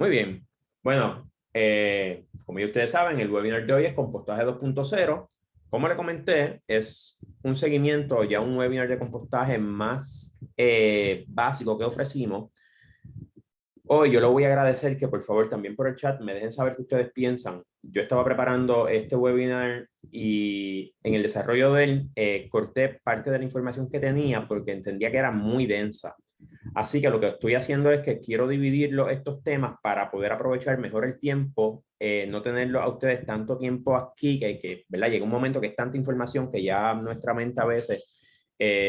Muy bien. Bueno, como ya ustedes saben, el webinar de hoy es Compostaje 2.0. Como le comenté, es un seguimiento, ya un webinar de compostaje más básico que ofrecimos. Hoy yo le voy a agradecer que por favor también por el chat me dejen saber qué ustedes piensan. Yo estaba preparando este webinar y en el desarrollo de él corté parte de la información que tenía porque entendía que era muy densa. Así que lo que estoy haciendo es que quiero dividirlo estos temas para poder aprovechar mejor el tiempo, no tenerlo a ustedes tanto tiempo aquí, ¿verdad? Llega un momento que es tanta información que ya nuestra mente a veces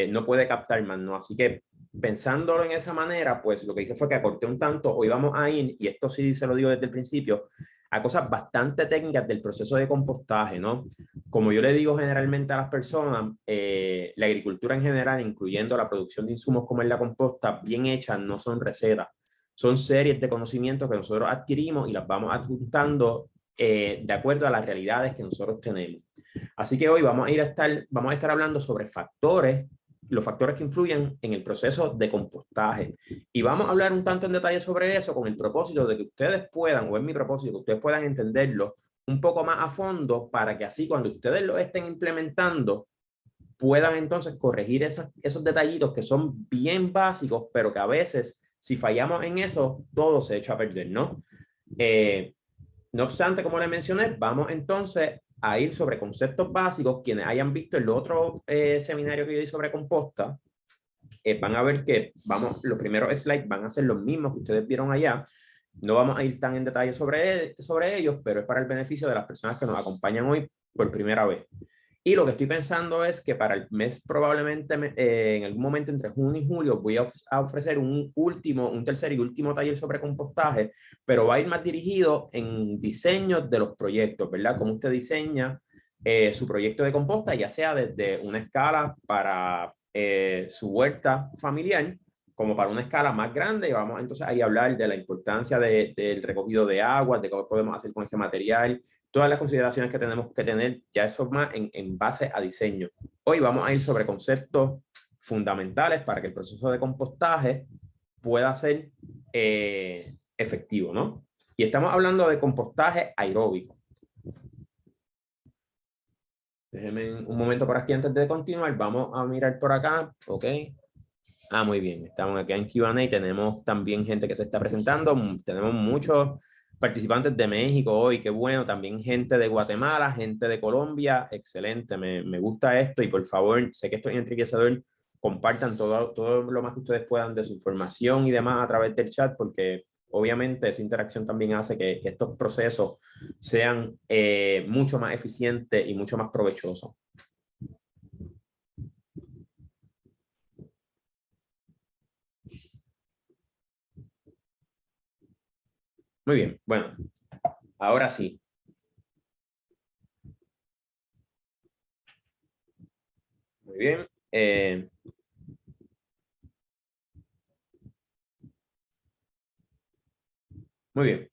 no puede captar más, ¿no? Así que pensándolo en esa manera, pues lo que hice fue que acorté un tanto. Hoy vamos a ir, y esto sí se lo digo desde el principio, a cosas bastante técnicas del proceso de compostaje, ¿no? Como yo le digo generalmente a las personas, la agricultura en general, incluyendo la producción de insumos como es la composta, bien hechas, no son recetas, son series de conocimientos que nosotros adquirimos y las vamos adjuntando de acuerdo a las realidades que nosotros tenemos. Así que hoy vamos a estar hablando sobre los factores que influyen en el proceso de compostaje. Y vamos a hablar un tanto en detalle sobre eso con el propósito de que ustedes puedan, o es mi propósito, que ustedes puedan entenderlo un poco más a fondo para que así cuando ustedes lo estén implementando puedan entonces corregir esos detallitos que son bien básicos, pero que a veces si fallamos en eso, todo se echa a perder, ¿no? Eh, no obstante, como les mencioné, vamos entonces a ir sobre conceptos básicos. Quienes hayan visto el otro seminario que yo di sobre composta, van a ver que los primeros slides van a ser los mismos que ustedes vieron allá. No vamos a ir tan en detalle sobre ellos, pero es para el beneficio de las personas que nos acompañan hoy por primera vez. Y lo que estoy pensando es que para el mes probablemente en algún momento entre junio y julio voy a ofrecer un tercer y último taller sobre compostaje, pero va a ir más dirigido en diseño de los proyectos, ¿verdad? Cómo usted diseña su proyecto de composta, ya sea desde una escala para su huerta familiar, como para una escala más grande. Y vamos entonces ahí a hablar de la importancia del recogido de agua, de cómo podemos hacer con ese material, todas las consideraciones que tenemos que tener, ya eso más en base a diseño. Hoy vamos a ir sobre conceptos fundamentales para que el proceso de compostaje pueda ser efectivo, ¿no? Y estamos hablando de compostaje aeróbico. Déjenme un momento por aquí antes de continuar. Vamos a mirar por acá. Ok. Ah, muy bien. Estamos aquí en Q&A y tenemos también gente que se está presentando. Tenemos muchos participantes de México hoy. Qué bueno. También gente de Guatemala, gente de Colombia. Excelente. Me gusta esto y por favor, sé que esto es enriquecedor. Compartan todo lo más que ustedes puedan de su información y demás a través del chat porque obviamente esa interacción también hace que estos procesos sean mucho más eficientes y mucho más provechosos. Muy bien, bueno, ahora sí. Muy bien. Muy bien.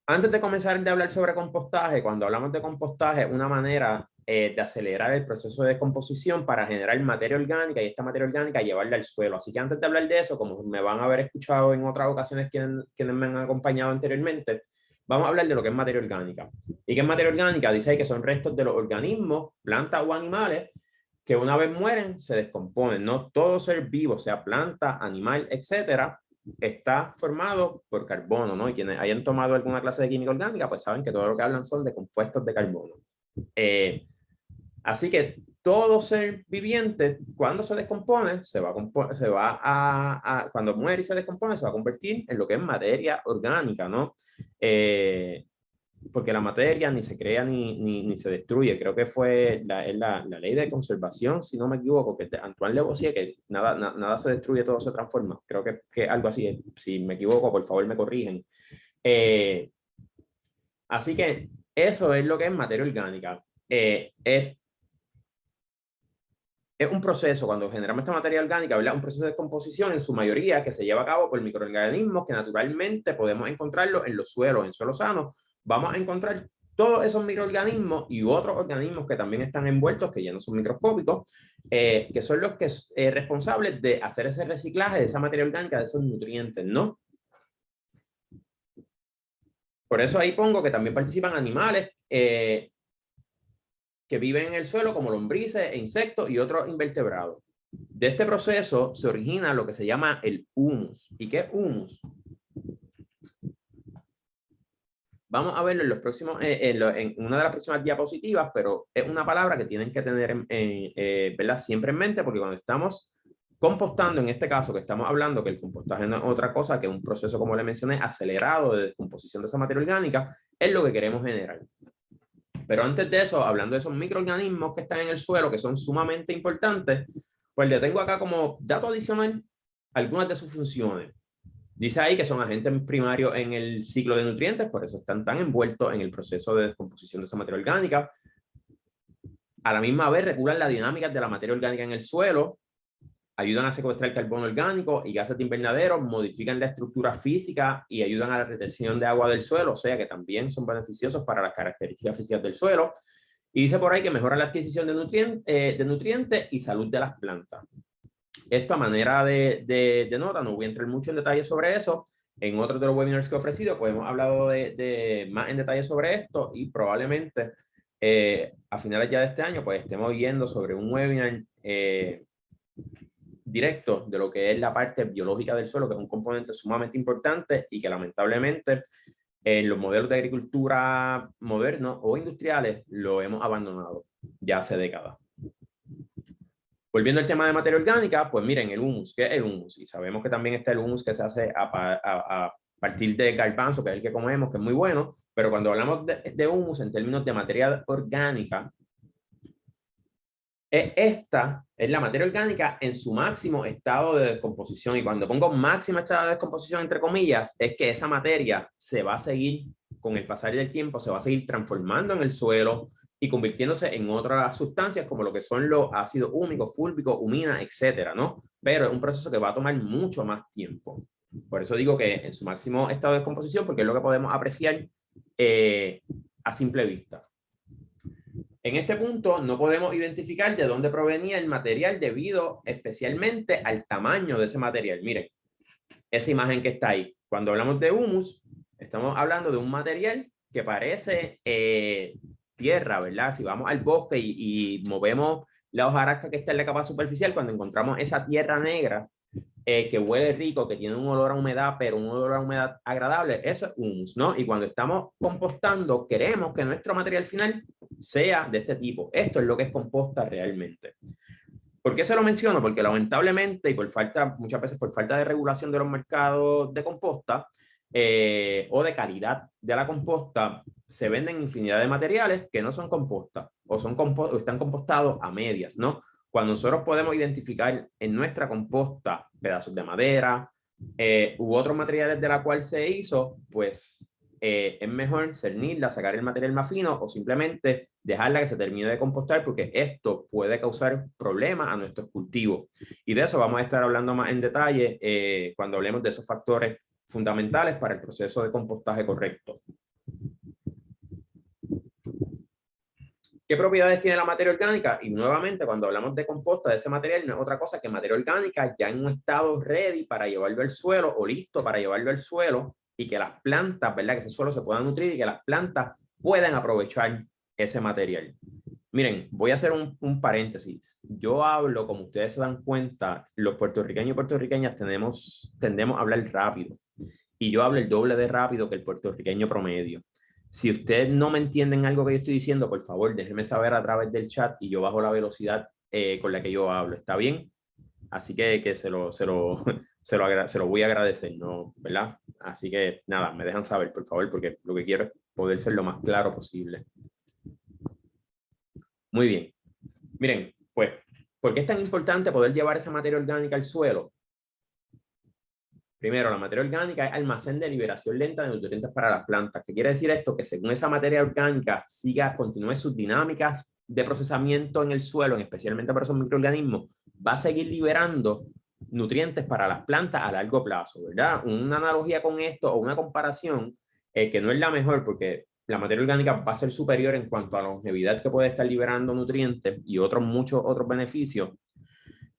Antes de comenzar de hablar sobre compostaje, cuando hablamos de compostaje, una manera de acelerar el proceso de descomposición para generar materia orgánica y esta materia orgánica llevarla al suelo. Así que antes de hablar de eso, como me van a haber escuchado en otras ocasiones quienes me han acompañado anteriormente, vamos a hablar de lo que es materia orgánica. ¿Y qué es materia orgánica? Dice que son restos de los organismos, plantas o animales que una vez mueren se descomponen. No todo ser vivo, sea planta, animal, etcétera, está formado por carbono, ¿no? Y quienes hayan tomado alguna clase de química orgánica, pues saben que todo lo que hablan son de compuestos de carbono. Así que todo ser viviente, cuando se descompone, cuando muere y se descompone, se va a convertir en lo que es materia orgánica, ¿no? Porque la materia ni se crea ni se destruye. Creo que fue la ley de conservación, si no me equivoco, que Antoine Lavoisier, que nada se destruye, todo se transforma. Creo que algo así, si me equivoco, por favor me corrigen. Eh, Así que eso es lo que es materia orgánica. Es un proceso, cuando generamos esta materia orgánica, ¿verdad? Un proceso de descomposición en su mayoría que se lleva a cabo por microorganismos que naturalmente podemos encontrarlos en los suelos, en suelos sanos. Vamos a encontrar todos esos microorganismos y otros organismos que también están envueltos, que ya no son microscópicos, que son los que responsables de hacer ese reciclaje de esa materia orgánica, de esos nutrientes, ¿no? Por eso ahí pongo que también participan animales que viven en el suelo, como lombrices, insectos y otros invertebrados. De este proceso se origina lo que se llama el humus. ¿Y qué es humus? Vamos a verlo en los próximos, en una de las próximas diapositivas, pero es una palabra que tienen que tener ¿verdad? Siempre en mente, porque cuando estamos compostando, en este caso que estamos hablando, que el compostaje no es otra cosa que un proceso, como le mencioné, acelerado de descomposición de esa materia orgánica, es lo que queremos generar. Pero antes de eso, hablando de esos microorganismos que están en el suelo, que son sumamente importantes, pues le tengo acá como dato adicional algunas de sus funciones. Dice ahí que son agentes primarios en el ciclo de nutrientes, por eso están tan envueltos en el proceso de descomposición de esa materia orgánica. A la misma vez regulan las dinámicas de la materia orgánica en el suelo, ayudan a secuestrar carbono orgánico y gases de invernadero, modifican la estructura física y ayudan a la retención de agua del suelo, o sea que también son beneficiosos para las características físicas del suelo. Y dice por ahí que mejoran la adquisición de nutrientes y salud de las plantas. Esto a manera de nota, no voy a entrar mucho en detalle sobre eso. En otros de los webinars que he ofrecido, pues hemos hablado más en detalle sobre esto y probablemente a finales ya de este año, pues estemos viendo sobre un webinar directo de lo que es la parte biológica del suelo, que es un componente sumamente importante y que lamentablemente en los modelos de agricultura modernos o industriales lo hemos abandonado ya hace décadas. Volviendo al tema de materia orgánica, pues miren, el humus, ¿qué es el humus? Y sabemos que también está el humus que se hace a partir de garbanzo, que es el que comemos, que es muy bueno, pero cuando hablamos de humus en términos de materia orgánica, esta es la materia orgánica en su máximo estado de descomposición. Y cuando pongo máximo estado de descomposición, entre comillas, es que esa materia se va a seguir, con el pasar del tiempo, se va a seguir transformando en el suelo y convirtiéndose en otras sustancias como lo que son los ácidos húmicos, fúlbicos, humina, etcétera, ¿no? Pero es un proceso que va a tomar mucho más tiempo. Por eso digo que en su máximo estado de descomposición, porque es lo que podemos apreciar a simple vista. En este punto no podemos identificar de dónde provenía el material debido especialmente al tamaño de ese material. Miren, esa imagen que está ahí. Cuando hablamos de humus, estamos hablando de un material que parece tierra, ¿verdad? Si vamos al bosque y movemos la hojarasca que está en la capa superficial, cuando encontramos esa tierra negra que huele rico, que tiene un olor a humedad, pero un olor a humedad agradable, eso es humus, ¿no? Y cuando estamos compostando, queremos que nuestro material final sea de este tipo. Esto es lo que es composta realmente. ¿Por qué se lo menciono? Porque lamentablemente y por falta, muchas veces por falta de regulación de los mercados de composta o de calidad de la composta, se venden infinidad de materiales que no son composta o están compostados a medias, ¿no? Cuando nosotros podemos identificar en nuestra composta pedazos de madera u otros materiales de la cual se hizo, pues es mejor cernirla, sacar el material más fino o simplemente dejarla que se termine de compostar porque esto puede causar problemas a nuestros cultivos. Y de eso vamos a estar hablando más en detalle cuando hablemos de esos factores fundamentales para el proceso de compostaje correcto. ¿Qué propiedades tiene la materia orgánica? Y nuevamente, cuando hablamos de composta, de ese material, no es otra cosa que materia orgánica ya en un estado ready para llevarlo al suelo o listo para llevarlo al suelo y que las plantas, ¿verdad? Que ese suelo se pueda nutrir y que las plantas puedan aprovechar ese material. Miren, voy a hacer un paréntesis. Yo hablo, como ustedes se dan cuenta, los puertorriqueños y puertorriqueñas tendemos a hablar rápido. Y yo hablo el doble de rápido que el puertorriqueño promedio. Si ustedes no me entienden algo que yo estoy diciendo, por favor, déjenme saber a través del chat y yo bajo la velocidad con la que yo hablo. ¿Está bien? Así que se lo voy a agradecer, ¿no? ¿Verdad? Así que nada, me dejan saber, por favor, porque lo que quiero es poder ser lo más claro posible. Muy bien. Miren, pues, ¿por qué es tan importante poder llevar esa materia orgánica al suelo? Primero, la materia orgánica es almacén de liberación lenta de nutrientes para las plantas. ¿Qué quiere decir esto? Que según esa materia orgánica continúe sus dinámicas de procesamiento en el suelo, especialmente para esos microorganismos, va a seguir liberando nutrientes para las plantas a largo plazo, ¿verdad? Una analogía con esto o una comparación que no es la mejor porque la materia orgánica va a ser superior en cuanto a la longevidad que puede estar liberando nutrientes y muchos otros beneficios.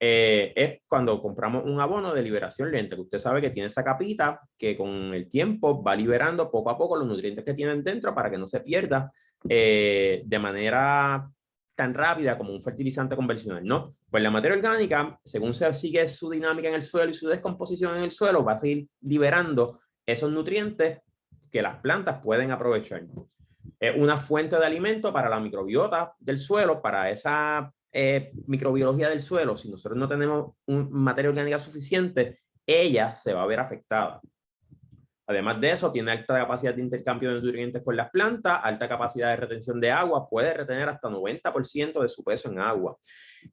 es cuando compramos un abono de liberación lenta, que usted sabe que tiene esa capita que con el tiempo va liberando poco a poco los nutrientes que tienen dentro para que no se pierda de manera tan rápida como un fertilizante convencional, ¿no? Pues la materia orgánica, según se sigue su dinámica en el suelo y su descomposición en el suelo, va a seguir liberando esos nutrientes que las plantas pueden aprovechar. Es una fuente de alimento para la microbiota del suelo, para esa microbiología del suelo. Si nosotros no tenemos materia orgánica suficiente, ella se va a ver afectada. Además de eso, tiene alta capacidad de intercambio de nutrientes con las plantas, alta capacidad de retención de agua, puede retener hasta 90% de su peso en agua.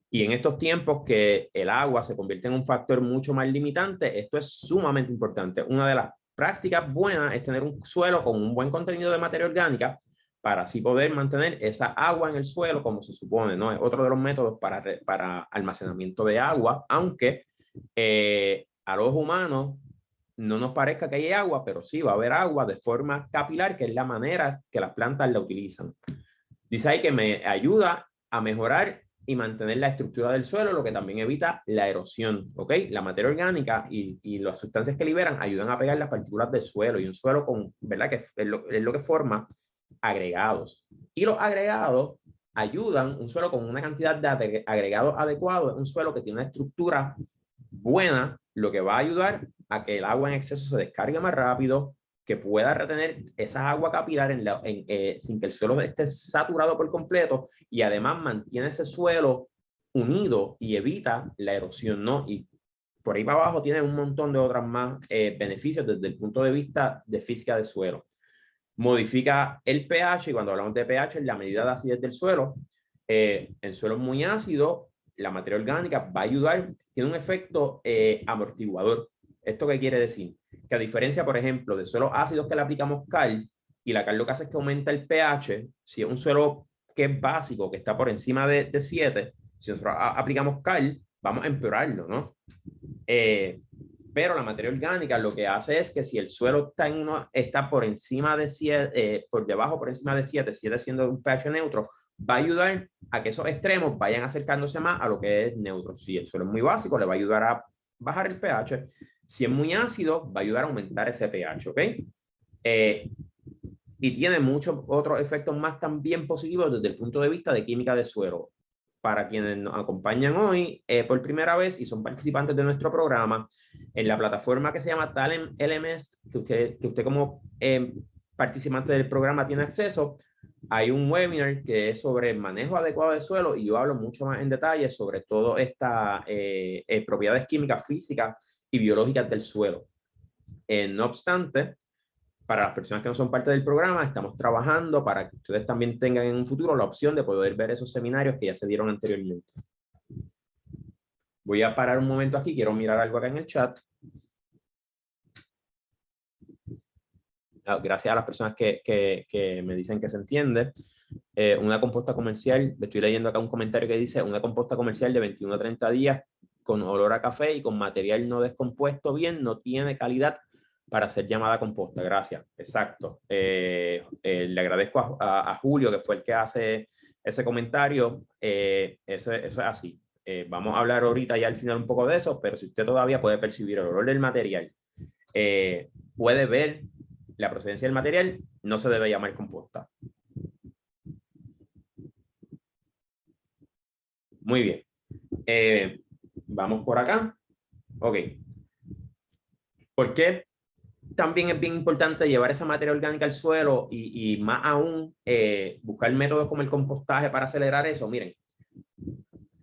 Y en estos tiempos que el agua se convierte en un factor mucho más limitante, esto es sumamente importante. Una de las prácticas buenas es tener un suelo con un buen contenido de materia orgánica para así poder mantener esa agua en el suelo como se supone, ¿no? Es otro de los métodos para almacenamiento de agua, aunque al ojo humano no nos parezca que hay agua, pero sí va a haber agua de forma capilar, que es la manera que las plantas la utilizan. Dice ahí que me ayuda a mejorar y mantener la estructura del suelo, lo que también evita la erosión, ¿ok? La materia orgánica y las sustancias que liberan ayudan a pegar las partículas del suelo, y un suelo con, ¿verdad? Que es lo que forma agregados. Y los agregados ayudan, un suelo con una cantidad de agregados adecuados, un suelo que tiene una estructura buena, lo que va a ayudar a que el agua en exceso se descargue más rápido, que pueda retener esa agua capilar sin que el suelo esté saturado por completo, y además mantiene ese suelo unido y evita la erosión, ¿no? Y por ahí para abajo tiene un montón de otras más beneficios desde el punto de vista de física del suelo. Modifica el pH, y cuando hablamos de pH es la medida de acidez del suelo. En suelos muy ácidos, la materia orgánica va a ayudar, tiene un efecto amortiguador. ¿Esto qué quiere decir? Que a diferencia, por ejemplo, de suelos ácidos que le aplicamos cal, y la cal lo que hace es que aumenta el pH, si es un suelo que es básico, que está por encima de 7, si nosotros aplicamos cal, vamos a empeorarlo, ¿no? Pero la materia orgánica lo que hace es que si el suelo está por encima de 7, por debajo por encima de 7, 7 siendo un pH neutro, va a ayudar a que esos extremos vayan acercándose más a lo que es neutro. Si el suelo es muy básico, le va a ayudar a bajar el pH. Si es muy ácido, va a ayudar a aumentar ese pH, ¿ok? Y tiene muchos otros efectos más también positivos desde el punto de vista de química de suelo. Para quienes nos acompañan hoy por primera vez y son participantes de nuestro programa, en la plataforma que se llama Talent LMS, que usted como participante del programa tiene acceso, hay un webinar que es sobre el manejo adecuado del suelo, y yo hablo mucho más en detalle sobre todo estas propiedades químicas, físicas y biológicas del suelo. No obstante, para las personas que no son parte del programa, estamos trabajando para que ustedes también tengan en un futuro la opción de poder ver esos seminarios que ya se dieron anteriormente. Voy a parar un momento aquí, quiero mirar algo acá en el chat. Gracias a las personas que me dicen que se entiende. Una composta comercial, estoy leyendo acá un comentario que dice: una composta comercial de 21 a 30 días con olor a café y con material no descompuesto bien, no tiene calidad para ser llamada composta. Gracias, exacto. Le agradezco a Julio, que fue el que hace ese comentario. Eso es así. Vamos a hablar ahorita ya al final un poco de eso, pero si usted todavía puede percibir el olor del material, puede ver la procedencia del material, no se debe llamar composta. Muy bien. Vamos por acá. Ok. ¿Por qué también es bien importante llevar esa materia orgánica al suelo y más aún buscar métodos como el compostaje para acelerar eso? Miren,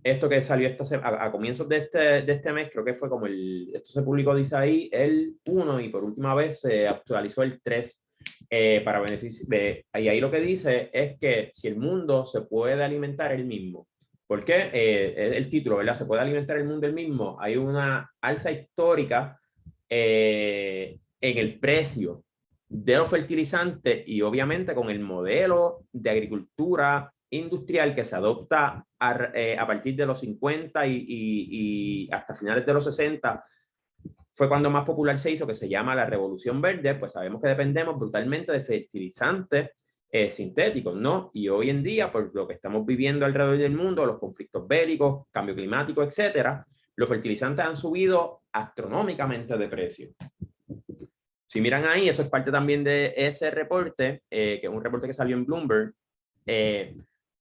esto que salió a comienzos de este mes, creo que fue como esto se publicó, dice ahí, el 1, y por última vez se actualizó el 3 para beneficio y ahí lo que dice es que si el mundo se puede alimentar él mismo. ¿Por qué? El título, ¿verdad? Se puede alimentar el mundo él mismo. Hay una alza histórica en el precio de los fertilizantes, y obviamente con el modelo de agricultura industrial que se adopta a partir de los 50 y hasta finales de los 60, fue cuando más popular se hizo, que se llama la Revolución Verde. Pues sabemos que dependemos brutalmente de fertilizantes sintéticos, ¿no? Y hoy en día, por lo que estamos viviendo alrededor del mundo, los conflictos bélicos, cambio climático, etcétera, los fertilizantes han subido astronómicamente de precio. Si miran ahí, eso es parte también de ese reporte, que es un reporte que salió en Bloomberg.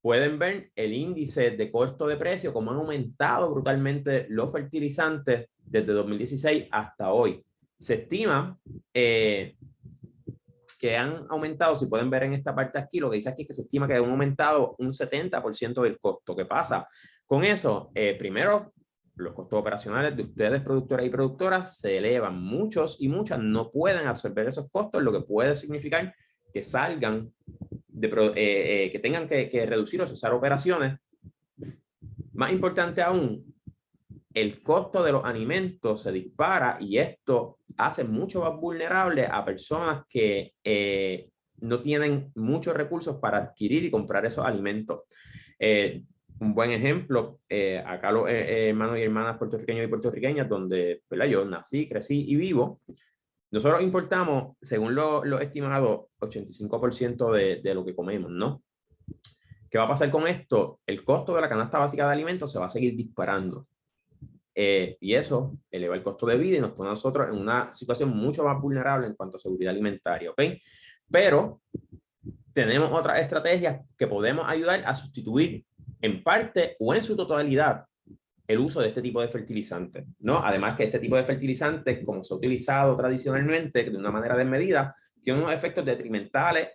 Pueden ver el índice de costo de precio, cómo han aumentado brutalmente los fertilizantes desde 2016 hasta hoy. Se estima que han aumentado, si pueden ver en esta parte aquí, lo que dice aquí es que se estima que han aumentado un 70% del costo. ¿Qué pasa? Con eso, primero, los costos operacionales de ustedes, productoras y productoras, se elevan. Muchos y muchas no pueden absorber esos costos, lo que puede significar que salgan, que tengan que reducir o cesar operaciones. Más importante aún, el costo de los alimentos se dispara y esto hace mucho más vulnerable a personas que no tienen muchos recursos para adquirir y comprar esos alimentos. Un buen ejemplo, acá los hermanos y hermanas puertorriqueños y puertorriqueñas, donde, ¿verdad?, yo nací, crecí y vivo, nosotros importamos, según lo estimado, 85% de lo que comemos, ¿no? ¿Qué va a pasar con esto? El costo de la canasta básica de alimentos se va a seguir disparando. Y eso eleva el costo de vida y nos pone a nosotros en una situación mucho más vulnerable en cuanto a seguridad alimentaria, ¿ok? Pero tenemos otras estrategias que podemos ayudar a sustituir en parte o en su totalidad el uso de este tipo de fertilizantes, ¿no? Además que este tipo de fertilizantes, como se ha utilizado tradicionalmente de una manera desmedida, tiene unos efectos detrimentales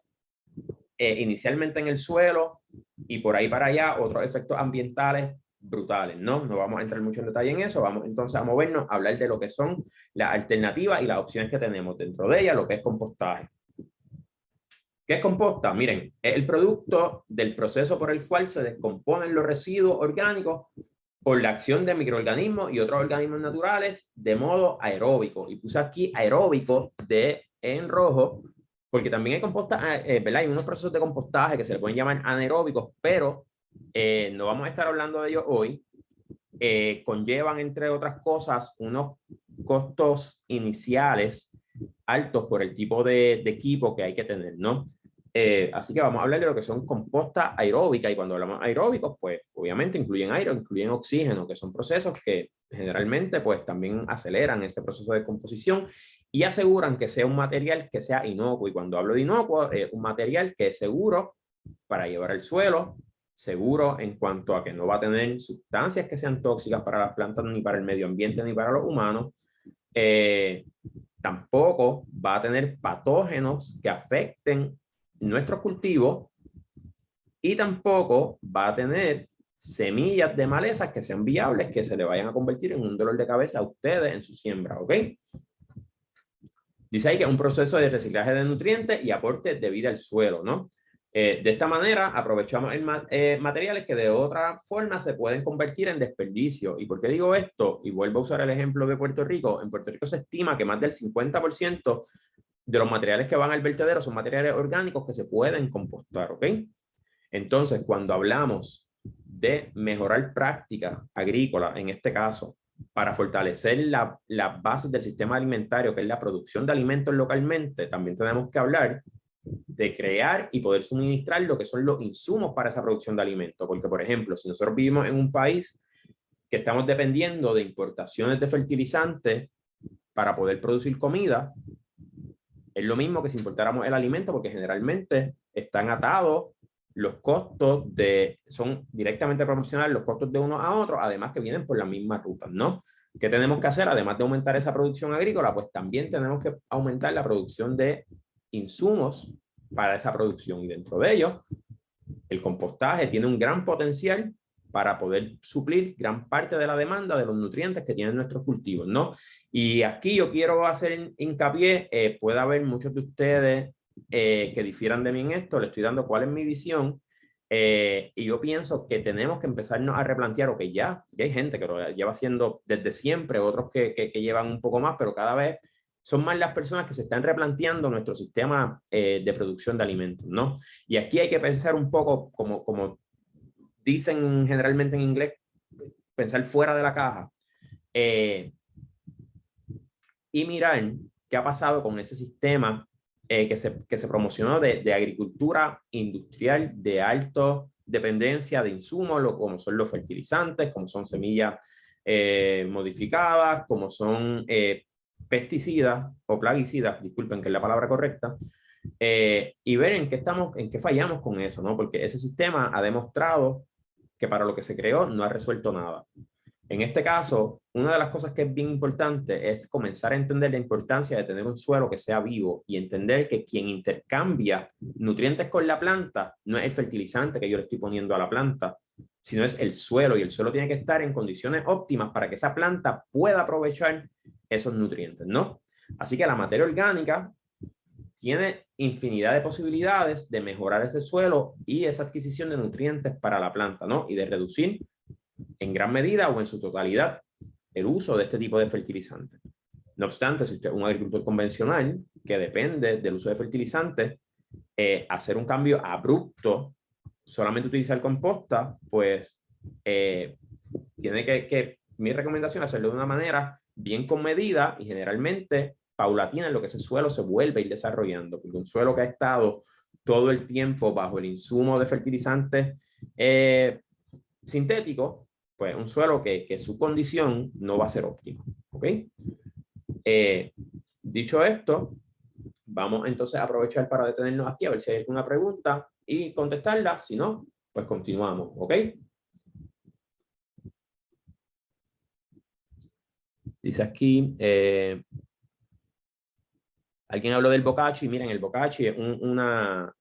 inicialmente en el suelo y por ahí para allá otros efectos ambientales brutales, ¿no? No vamos a entrar mucho en detalle en eso, vamos entonces a movernos a hablar de lo que son las alternativas y las opciones que tenemos dentro de ellas, lo que es compostaje. ¿Qué es composta? Miren, es el producto del proceso por el cual se descomponen los residuos orgánicos por la acción de microorganismos y otros organismos naturales de modo aeróbico. Y puse aquí aeróbico en rojo, porque también hay composta, ¿verdad? Hay unos procesos de compostaje que se le pueden llamar anaeróbicos, pero no vamos a estar hablando de ellos hoy. Conllevan, entre otras cosas, unos costos iniciales altos por el tipo de equipo que hay que tener, ¿no? Así que vamos a hablar de lo que son compostas aeróbicas, y cuando hablamos aeróbicos, pues obviamente incluyen aire, incluyen oxígeno, que son procesos que generalmente pues también aceleran ese proceso de composición y aseguran que sea un material que sea inocuo. Y cuando hablo de inocuo, es un material que es seguro para llevar al suelo, seguro en cuanto a que no va a tener sustancias que sean tóxicas para las plantas, ni para el medio ambiente, ni para los humanos. Tampoco va a tener patógenos que afecten nuestros cultivos y tampoco va a tener semillas de malezas que sean viables, que se le vayan a convertir en un dolor de cabeza a ustedes en su siembra, ¿ok? Dice ahí que es un proceso de reciclaje de nutrientes y aporte de vida al suelo, ¿no? De esta manera aprovechamos materiales que de otra forma se pueden convertir en desperdicio. ¿Y por qué digo esto? Y vuelvo a usar el ejemplo de Puerto Rico. En Puerto Rico se estima que más del 50% de los materiales que van al vertedero son materiales orgánicos que se pueden compostar, ¿ok? Entonces, cuando hablamos de mejorar prácticas agrícolas, en este caso, para fortalecer las bases del sistema alimentario, que es la producción de alimentos localmente, también tenemos que hablar de crear y poder suministrar lo que son los insumos para esa producción de alimentos. Porque, por ejemplo, si nosotros vivimos en un país que estamos dependiendo de importaciones de fertilizantes para poder producir comida, es lo mismo que si importáramos el alimento, porque generalmente están atados los costos son directamente proporcionales los costos de uno a otro, además que vienen por las mismas rutas, ¿no? ¿Qué tenemos que hacer? Además de aumentar esa producción agrícola, pues también tenemos que aumentar la producción de insumos para esa producción, y dentro de ellos el compostaje tiene un gran potencial para poder suplir gran parte de la demanda de los nutrientes que tienen nuestros cultivos, ¿no? Y aquí yo quiero hacer hincapié, puede haber muchos de ustedes que difieran de mí en esto, le estoy dando cuál es mi visión, y yo pienso que tenemos que empezarnos a replantear, ok, ya hay gente que lo lleva haciendo desde siempre, otros que llevan un poco más, pero cada vez son más las personas que se están replanteando nuestro sistema de producción de alimentos, ¿no? Y aquí hay que pensar un poco, como dicen generalmente en inglés, pensar fuera de la caja y mirar qué ha pasado con ese sistema que se promocionó de agricultura industrial de alta dependencia de insumos, como son los fertilizantes, como son semillas modificadas, como son pesticidas o plaguicidas, disculpen que es la palabra correcta, y ver en qué fallamos con eso, ¿no? Porque ese sistema ha demostrado que para lo que se creó no ha resuelto nada. En este caso, una de las cosas que es bien importante es comenzar a entender la importancia de tener un suelo que sea vivo y entender que quien intercambia nutrientes con la planta no es el fertilizante que yo le estoy poniendo a la planta, sino es el suelo, y el suelo tiene que estar en condiciones óptimas para que esa planta pueda aprovechar esos nutrientes, ¿no? Así que la materia orgánica tiene infinidad de posibilidades de mejorar ese suelo y esa adquisición de nutrientes para la planta, ¿no? Y de reducir en gran medida o en su totalidad el uso de este tipo de fertilizantes. No obstante, si usted es un agricultor convencional que depende del uso de fertilizantes, hacer un cambio abrupto, solamente utilizar composta, pues tiene mi recomendación es hacerlo de una manera bien con medida y generalmente paulatina, en lo que ese suelo se vuelve a ir desarrollando, porque un suelo que ha estado todo el tiempo bajo el insumo de fertilizantes sintéticos, pues un suelo que su condición no va a ser óptima, ¿ok? Dicho esto, vamos entonces a aprovechar para detenernos aquí a ver si hay alguna pregunta y contestarla. Si no, pues continuamos, ¿ok? Dice aquí, alguien habló del bokashi. Miren, el bokashi es una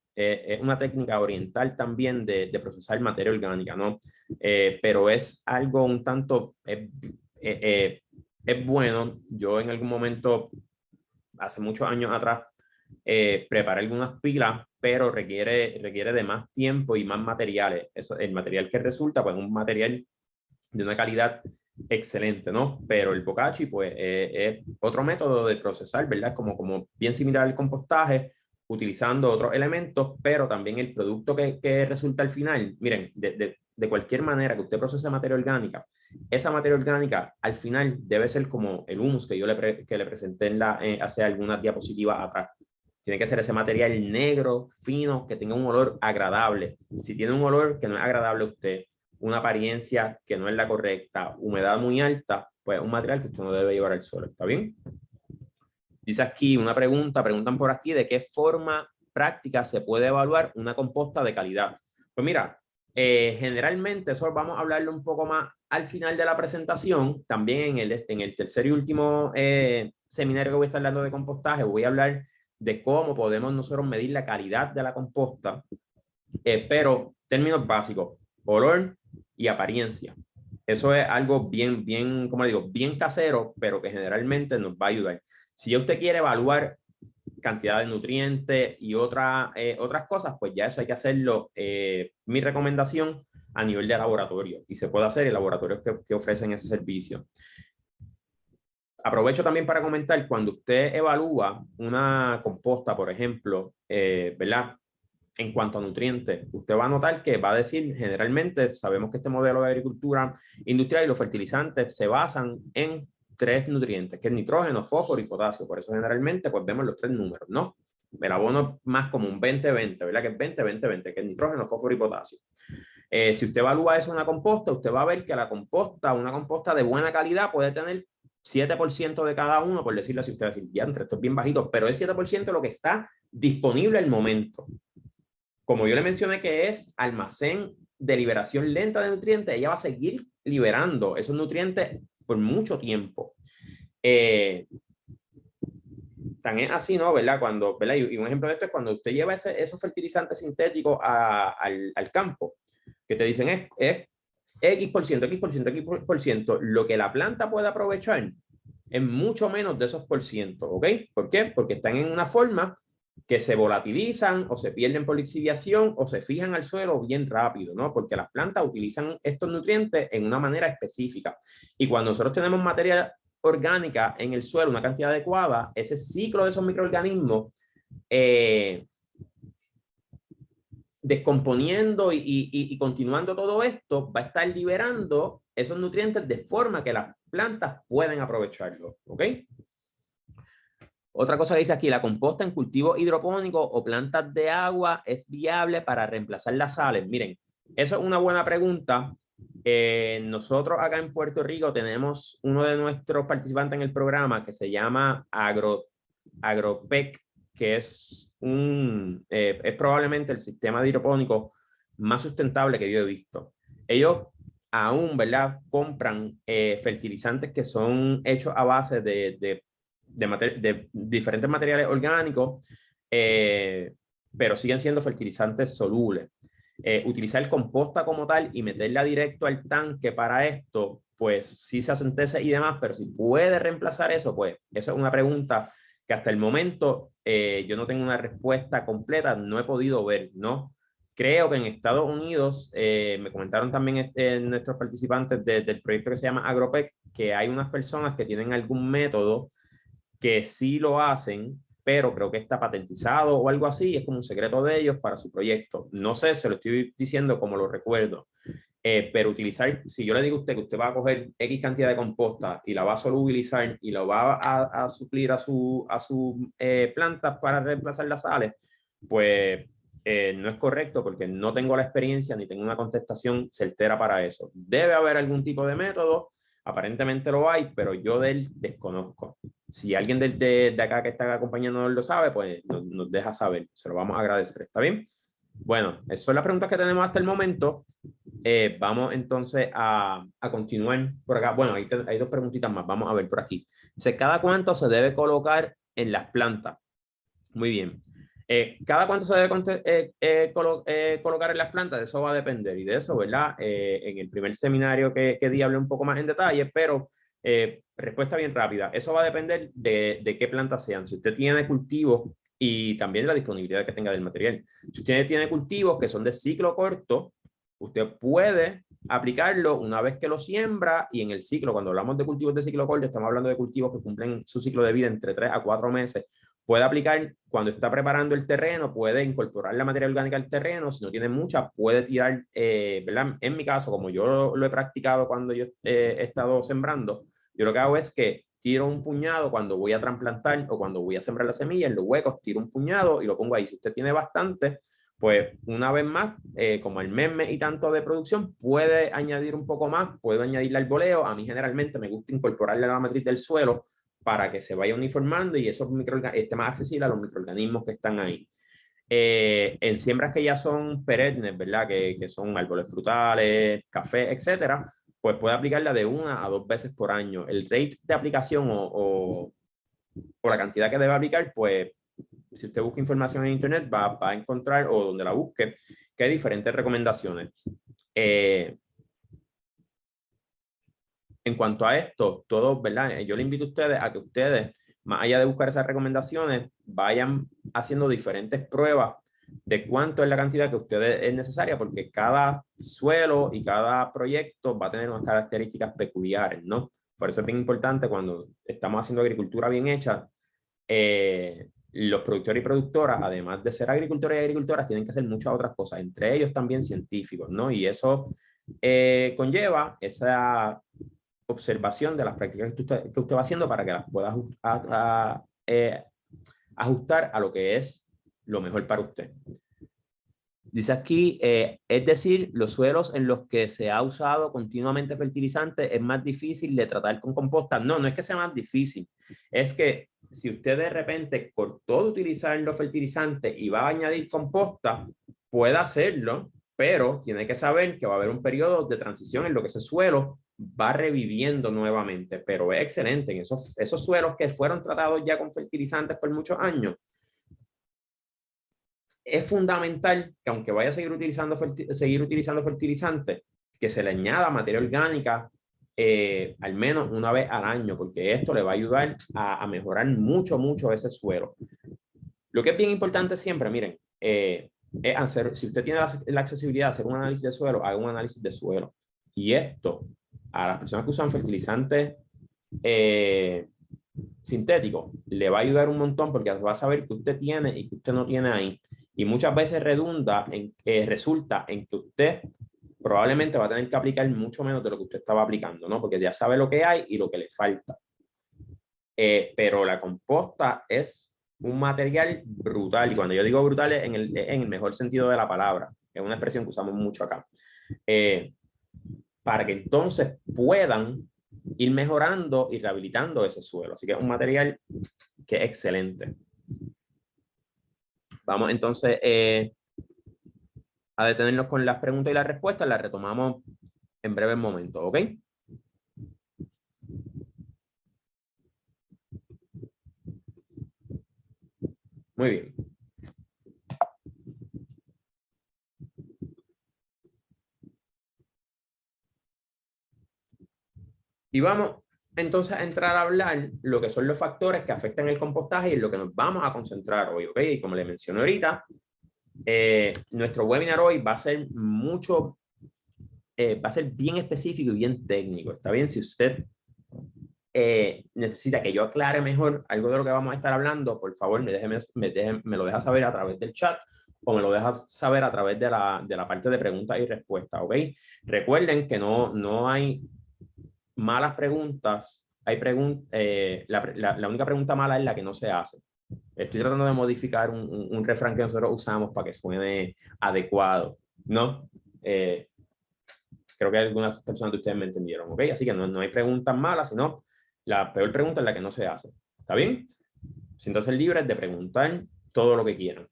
técnica oriental también de procesar materia orgánica, ¿no? Pero es algo un tanto, es bueno. Yo en algún momento, hace muchos años atrás, preparé algunas pilas, pero requiere de más tiempo y más materiales. El material que resulta, pues un material de una calidad excelente, ¿no? Pero el bokashi, pues, es otro método de procesar, ¿verdad? Como bien similar al compostaje, utilizando otros elementos, pero también el producto que resulta al final, miren, de cualquier manera que usted procese materia orgánica, esa materia orgánica al final debe ser como el humus que yo le presenté hace algunas diapositivas atrás. Tiene que ser ese material negro, fino, que tenga un olor agradable. Si tiene un olor que no es agradable a usted, una apariencia que no es la correcta, humedad muy alta, pues un material que usted no debe llevar al suelo. ¿Está bien? Dice aquí una preguntan por aquí, ¿de qué forma práctica se puede evaluar una composta de calidad? Pues mira, generalmente eso vamos a hablarlo un poco más al final de la presentación. También en el tercer y último seminario que voy a estar hablando de compostaje, voy a hablar de cómo podemos nosotros medir la calidad de la composta, pero términos básicos, olor y apariencia. Eso es algo bien, como digo, bien casero, pero que generalmente nos va a ayudar. Si usted quiere evaluar cantidad de nutrientes y otras cosas, pues ya eso hay que hacerlo. Mi recomendación a nivel de laboratorio, y se puede hacer en laboratorios que ofrecen ese servicio. Aprovecho también para comentar, cuando usted evalúa una composta, por ejemplo, ¿verdad? En cuanto a nutrientes, usted va a notar que va a decir, generalmente, sabemos que este modelo de agricultura industrial y los fertilizantes se basan en 3 nutrientes, que es nitrógeno, fósforo y potasio. Por eso generalmente pues vemos los 3 números, ¿no? El abono más como un 20-20, ¿verdad? Que es 20-20-20, que es nitrógeno, fósforo y potasio. Si usted evalúa eso en una composta, usted va a ver que una composta de buena calidad puede tener 7% de cada uno, por decirlo así. Usted va a decir, ya, entre esto es bien bajito, pero es 7% lo que está disponible al momento. Como yo le mencioné que es almacén de liberación lenta de nutrientes, ella va a seguir liberando esos nutrientes por mucho tiempo. Tan es así, ¿no? ¿Verdad? ¿Verdad? Y un ejemplo de esto es cuando usted lleva esos fertilizantes sintéticos al campo, que te dicen es X%, lo que la planta puede aprovechar es mucho menos de esos por ciento, ¿ok? ¿Por qué? Porque están en una forma que se volatilizan o se pierden por lixiviación o se fijan al suelo bien rápido, ¿no? Porque las plantas utilizan estos nutrientes en una manera específica. Y cuando nosotros tenemos materia orgánica en el suelo, una cantidad adecuada, ese ciclo de esos microorganismos descomponiendo y continuando todo esto, va a estar liberando esos nutrientes de forma que las plantas pueden aprovecharlo, ¿ok? Otra cosa que dice aquí, la composta en cultivos hidropónicos o plantas de agua es viable para reemplazar las sales. Miren, eso es una buena pregunta. Nosotros acá en Puerto Rico tenemos uno de nuestros participantes en el programa que se llama Agropec, que es probablemente el sistema de hidropónico más sustentable que yo he visto. Ellos aún, ¿verdad?, compran fertilizantes que son hechos a base de diferentes materiales orgánicos, pero siguen siendo fertilizantes solubles. Utilizar composta como tal y meterla directo al tanque para esto, pues sí se hacen testes y demás, pero si puede reemplazar eso, pues eso es una pregunta que hasta el momento yo no tengo una respuesta completa, no he podido ver, ¿no? Creo que en Estados Unidos, me comentaron también nuestros participantes del proyecto que se llama Agropec, que hay unas personas que tienen algún método que sí lo hacen, pero creo que está patentizado o algo así, es como un secreto de ellos para su proyecto. No sé, se lo estoy diciendo como lo recuerdo, pero utilizar, si yo le digo a usted que usted va a coger X cantidad de composta y la va a solubilizar y lo va a suplir a su plantas para reemplazar las sales, pues no es correcto porque no tengo la experiencia ni tengo una contestación certera para eso. Debe haber algún tipo de método, aparentemente lo hay, pero yo de él desconozco. Si alguien de acá que está acompañándonos lo sabe, pues nos deja saber. Se lo vamos a agradecer. ¿Está bien? Bueno, esas son las preguntas que tenemos hasta el momento. Vamos entonces a continuar por acá. Bueno, hay dos preguntitas más. Vamos a ver por aquí. ¿Cada cuánto se debe colocar en las plantas? Muy bien. ¿Cada cuánto se debe colocar en las plantas? De eso va a depender. Y de eso, ¿verdad? En el primer seminario que di hablé un poco más en detalle, pero respuesta bien rápida. Eso va a depender de qué plantas sean. Si usted tiene cultivos y también la disponibilidad que tenga del material. Si usted tiene cultivos que son de ciclo corto, usted puede aplicarlo una vez que lo siembra y en el ciclo, cuando hablamos de cultivos de ciclo corto, estamos hablando de cultivos que cumplen su ciclo de vida entre 3 a 4 meses. Puede aplicar cuando está preparando el terreno, puede incorporar la materia orgánica al terreno. Si no tiene mucha, puede tirar, ¿verdad? En mi caso, como yo lo he practicado cuando yo he estado sembrando, yo lo que hago es que tiro un puñado cuando voy a trasplantar o cuando voy a sembrar la semilla en los huecos, tiro un puñado y lo pongo ahí. Si usted tiene bastante, pues una vez más, como el mes y tanto de producción, puede añadir un poco más, puede añadirle al boleo. A mí generalmente me gusta incorporarle a la matriz del suelo para que se vaya uniformando y esos esté más accesible a los microorganismos que están ahí. En siembras que ya son perennes, ¿verdad? Que son árboles frutales, café, etcétera, pues puede aplicarla de 1 a 2 veces por año. El rate de aplicación o la cantidad que debe aplicar, pues si usted busca información en internet va a encontrar, o donde la busque, que hay diferentes recomendaciones. En cuanto a esto, todo, ¿verdad? Yo le invito a ustedes a que ustedes, más allá de buscar esas recomendaciones, vayan haciendo diferentes pruebas de cuánto es la cantidad que ustedes es necesaria, porque cada suelo y cada proyecto va a tener unas características peculiares, ¿no? Por eso es bien importante cuando estamos haciendo agricultura bien hecha, los productores y productoras, además de ser agricultores y agricultoras, tienen que hacer muchas otras cosas, entre ellos también científicos, ¿no? Y eso conlleva esa observación de las prácticas que usted va haciendo para que las pueda ajustar a lo que es lo mejor para usted. Dice aquí, es decir, los suelos en los que se ha usado continuamente fertilizante es más difícil de tratar con composta. No, no es que sea más difícil, es que si usted de repente cortó de utilizar los fertilizantes y va a añadir composta, puede hacerlo, pero tiene que saber que va a haber un periodo de transición en lo que ese suelo va reviviendo nuevamente, pero es excelente en esos suelos que fueron tratados ya con fertilizantes por muchos años. Es fundamental que aunque vaya a seguir utilizando fertilizantes, que se le añada materia orgánica al menos una vez al año, porque esto le va a ayudar a mejorar mucho ese suelo. Lo que es bien importante siempre, miren, es hacer, si usted tiene la accesibilidad a hacer un análisis de suelo, haga un análisis de suelo. Y esto, a las personas que usan fertilizantes sintéticos, le va a ayudar un montón porque va a saber que usted tiene y que usted no tiene ahí. Y muchas veces resulta en que usted probablemente va a tener que aplicar mucho menos de lo que usted estaba aplicando, ¿no? Porque ya sabe lo que hay y lo que le falta. Pero la composta es un material brutal, y cuando yo digo brutal es en el mejor sentido de la palabra, es una expresión que usamos mucho acá. para que entonces puedan ir mejorando y rehabilitando ese suelo. Así que es un material que es excelente. Vamos entonces a detenernos con las preguntas y las respuestas. Las retomamos en breves momentos, ¿ok? Muy bien. Y vamos entonces a entrar a hablar lo que son los factores que afectan el compostaje y en lo que nos vamos a concentrar hoy, ¿ok? Y como le mencioné ahorita, nuestro webinar hoy va a ser va a ser bien específico y bien técnico. ¿Está bien? Si usted necesita que yo aclare mejor algo de lo que vamos a estar hablando, por favor, me lo deja saber a través del chat o me lo deja saber a través de la parte de preguntas y respuestas, ¿ok? Recuerden que no hay malas preguntas. La única pregunta mala es la que no se hace. Estoy tratando de modificar un refrán que nosotros usamos para que suene adecuado, ¿no? Creo que algunas personas de ustedes me entendieron, ¿ok? Así que no hay preguntas malas, sino la peor pregunta es la que no se hace. ¿Está bien? Siéntanse libres de preguntar todo lo que quieran.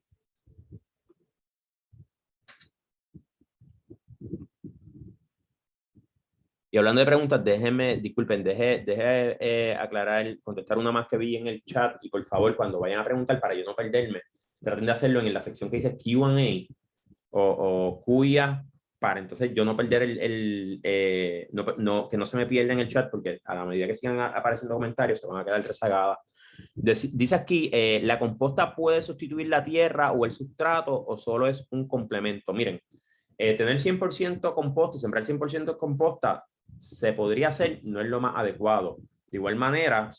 Y hablando de preguntas, disculpen, deje aclarar, contestar una más que vi en el chat y por favor, cuando vayan a preguntar, para yo no perderme, traten de hacerlo en la sección que dice Q&A o cuya, para entonces yo no perder que no se me pierda en el chat, porque a la medida que sigan apareciendo comentarios se van a quedar rezagadas. Dice aquí, ¿la composta puede sustituir la tierra o el sustrato o solo es un complemento? Miren, tener 100% composta y sembrar 100% composta se podría hacer, no es lo más adecuado. De igual manera,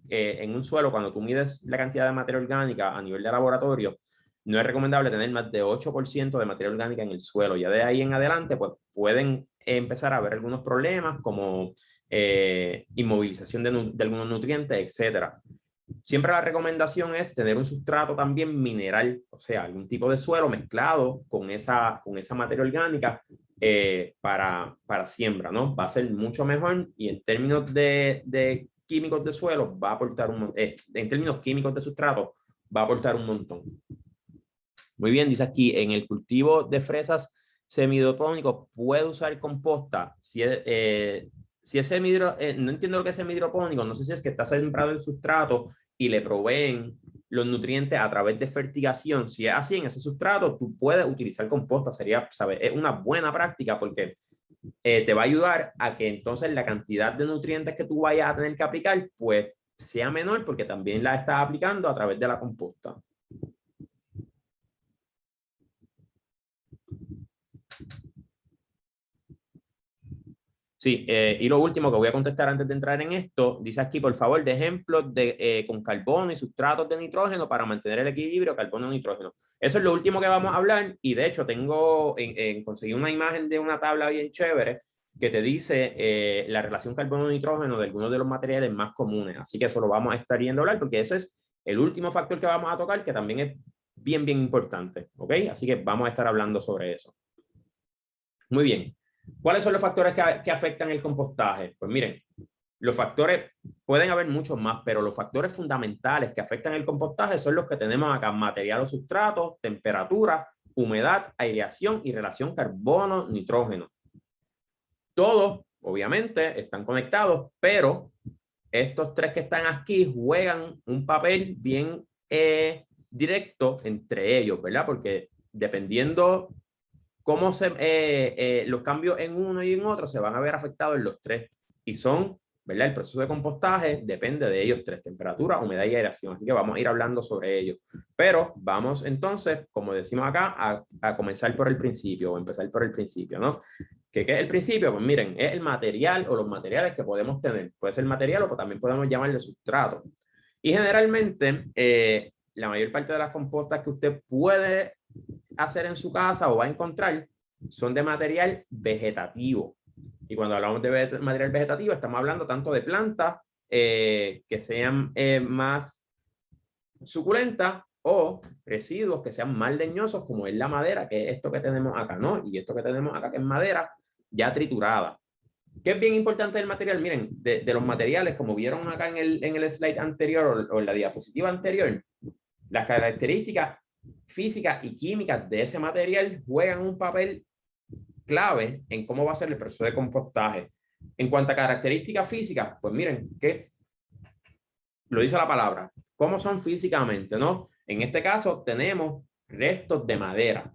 en un suelo, cuando tú mides la cantidad de materia orgánica a nivel de laboratorio, no es recomendable tener más de 8% de materia orgánica en el suelo. Ya de ahí en adelante, pues pueden empezar a haber algunos problemas como inmovilización de algunos nutrientes, etcétera. Siempre la recomendación es tener un sustrato también mineral, o sea, algún tipo de suelo mezclado con esa materia orgánica para siembra, ¿no? Va a ser mucho mejor y en términos de químicos de suelo va a aportar en términos químicos de sustrato va a aportar un montón. Muy bien, dice aquí, en el cultivo de fresas semihidropónicos puede usar composta. Si es no entiendo lo que es semihidropónico, no sé si es que está sembrado el sustrato y le proveen los nutrientes a través de fertigación. Si es así en ese sustrato, tú puedes utilizar composta. ¿Sabes? Es una buena práctica porque te va a ayudar a que entonces la cantidad de nutrientes que tú vayas a tener que aplicar, pues sea menor porque también la estás aplicando a través de la composta. Sí, y lo último que voy a contestar antes de entrar en esto, dice aquí, por favor, de ejemplos con carbono y sustratos de nitrógeno para mantener el equilibrio carbono-nitrógeno. Eso es lo último que vamos a hablar y de hecho conseguí una imagen de una tabla bien chévere que te dice la relación carbono-nitrógeno de algunos de los materiales más comunes. Así que eso lo vamos a estar yendo a hablar porque ese es el último factor que vamos a tocar que también es bien importante, ¿ok? Así que vamos a estar hablando sobre eso. Muy bien. ¿Cuáles son los factores que afectan el compostaje? Pues miren, los factores, pueden haber muchos más, pero los factores fundamentales que afectan el compostaje son los que tenemos acá: material o sustrato, temperatura, humedad, aireación y relación carbono-nitrógeno. Todos, obviamente, están conectados, pero estos tres que están aquí juegan un papel bien directo entre ellos, ¿verdad? Porque dependiendo cómo los cambios en uno y en otro se van a ver afectados en los tres. Y son, ¿verdad? El proceso de compostaje depende de ellos tres: temperatura, humedad y aireación. Así que vamos a ir hablando sobre ello. Pero vamos entonces, como decimos acá, a comenzar por el principio, o empezar por el principio, ¿no? ¿Qué es el principio? Pues miren, es el material o los materiales que podemos tener. Puede ser material o también podemos llamarle sustrato. Y generalmente, la mayor parte de las compostas que usted puede hacer en su casa o va a encontrar son de material vegetativo. Y cuando hablamos de material vegetativo, estamos hablando tanto de plantas que sean más suculentas o residuos que sean más leñosos, como es la madera, que es esto que tenemos acá, ¿no? Y esto que tenemos acá, que es madera ya triturada. ¿Qué es bien importante del material? Miren, de los materiales, como vieron acá en el slide anterior o en la diapositiva anterior, las características físicas y químicas de ese material juegan un papel clave en cómo va a ser el proceso de compostaje. En cuanto a características físicas, pues miren, que lo dice la palabra, ¿cómo son físicamente, no? En este caso tenemos restos de madera,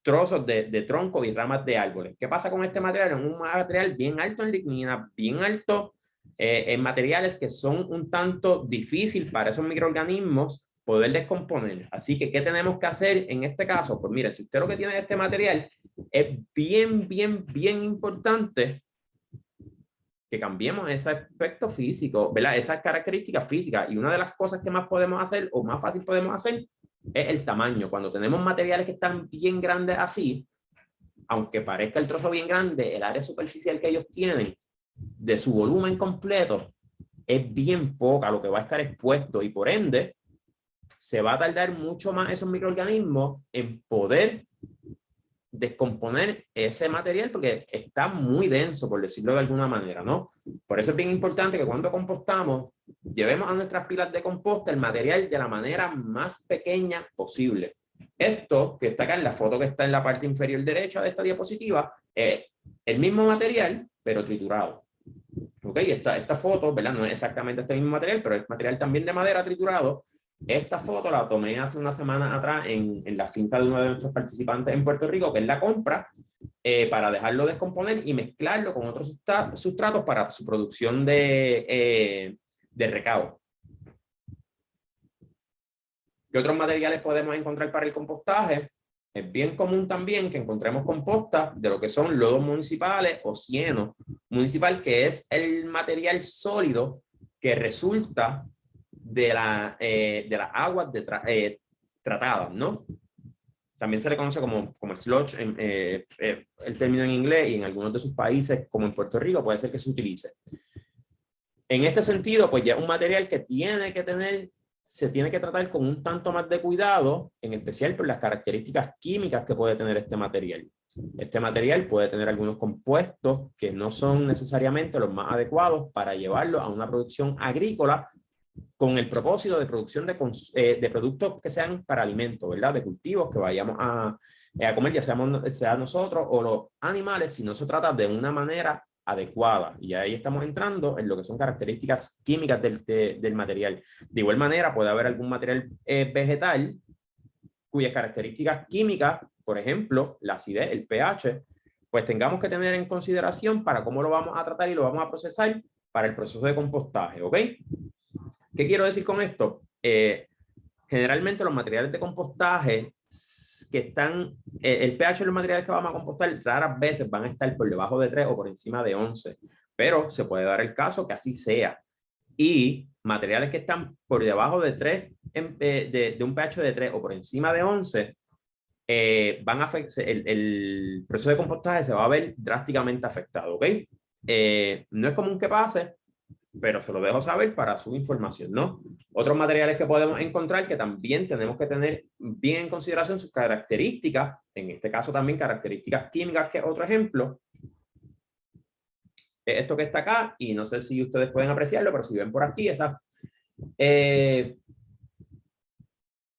trozos de tronco y ramas de árboles. ¿Qué pasa con este material? Es un material bien alto en lignina, bien alto en materiales que son un tanto difícil para esos microorganismos poder descomponer. Así que, ¿qué tenemos que hacer en este caso? Pues mire, si usted lo que tiene este material, es bien importante que cambiemos ese aspecto físico, ¿verdad? Esas características físicas. Y una de las cosas que más podemos hacer o más fácil podemos hacer es el tamaño. Cuando tenemos materiales que están bien grandes así, aunque parezca el trozo bien grande, el área superficial que ellos tienen de su volumen completo es bien poca lo que va a estar expuesto y por ende se va a tardar mucho más esos microorganismos en poder descomponer ese material porque está muy denso, por decirlo de alguna manera, ¿no? Por eso es bien importante que cuando compostamos, llevemos a nuestras pilas de composta el material de la manera más pequeña posible. Esto que está acá en la foto que está en la parte inferior derecha de esta diapositiva es el mismo material, pero triturado. ¿Ok? Esta foto, ¿verdad? No es exactamente este mismo material, pero es material también de madera triturado. Esta foto la tomé hace una semana atrás en la finca de uno de nuestros participantes en Puerto Rico, que es la compra, para dejarlo descomponer y mezclarlo con otros sustratos para su producción de recado. ¿Qué otros materiales podemos encontrar para el compostaje? Es bien común también que encontremos composta de lo que son lodos municipales o cieno municipal, que es el material sólido que resulta de las aguas tratadas, ¿no? También se le conoce como sludge, el término en inglés, y en algunos de sus países, como en Puerto Rico, puede ser que se utilice. En este sentido, pues ya es un material que se tiene que tratar con un tanto más de cuidado, en especial por las características químicas que puede tener este material. Este material puede tener algunos compuestos que no son necesariamente los más adecuados para llevarlo a una producción agrícola con el propósito de producción de productos que sean para alimento, ¿verdad? De cultivos que vayamos a comer, ya sea nosotros o los animales, si no se trata de una manera adecuada. Y ahí estamos entrando en lo que son características químicas del material. De igual manera, puede haber algún material vegetal cuyas características químicas, por ejemplo, la acidez, el pH, pues tengamos que tener en consideración para cómo lo vamos a tratar y lo vamos a procesar para el proceso de compostaje, ¿ok? ¿Qué quiero decir con esto? Generalmente los materiales de compostaje que están, el pH de los materiales que vamos a compostar raras veces van a estar por debajo de 3 o por encima de 11, pero se puede dar el caso que así sea. Y materiales que están por debajo de 3, de un pH de 3 o por encima de 11, van a el proceso de compostaje se va a ver drásticamente afectado, ¿ok? No es común que pase, pero se lo dejo saber para su información, ¿no? Otros materiales que podemos encontrar que también tenemos que tener bien en consideración sus características, en este caso también características químicas, que es otro ejemplo. Esto que está acá, y no sé si ustedes pueden apreciarlo, pero si ven por aquí, esas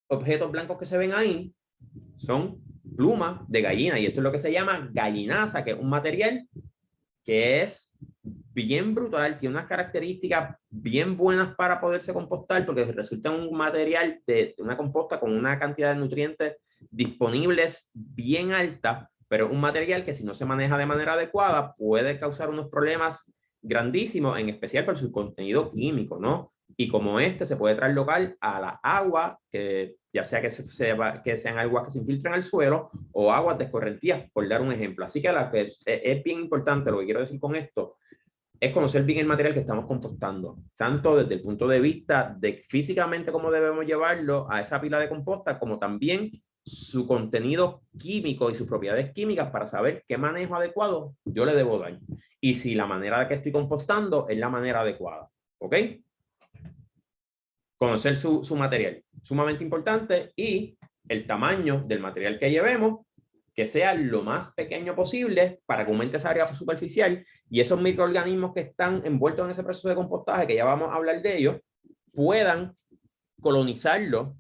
objetos blancos que se ven ahí son plumas de gallina, y esto es lo que se llama gallinaza, que es un material que es bien brutal, tiene unas características bien buenas para poderse compostar, porque resulta un material de una composta con una cantidad de nutrientes disponibles bien alta, pero un material que si no se maneja de manera adecuada puede causar unos problemas grandísimos, en especial por su contenido químico, ¿no? Y como este se puede traslocar a la agua, que ya sea que sean aguas que se infiltran al suelo o aguas de escorrentías, por dar un ejemplo. Así que es bien importante, lo que quiero decir con esto, es conocer bien el material que estamos compostando, tanto desde el punto de vista de físicamente cómo debemos llevarlo a esa pila de composta, como también su contenido químico y sus propiedades químicas para saber qué manejo adecuado yo le debo dar. Y si la manera de que estoy compostando es la manera adecuada. ¿Ok? Conocer su material, sumamente importante, y el tamaño del material que llevemos que sea lo más pequeño posible para que aumente esa área superficial y esos microorganismos que están envueltos en ese proceso de compostaje, que ya vamos a hablar de ellos, puedan colonizarlo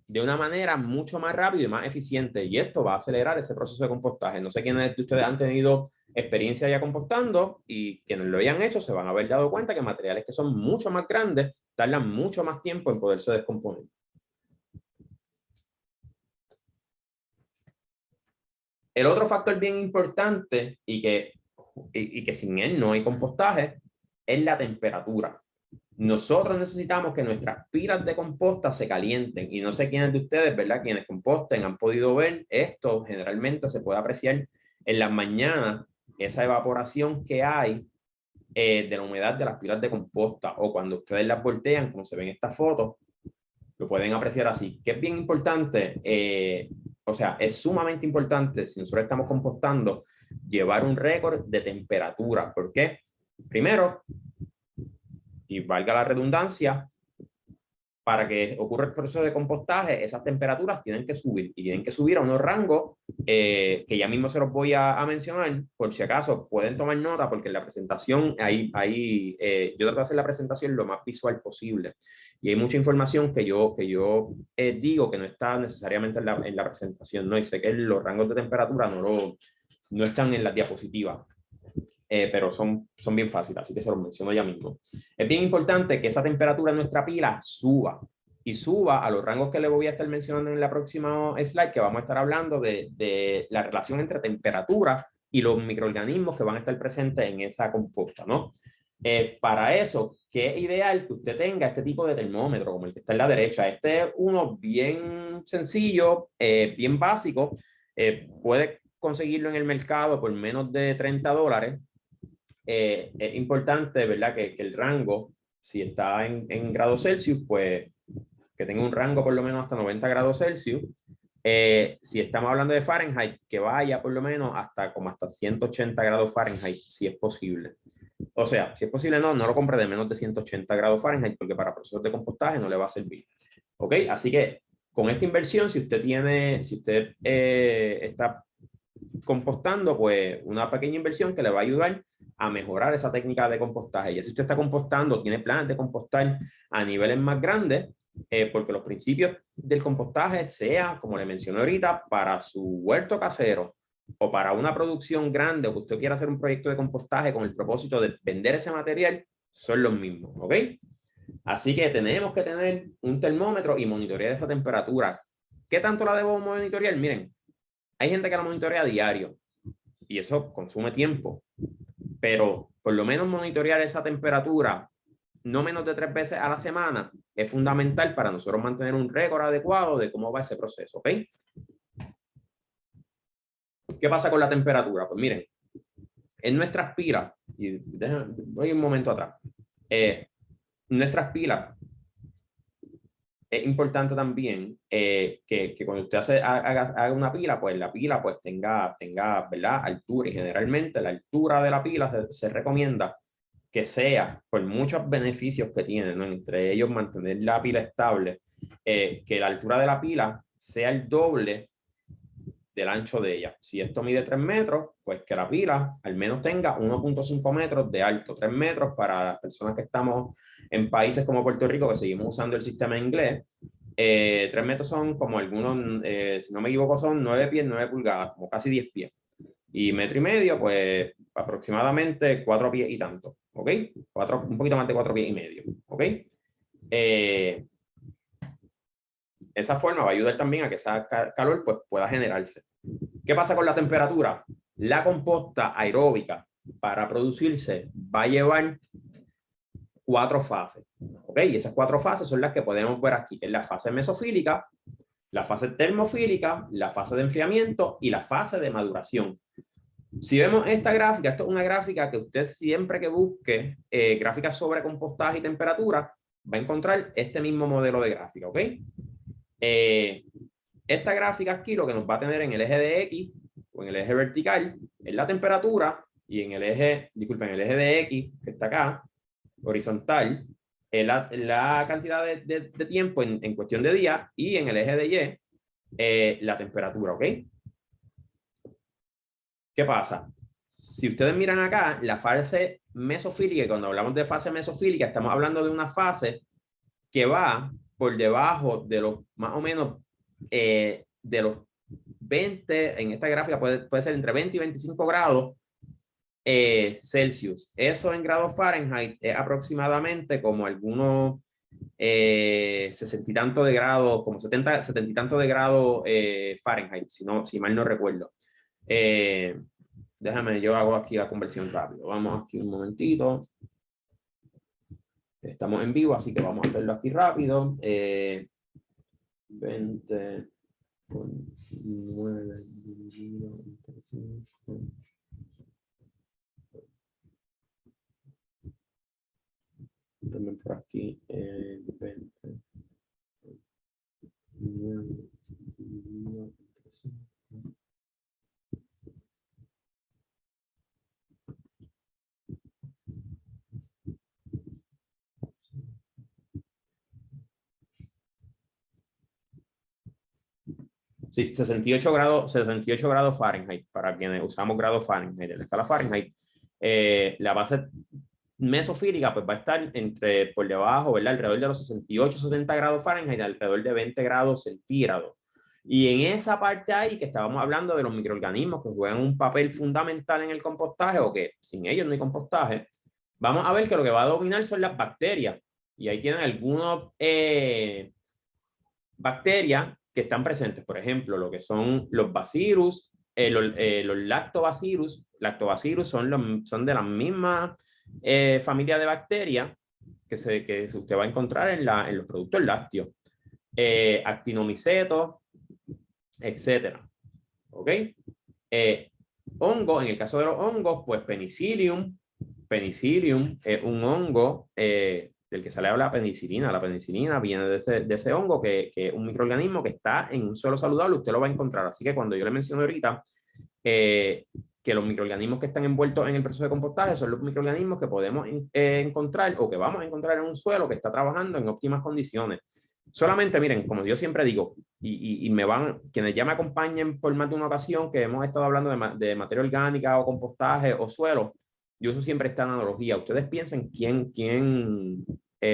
de una manera mucho más rápida y más eficiente. Y esto va a acelerar ese proceso de compostaje. No sé quiénes de ustedes han tenido experiencia ya compostando y quienes lo hayan hecho se van a haber dado cuenta que materiales que son mucho más grandes tardan mucho más tiempo en poderse descomponer. El otro factor bien importante y que sin él no hay compostaje es la temperatura. Nosotros necesitamos que nuestras pilas de composta se calienten y no sé quiénes de ustedes, ¿verdad? Quienes composten han podido ver esto. Generalmente se puede apreciar en las mañanas esa evaporación que hay de la humedad de las pilas de composta, o cuando ustedes las voltean, como se ve en esta foto, lo pueden apreciar así, que es bien importante, o sea, es sumamente importante si nosotros estamos compostando, llevar un récord de temperatura. ¿Por qué? Primero, y valga la redundancia, para que ocurra el proceso de compostaje, esas temperaturas tienen que subir y tienen que subir a unos rangos que ya mismo se los voy a mencionar, por si acaso pueden tomar nota, porque en la presentación, yo trato de hacer la presentación lo más visual posible y hay mucha información que yo digo que no está necesariamente en la presentación, ¿no? Y sé que los rangos de temperatura no están en las diapositivas. Pero son bien fáciles, así que se los menciono ya mismo. Es bien importante que esa temperatura de nuestra pila suba y suba a los rangos que le voy a estar mencionando en la próxima slide, que vamos a estar hablando de la relación entre temperatura y los microorganismos que van a estar presentes en esa composta, ¿no? Para eso, ¿qué es ideal que usted tenga este tipo de termómetro, como el que está en la derecha? Este es uno bien sencillo, bien básico. Puede conseguirlo en el mercado por menos de $30. Es importante, ¿verdad? Que el rango, si está en grados Celsius, pues que tenga un rango por lo menos hasta 90 grados Celsius. Si estamos hablando de Fahrenheit, que vaya por lo menos hasta 180 grados Fahrenheit, si es posible. O sea, si es posible, no lo compre de menos de 180 grados Fahrenheit, porque para procesos de compostaje no le va a servir. ¿Ok? Así que con esta inversión, si usted está compostando, pues una pequeña inversión que le va a ayudar a mejorar esa técnica de compostaje. Y si usted está compostando, tiene planes de compostar a niveles más grandes, porque los principios del compostaje, sea, como le mencioné ahorita, para su huerto casero o para una producción grande, o que usted quiera hacer un proyecto de compostaje con el propósito de vender ese material, son los mismos, ¿ok? Así que tenemos que tener un termómetro y monitorear esa temperatura. ¿Qué tanto la debo monitorear? Miren, hay gente que la monitorea a diario y eso consume tiempo, pero por lo menos monitorear esa temperatura no menos de 3 veces a la semana es fundamental para nosotros mantener un récord adecuado de cómo va ese proceso, ¿ok? ¿Qué pasa con la temperatura? Pues miren, en nuestras pilas, y voy un momento atrás, nuestras pilas, es importante también que cuando usted haga una pila, pues la pila pues tenga ¿verdad? Altura, y generalmente la altura de la pila se recomienda que sea, por muchos beneficios que tiene, ¿no? Entre ellos mantener la pila estable, que la altura de la pila sea el doble del ancho de ella. Si esto mide 3 metros, pues que la pila al menos tenga 1.5 metros de alto. 3 metros para las personas que estamos en países como Puerto Rico, que seguimos usando el sistema inglés. 3 metros son como algunos, si no me equivoco, son 9 pies, 9 pulgadas, como casi 10 pies. Y 1,5 metros, pues aproximadamente 4 pies y tanto, ¿ok? Un poquito más de 4 pies y medio, ¿ok? Esa forma va a ayudar también a que ese calor pues, pueda generarse. ¿Qué pasa con la temperatura? La composta aeróbica para producirse va a llevar 4 fases, ¿ok? Y esas 4 fases son las que podemos ver aquí, que es la fase mesofílica, la fase termofílica, la fase de enfriamiento y la fase de maduración. Si vemos esta gráfica, esto es una gráfica que usted siempre que busque gráficas sobre compostaje y temperatura, va a encontrar este mismo modelo de gráfica, ¿ok? Esta gráfica aquí lo que nos va a tener en el eje de X o en el eje vertical es la temperatura, y en el eje, disculpen, el eje de X, que está acá, horizontal, es la cantidad de tiempo en cuestión de días, y en el eje de Y, la temperatura, ¿ok? ¿Qué pasa? Si ustedes miran acá, la fase mesofílica, y cuando hablamos de fase mesofílica, estamos hablando de una fase que va por debajo de los, más o menos, de los 20, en esta gráfica puede ser entre 20 y 25 grados Celsius. Eso en grados Fahrenheit es aproximadamente como algunos 60 y tanto de grados, como 70 y tanto de grados Fahrenheit, si mal no recuerdo. Déjame, yo hago aquí la conversión rápido. Vamos aquí un momentito. Estamos en vivo, así que vamos a hacerlo aquí rápido. 20 con 9 dividido entre 5. También por aquí 20 9 dividido entre 5. Sí, 68 grados Fahrenheit, para quienes usamos grados Fahrenheit, en la escala Fahrenheit. La base mesofílica pues va a estar por debajo, ¿verdad? Alrededor de los 68, 70 grados Fahrenheit, alrededor de 20 grados centígrados. Y en esa parte ahí que estábamos hablando de los microorganismos que juegan un papel fundamental en el compostaje o que sin ellos no hay compostaje, vamos a ver que lo que va a dominar son las bacterias. Y ahí tienen algunos bacterias que están presentes, por ejemplo, lo que son los bacillus, los lactobacillus. Lactobacillus son de la misma familia de bacterias que usted va a encontrar en los productos lácteos. Actinomicetos, etcétera. ¿Ok? Hongo, en el caso de los hongos, pues Penicillium es un hongo del que sale la penicilina. La penicilina viene de ese hongo que es un microorganismo que está en un suelo saludable, usted lo va a encontrar. Así que cuando yo le menciono ahorita que los microorganismos que están envueltos en el proceso de compostaje son los microorganismos que podemos encontrar o que vamos a encontrar en un suelo que está trabajando en óptimas condiciones. Solamente, miren, como yo siempre digo, y quienes ya me acompañen por más de una ocasión que hemos estado hablando de materia orgánica o compostaje o suelo, yo uso siempre esta analogía. Ustedes piensen quién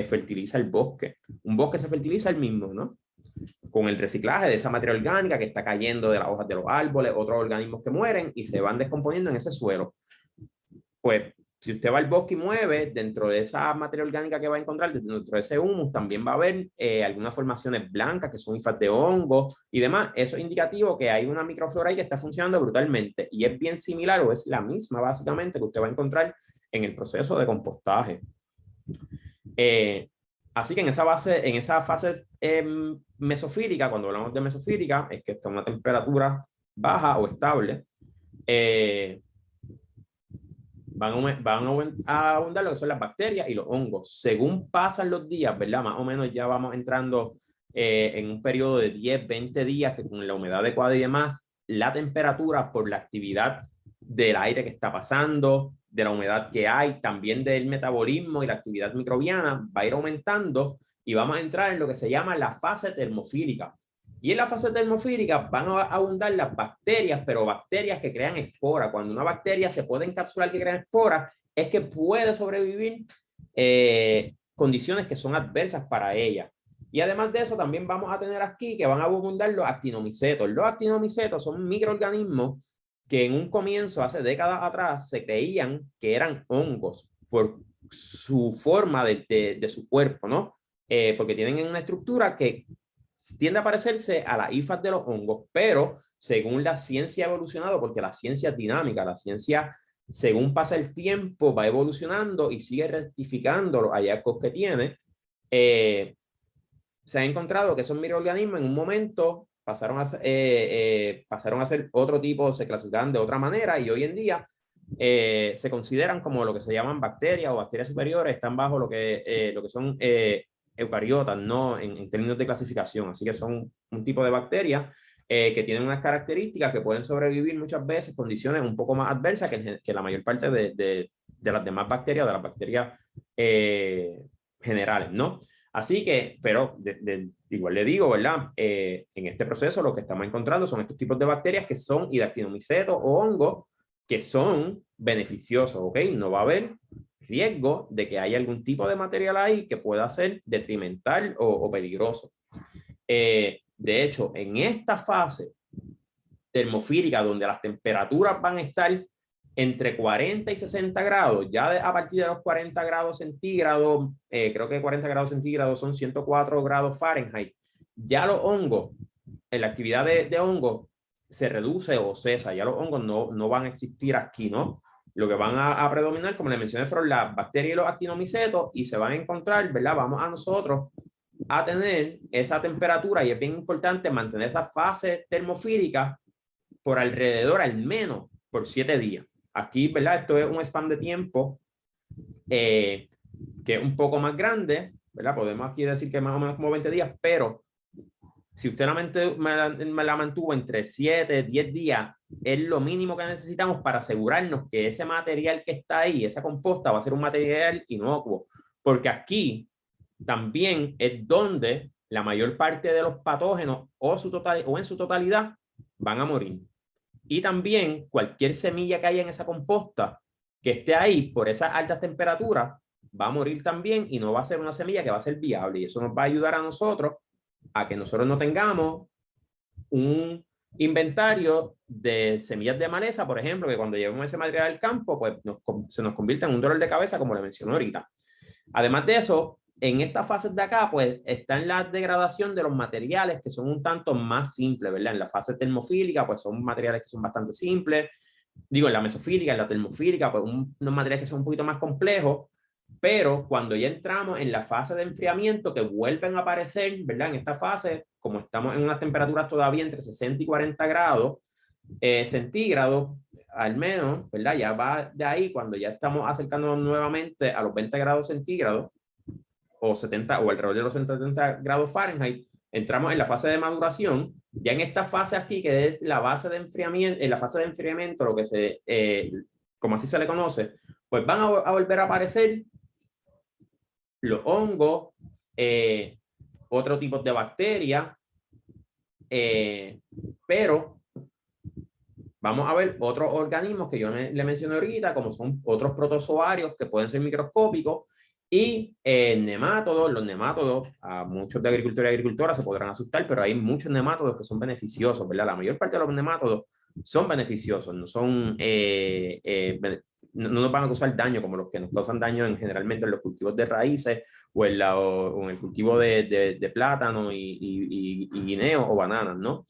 fertiliza el bosque. Un bosque se fertiliza el mismo, ¿no? Con el reciclaje de esa materia orgánica que está cayendo de las hojas de los árboles, otros organismos que mueren y se van descomponiendo en ese suelo. Pues, si usted va al bosque y mueve, dentro de esa materia orgánica que va a encontrar, dentro de ese humus, también va a haber algunas formaciones blancas que son hifas de hongo y demás. Eso es indicativo que hay una microflora ahí que está funcionando brutalmente y es bien similar o es la misma básicamente que usted va a encontrar en el proceso de compostaje. Así que en esa fase mesofílica, cuando hablamos de mesofílica, es que está a una temperatura baja o estable. Van a abundar lo que son las bacterias y los hongos. Según pasan los días, ¿verdad? Más o menos ya vamos entrando en un periodo de 10, 20 días que con la humedad adecuada y demás, la temperatura por la actividad del aire que está pasando, de la humedad que hay, también del metabolismo y la actividad microbiana va a ir aumentando y vamos a entrar en lo que se llama la fase termofílica. Y en la fase termofílica van a abundar las bacterias, pero bacterias que crean esporas. Cuando una bacteria se puede encapsular que crean esporas, es que puede sobrevivir condiciones que son adversas para ella. Y además de eso, también vamos a tener aquí que van a abundar los actinomicetos. Los actinomicetos son microorganismos que en un comienzo, hace décadas atrás, se creían que eran hongos por su forma de su cuerpo, ¿no? Porque tienen una estructura que tiende a parecerse a las hifas de los hongos, pero según la ciencia ha evolucionado, porque la ciencia es dinámica, la ciencia, según pasa el tiempo, va evolucionando y sigue rectificando los hallazgos que tiene, se ha encontrado que esos microorganismos en un momento pasaron a ser otro tipo, se clasifican de otra manera y hoy en día se consideran como lo que se llaman bacterias o bacterias superiores, están bajo lo que son eucariotas, ¿no? En términos de clasificación. Así que son un tipo de bacteria que tienen unas características que pueden sobrevivir muchas veces condiciones un poco más adversas que la mayor parte de las demás bacterias, de las bacterias generales, ¿no? Así que, pero igual le digo, ¿verdad? En este proceso lo que estamos encontrando son estos tipos de bacterias que son hidactinomicetos o hongos que son beneficiosos, ¿ok? No va a haber riesgo de que haya algún tipo de material ahí que pueda ser detrimental o peligroso. De hecho, en esta fase termofílica, donde las temperaturas van a estar entre 40 y 60 grados, ya a partir de los 40 grados centígrados, creo que 40 grados centígrados son 104 grados Fahrenheit, ya los hongos, en la actividad de hongos se reduce o cesa, ya los hongos no van a existir aquí, ¿no? Lo que van a predominar, como les mencioné, fueron las bacterias y los actinomicetos, y se van a encontrar, ¿verdad? Vamos a nosotros a tener esa temperatura, y es bien importante mantener esa fase termofílica por alrededor, al menos, por 7 días. Aquí, ¿verdad? Esto es un span de tiempo que es un poco más grande, ¿verdad? Podemos aquí decir que más o menos como 20 días, pero si usted me la mantuvo entre 7, 10 días, es lo mínimo que necesitamos para asegurarnos que ese material que está ahí, esa composta, va a ser un material inocuo. Porque aquí también es donde la mayor parte de los patógenos o en su totalidad van a morir. Y también cualquier semilla que haya en esa composta que esté ahí por esas altas temperaturas va a morir también, y no va a ser una semilla que va a ser viable. Y eso nos va a ayudar a nosotros a que nosotros no tengamos un inventario de semillas de maleza, por ejemplo, que cuando llevemos ese material al campo, pues se nos convierte en un dolor de cabeza, como le mencioné ahorita. Además de eso, en estas fases de acá, pues está en la degradación de los materiales que son un tanto más simples, ¿verdad? En la fase termofílica, pues son materiales que son bastante simples. Digo, en la mesofílica, en la termofílica, pues unos materiales que son un poquito más complejos. Pero cuando ya entramos en la fase de enfriamiento, que vuelven a aparecer, ¿verdad? En esta fase, como estamos en unas temperaturas todavía entre 60 y 40 grados centígrados, al menos, ¿verdad? Ya va de ahí, cuando ya estamos acercándonos nuevamente a los 20 grados centígrados, o 70, o alrededor de los 70 grados Fahrenheit, entramos en la fase de maduración. Ya en esta fase aquí, que es la base de enfriamiento, en la fase de enfriamiento, lo que como así se le conoce, pues van a volver a aparecer los hongos, otro tipo de bacterias, pero vamos a ver otros organismos que yo le mencioné ahorita, como son otros protozoarios que pueden ser microscópicos, y nemátodos. Los nemátodos, a muchos de agricultores y agricultoras se podrán asustar, pero hay muchos nemátodos que son beneficiosos, ¿verdad? La mayor parte de los nemátodos son beneficiosos, no son, no nos van a causar daño como los que nos causan daño generalmente en los cultivos de raíces, o en el cultivo de plátano y guineo o bananas, ¿no?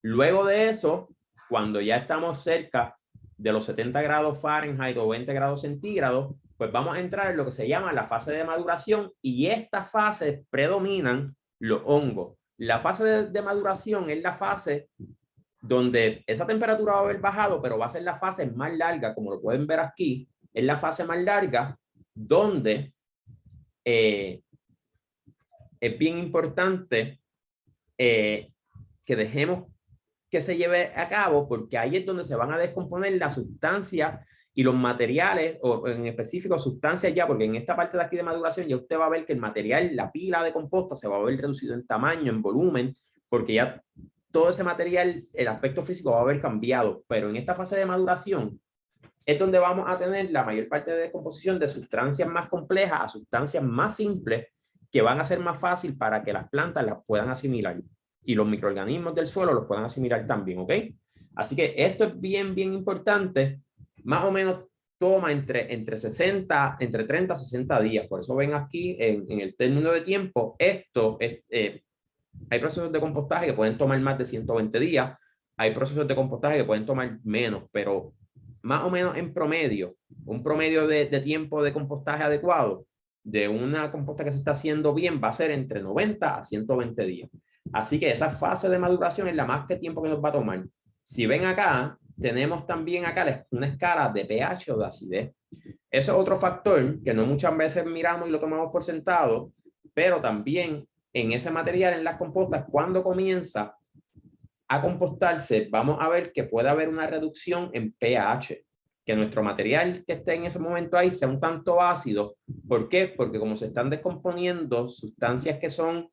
Luego de eso, cuando ya estamos cerca de los 70 grados Fahrenheit o 20 grados centígrados, pues vamos a entrar en lo que se llama la fase de maduración, y esta fase predominan los hongos. La fase de maduración es la fase donde esa temperatura va a haber bajado, pero va a ser la fase más larga, como lo pueden ver aquí, es la fase más larga donde es bien importante que dejemos que se lleve a cabo, porque ahí es donde se van a descomponer las sustancias y los materiales, o en específico sustancias ya, porque en esta parte de aquí de maduración ya usted va a ver que el material, la pila de composta, se va a ver reducido en tamaño, en volumen, porque ya todo ese material, el aspecto físico va a haber cambiado. Pero en esta fase de maduración es donde vamos a tener la mayor parte de descomposición de sustancias más complejas a sustancias más simples, que van a ser más fácil para que las plantas las puedan asimilar, y los microorganismos del suelo los puedan asimilar también, ¿ok? Así que esto es bien, bien importante. Más o menos toma entre 30 a 60 días. Por eso ven aquí en el término de tiempo, esto es, hay procesos de compostaje que pueden tomar más de 120 días, hay procesos de compostaje que pueden tomar menos, pero más o menos en promedio, un promedio de tiempo de compostaje adecuado de una composta que se está haciendo bien va a ser entre 90 a 120 días. Así que esa fase de maduración es la más que tiempo que nos va a tomar. Si ven acá, tenemos también acá una escala de pH o de acidez. Eso es otro factor que no muchas veces miramos y lo tomamos por sentado, pero también en ese material, en las compostas, cuando comienza a compostarse, vamos a ver que puede haber una reducción en pH, que nuestro material que esté en ese momento ahí sea un tanto ácido. ¿Por qué? Porque como se están descomponiendo sustancias que son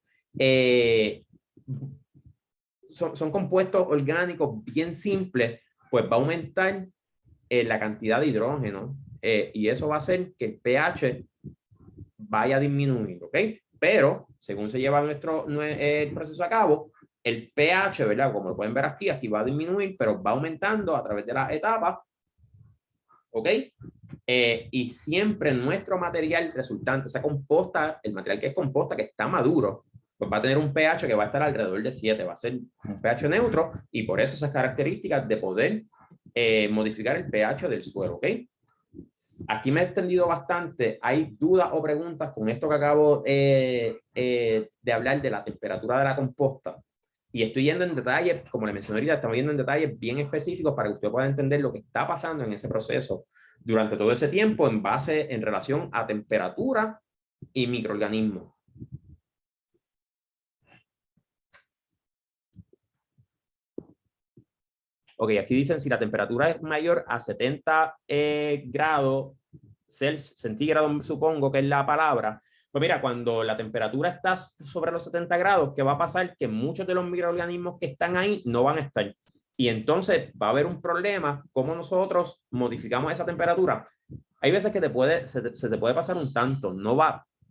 son compuestos orgánicos bien simples, pues va a aumentar la cantidad de hidrógeno y eso va a hacer que el pH vaya a disminuir, ¿ok? Pero según se lleva el proceso a cabo, el pH, ¿verdad? Como lo pueden ver aquí, aquí va a disminuir, pero va aumentando a través de las etapas, ¿ok? Y siempre nuestro material resultante, esa composta, el material que es composta, que está maduro, pues va a tener un pH que va a estar alrededor de 7, va a ser un pH neutro y por eso esas características de poder modificar el pH del suelo, ¿ok? Aquí me he extendido bastante. ¿Hay dudas o preguntas con esto que acabo de hablar de la temperatura de la composta? Y estoy yendo en detalles, como le mencioné ahorita, estamos yendo en detalles bien específicos para que usted pueda entender lo que está pasando en ese proceso durante todo ese tiempo en relación a temperatura y microorganismos. Ok, aquí dicen si la temperatura es mayor a 70 grados centígrados, supongo que es la palabra. Pues mira, cuando la temperatura está sobre los 70 grados, ¿qué va a pasar? Que muchos de los microorganismos que están ahí no van a estar. Y entonces va a haber un problema. ¿Cómo nosotros modificamos esa temperatura? Hay veces que se te puede pasar un tanto.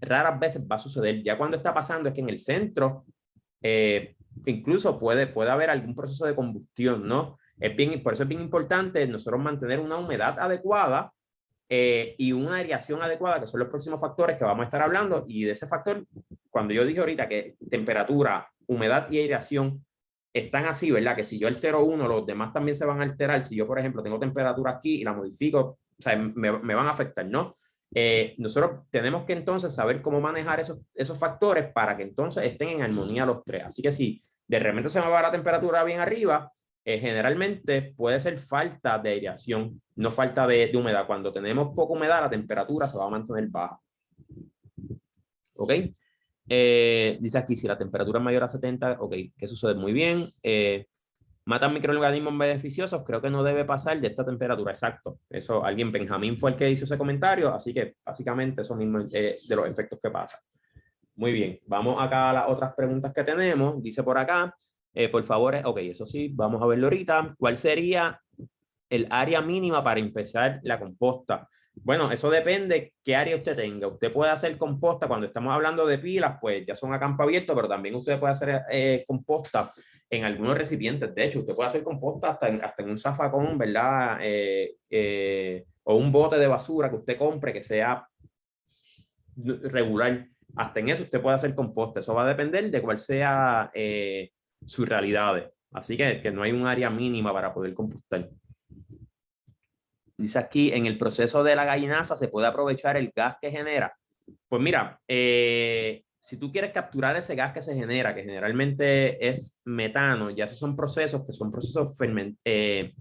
Raras veces va a suceder. Ya cuando está pasando es que en el centro incluso puede haber algún proceso de combustión, ¿no? Por eso es bien importante nosotros mantener una humedad adecuada y una aireación adecuada, que son los próximos factores que vamos a estar hablando. Y de ese factor, cuando yo dije ahorita que temperatura, humedad y aireación están así, ¿verdad? Que si yo altero uno, los demás también se van a alterar. Si yo, por ejemplo, tengo temperatura aquí y la modifico, o sea, me van a afectar, ¿no? Nosotros tenemos que entonces saber cómo manejar esos factores para que entonces estén en armonía los tres. Así que si de repente se me va la temperatura bien arriba, generalmente puede ser falta de aireación, no falta de humedad. Cuando tenemos poca humedad, la temperatura se va a mantener baja. ¿Ok? Dice aquí, si la temperatura es mayor a 70, ok, que sucede muy bien. Matan microorganismos beneficiosos, creo que no debe pasar de esta temperatura, exacto. Eso, Benjamín fue el que hizo ese comentario, así que básicamente eso mismo de los efectos que pasan. Muy bien, vamos acá a las otras preguntas que tenemos. Dice por acá, por favor, ok, eso sí, vamos a verlo ahorita. ¿Cuál sería el área mínima para empezar la composta? Bueno, eso depende qué área usted tenga. Usted puede hacer composta cuando estamos hablando de pilas, pues ya son a campo abierto, pero también usted puede hacer composta en algunos recipientes. De hecho, usted puede hacer composta hasta en un zafacón, ¿verdad? O un bote de basura que usted compre que sea regular. Hasta en eso usted puede hacer composta. Eso va a depender de cuál sea sus realidades. Así que no hay un área mínima para poder compostar. Dice aquí, en el proceso de la gallinaza se puede aprovechar el gas que genera. Pues mira, si tú quieres capturar ese gas que se genera, que generalmente es metano, ya esos son procesos que son procesos que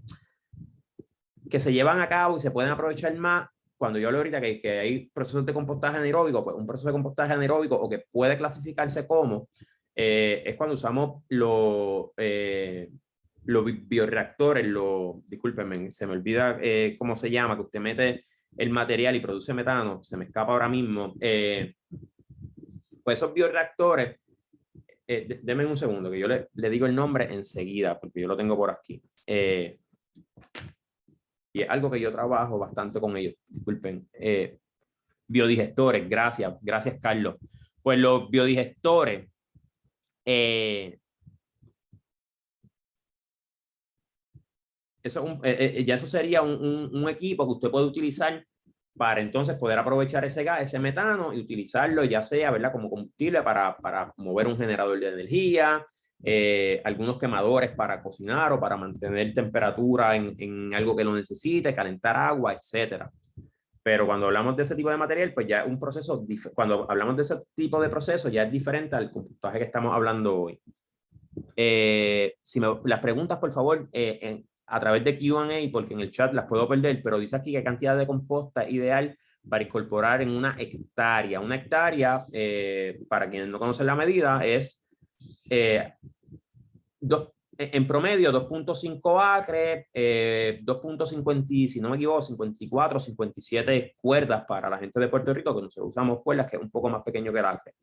se llevan a cabo y se pueden aprovechar más. Cuando yo hablo ahorita que hay procesos de compostaje anaeróbico, pues un proceso de compostaje anaeróbico o que puede clasificarse como es cuando usamos los bioreactores, discúlpenme, se me olvida cómo se llama, que usted mete el material y produce metano, se me escapa ahora mismo. Pues esos bioreactores, denme un segundo, que yo le digo el nombre enseguida, porque yo lo tengo por aquí. Y es algo que yo trabajo bastante con ellos, disculpen. Biodigestores, gracias Carlos. Pues los biodigestores, ya eso sería un equipo que usted puede utilizar para entonces poder aprovechar ese gas, ese metano y utilizarlo ya sea, ¿verdad? Como combustible para mover un generador de energía, algunos quemadores para cocinar o para mantener temperatura en algo que lo necesite, calentar agua, etcétera. Pero cuando hablamos de ese tipo de material, pues ya es un proceso, cuando hablamos de ese tipo de proceso, ya es diferente al compostaje que estamos hablando hoy. Las preguntas, por favor, a través de Q&A, porque en el chat las puedo perder, pero dice aquí qué cantidad de composta ideal para incorporar en una hectárea. Una hectárea, para quienes no conocen la medida, es en promedio 2.5 acres, 2.50, si no me equivoco, 54, 57 cuerdas para la gente de Puerto Rico, que nosotros usamos cuerdas, que es un poco más pequeño que el acre.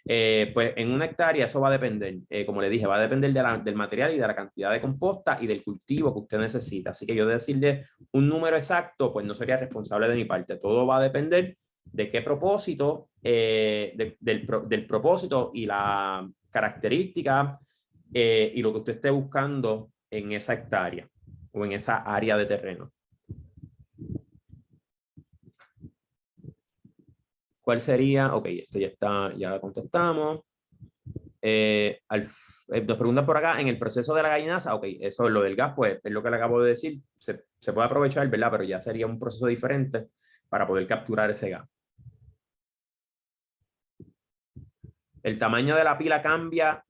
Pues en una hectárea eso va a depender, como le dije, va a depender del material y de la cantidad de composta y del cultivo que usted necesita. Así que yo decirle un número exacto, pues no sería responsable de mi parte. Todo va a depender de qué propósito, del propósito y la característica y lo que usted esté buscando en esa hectárea o en esa área de terreno. ¿Cuál sería? Ok, esto ya está, ya lo contestamos. Nos preguntan por acá, en el proceso de la gallinaza, ok, eso es lo del gas, pues es lo que le acabo de decir, se puede aprovechar, ¿verdad? Pero ya sería un proceso diferente para poder capturar ese gas. El tamaño de la pila cambia,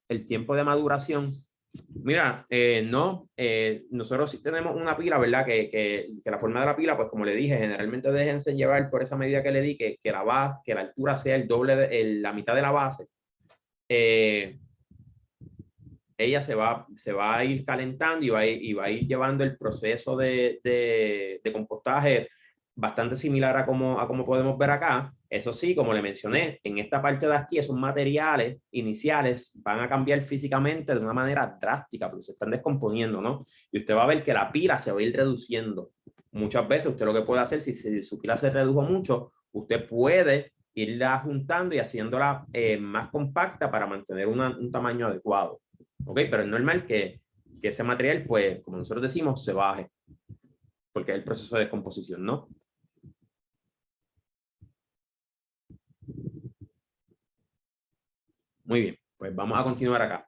el tiempo de maduración. Mira, no, nosotros sí tenemos una pila, ¿verdad? Que la forma de la pila, pues como le dije, generalmente déjense llevar por esa medida que le di, que la base, que la altura sea el doble, la mitad de la base. Ella se va a ir calentando y va a ir llevando el proceso de compostaje bastante similar a como podemos ver acá. Eso sí, como le mencioné, en esta parte de aquí esos materiales iniciales van a cambiar físicamente de una manera drástica porque se están descomponiendo, ¿no? Y usted va a ver que la pila se va a ir reduciendo. Muchas veces usted lo que puede hacer, si su pila se redujo mucho, usted puede irla juntando y haciéndola más compacta para mantener un tamaño adecuado. ¿Ok? Pero es normal que ese material, pues, como nosotros decimos, se baje, porque es el proceso de descomposición, ¿no? Muy bien, pues vamos a continuar acá.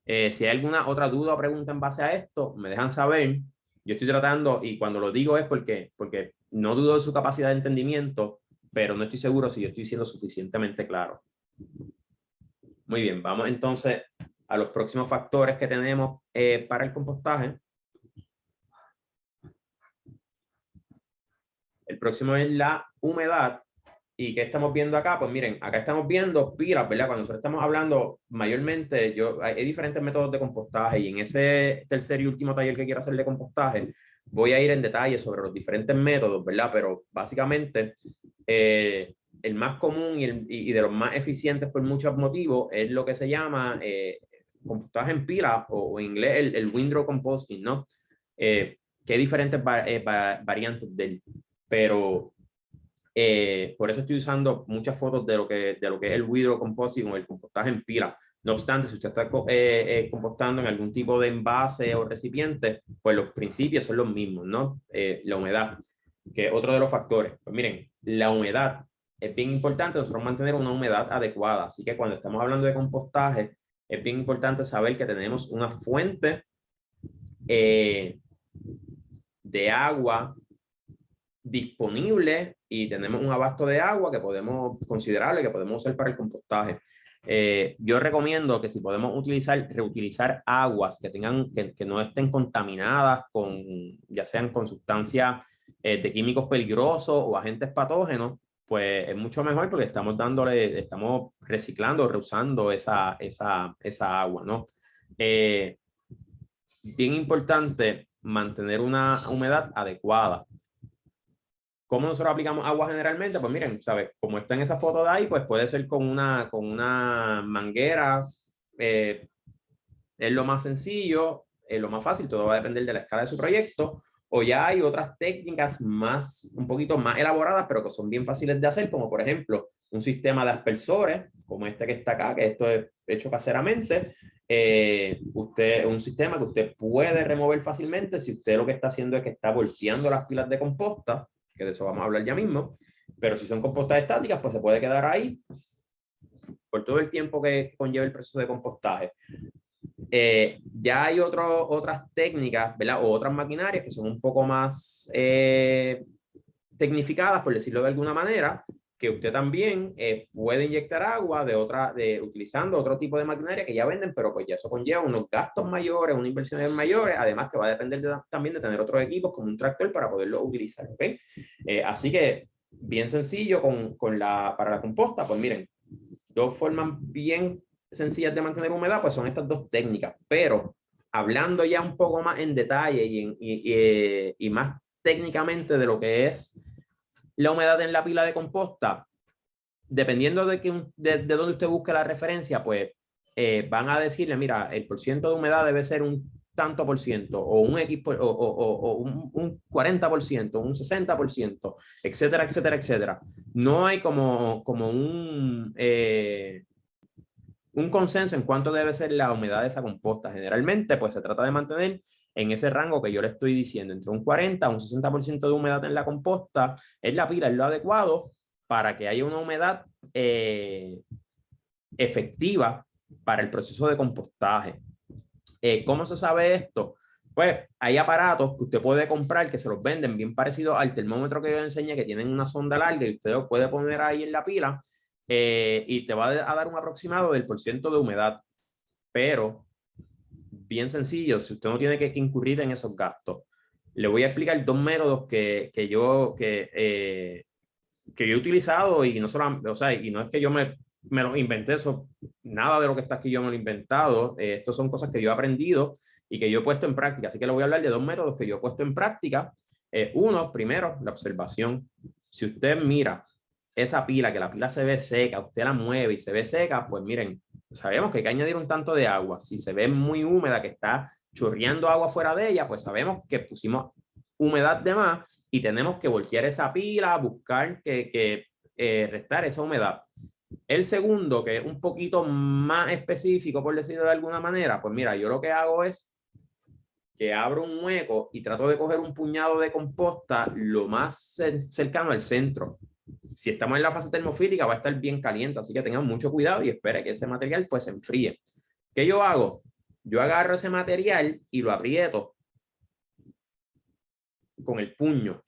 Si hay alguna otra duda o pregunta en base a esto, me dejan saber. Yo estoy tratando, y cuando lo digo es porque no dudo de su capacidad de entendimiento, pero no estoy seguro si yo estoy siendo suficientemente claro. Muy bien, vamos entonces a los próximos factores que tenemos para el compostaje. El próximo es la humedad. ¿Y qué estamos viendo acá? Pues miren, acá estamos viendo pilas, ¿verdad? Cuando nosotros estamos hablando, mayormente, hay diferentes métodos de compostaje y en ese tercer y último taller que quiero hacer de compostaje, voy a ir en detalle sobre los diferentes métodos, ¿verdad? Pero básicamente, el más común y de los más eficientes por muchos motivos es lo que se llama compostaje en pila o en inglés el windrow composting, ¿no? Que hay diferentes variantes de él, pero por eso estoy usando muchas fotos de lo que es el windrow composting o el compostaje en pila. No obstante, si usted está compostando en algún tipo de envase o recipiente, pues los principios son los mismos, ¿no? La humedad, que es otro de los factores. Pues miren, la humedad es bien importante nosotros mantener una humedad adecuada. Así que cuando estamos hablando de compostaje, es bien importante saber que tenemos una fuente de agua disponible y tenemos un abasto de agua que podemos considerable, que podemos usar para el compostaje. Yo recomiendo que si podemos reutilizar aguas que no estén contaminadas ya sean con sustancias de químicos peligrosos o agentes patógenos, pues es mucho mejor porque estamos reciclando, reusando esa agua, ¿no? Bien importante mantener una humedad adecuada. ¿Cómo nosotros aplicamos agua generalmente? Pues miren, ¿sabes? Como está en esa foto de ahí, pues puede ser con una manguera. Es lo más sencillo, es lo más fácil, todo va a depender de la escala de su proyecto. O ya hay otras técnicas un poquito más elaboradas, pero que son bien fáciles de hacer, como por ejemplo un sistema de aspersores, como este que está acá, que esto es hecho caseramente. Un sistema que usted puede remover fácilmente si usted lo que está haciendo es que está volteando las pilas de composta, que de eso vamos a hablar ya mismo, pero si son compostas estáticas, pues se puede quedar ahí por todo el tiempo que conlleva el proceso de compostaje. Ya hay otras técnicas, ¿verdad? O otras maquinarias que son un poco más tecnificadas, por decirlo de alguna manera, que usted también puede inyectar agua utilizando otro tipo de maquinaria que ya venden, pero pues ya eso conlleva unos gastos mayores, unas inversiones mayores, además que va a depender también de tener otros equipos como un tractor para poderlo utilizar, ¿ok? Así que bien sencillo para la composta, pues miren, dos formas bien sencillas de mantener humedad, pues son estas dos técnicas, pero hablando ya un poco más en detalle y más técnicamente de lo que es la humedad en la pila de composta, dependiendo de dónde usted busque la referencia, pues van a decirle, mira, el porciento de humedad debe ser un tanto por ciento, o un X o un 40%, un 60%, etcétera, etcétera, etcétera. No hay como un consenso en cuánto debe ser la humedad de esa composta. Generalmente, pues se trata de mantener en ese rango que yo le estoy diciendo, entre un 40 a un 60% de humedad en la composta, es la pila, es lo adecuado para que haya una humedad efectiva para el proceso de compostaje. ¿Cómo se sabe esto? Pues hay aparatos que usted puede comprar que se los venden bien parecidos al termómetro que yo le enseñé, que tienen una sonda larga y usted lo puede poner ahí en la pila y te va a dar un aproximado del porciento de humedad. Pero, bien sencillo, si usted no tiene que incurrir en esos gastos, le voy a explicar dos métodos que yo he utilizado y no solo, o sea, y no es que yo me lo inventé, eso, nada de lo que está aquí yo me lo he inventado, estos son cosas que yo he aprendido y que yo he puesto en práctica, así que le voy a hablar de dos métodos que yo he puesto en práctica. Uno, primero, la observación. Si usted mira esa pila, que la pila se ve seca, usted la mueve y se ve seca, pues miren, sabemos que hay que añadir un tanto de agua. Si se ve muy húmeda, que está chorreando agua fuera de ella, pues sabemos que pusimos humedad de más y tenemos que voltear esa pila, buscar que restar esa humedad. El segundo, que es un poquito más específico, por decirlo de alguna manera, pues mira, yo lo que hago es que abro un hueco y trato de coger un puñado de composta lo más cercano al centro. Si estamos en la fase termofílica va a estar bien caliente, así que tengan mucho cuidado y espere que ese material pues se enfríe. ¿Qué yo hago? Yo agarro ese material y lo aprieto con el puño.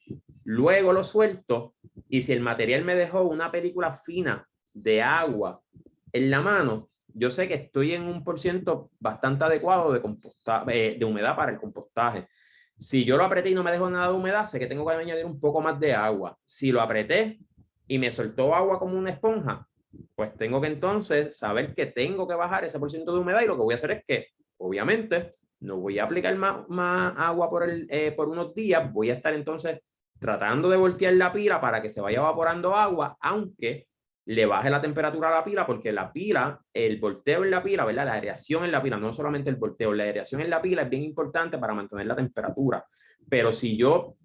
Luego lo suelto y si el material me dejó una película fina de agua en la mano, yo sé que estoy en un porciento bastante adecuado de humedad para el compostaje. Si yo lo apreté y no me dejó nada de humedad, sé que tengo que añadir un poco más de agua. Si lo apreté y me soltó agua como una esponja, pues tengo que entonces saber que tengo que bajar ese porciento de humedad y lo que voy a hacer es que, obviamente, no voy a aplicar más agua por unos días, voy a estar entonces tratando de voltear la pila para que se vaya evaporando agua, aunque le baje la temperatura a la pila, porque la pila, el volteo en la pila, ¿verdad? La aireación en la pila, no solamente el volteo, la aireación en la pila es bien importante para mantener la temperatura. Pero si yo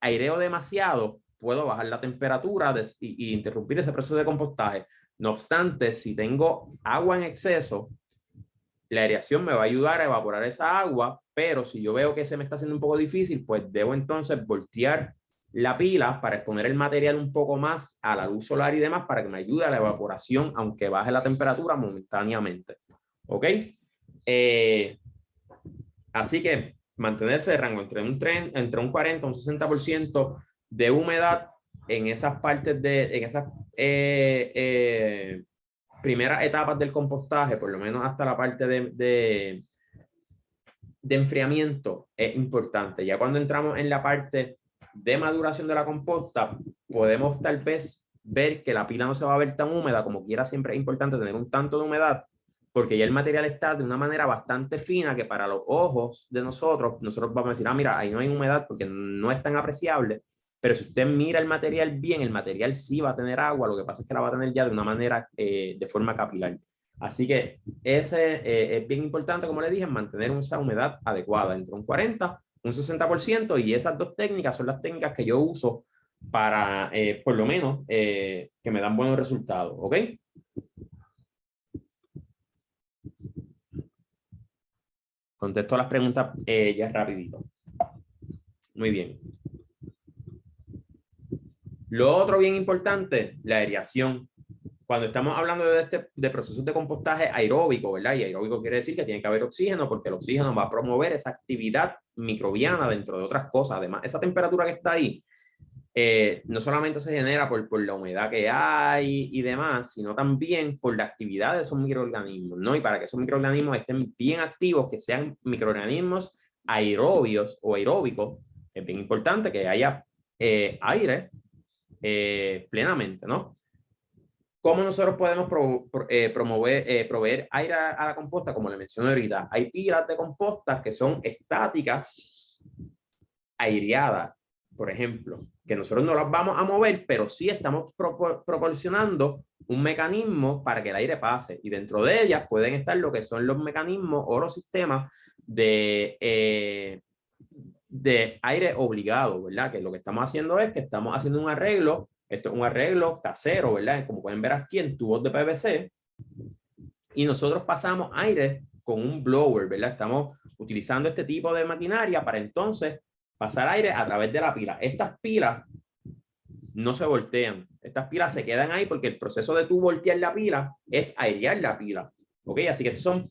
aireo demasiado, puedo bajar la temperatura y interrumpir ese proceso de compostaje. No obstante, si tengo agua en exceso, la aireación me va a ayudar a evaporar esa agua, pero si yo veo que se me está haciendo un poco difícil, pues debo entonces voltear la pila para exponer el material un poco más a la luz solar y demás para que me ayude a la evaporación, aunque baje la temperatura momentáneamente. ¿Ok? Así que mantenerse de rango entre un 40 y un 60% de humedad en esas partes en esas primeras etapas del compostaje, por lo menos hasta la parte de enfriamiento, es importante. Ya cuando entramos en la parte de maduración de la composta, podemos tal vez ver que la pila no se va a ver tan húmeda, como quiera siempre es importante tener un tanto de humedad, porque ya el material está de una manera bastante fina que para los ojos de nosotros vamos a decir, ah, mira, ahí no hay humedad porque no es tan apreciable, pero si usted mira el material bien, el material sí va a tener agua, lo que pasa es que la va a tener ya de una manera, de forma capilar. Así que ese es bien importante, como le dije, mantener esa humedad adecuada entre un 40 y un 60%, y esas dos técnicas son las técnicas que yo uso para, por lo menos, que me dan buenos resultados, ¿ok? Contesto las preguntas ya rapidito. Muy bien. Lo otro bien importante, la aireación. Cuando estamos hablando de procesos de compostaje aeróbico, ¿verdad? Y aeróbico quiere decir que tiene que haber oxígeno, porque el oxígeno va a promover esa actividad microbiana dentro de otras cosas. Además, esa temperatura que está ahí no solamente se genera por la humedad que hay y demás, sino también por la actividad de esos microorganismos, ¿no? Y para que esos microorganismos estén bien activos, que sean microorganismos aerobios o aeróbicos, es bien importante que haya aire plenamente, ¿no? ¿Cómo nosotros podemos proveer aire a la composta? Como le mencioné ahorita, hay pilas de composta que son estáticas, aireadas. por ejemplo, que nosotros no las vamos a mover, pero sí estamos proporcionando un mecanismo para que el aire pase. Y dentro de ellas pueden estar lo que son los mecanismos o los sistemas de aire obligado, ¿verdad? Que lo que estamos haciendo es que estamos haciendo un arreglo, esto es un arreglo casero, ¿verdad? Como pueden ver aquí en tubos de PVC, y nosotros pasamos aire con un blower, ¿verdad? Estamos utilizando este tipo de maquinaria para entonces pasar aire a través de la pila. Estas pilas no se voltean. Estas pilas se quedan ahí porque el proceso de tú voltear la pila es airear la pila. ¿Ok? Así que esto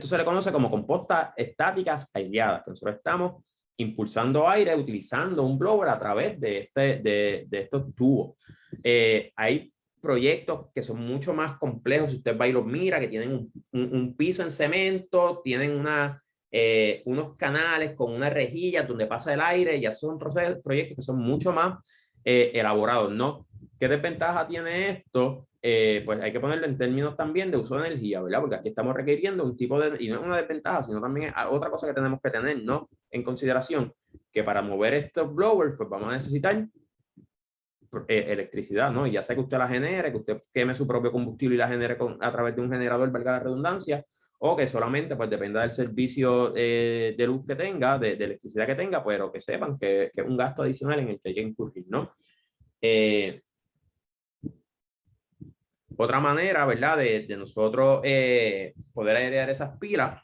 se le conoce como compostas estáticas aireadas. Nosotros estamos impulsando aire utilizando un blower a través de estos tubos. Hay proyectos que son mucho más complejos. Si usted va y los mira, que tienen un piso en cemento, tienen unos canales con una rejilla donde pasa el aire, ya son proyectos que son mucho más elaborados, ¿no? ¿Qué desventaja tiene esto? Pues hay que ponerlo en términos también de uso de energía, ¿verdad? Porque aquí estamos requiriendo un tipo de, y no es una desventaja, sino también otra cosa que tenemos que tener, ¿no? En consideración, que para mover estos blowers, pues vamos a necesitar electricidad, ¿no? Y ya sea que usted la genere, que usted queme su propio combustible y la genere a través de un generador, valga la redundancia, o que solamente pues dependa del servicio de luz que tenga, de electricidad que tenga, pero que sepan que es un gasto adicional en el que hay que incurrir, ¿no? Otra manera, ¿verdad? De nosotros poder airear esas pilas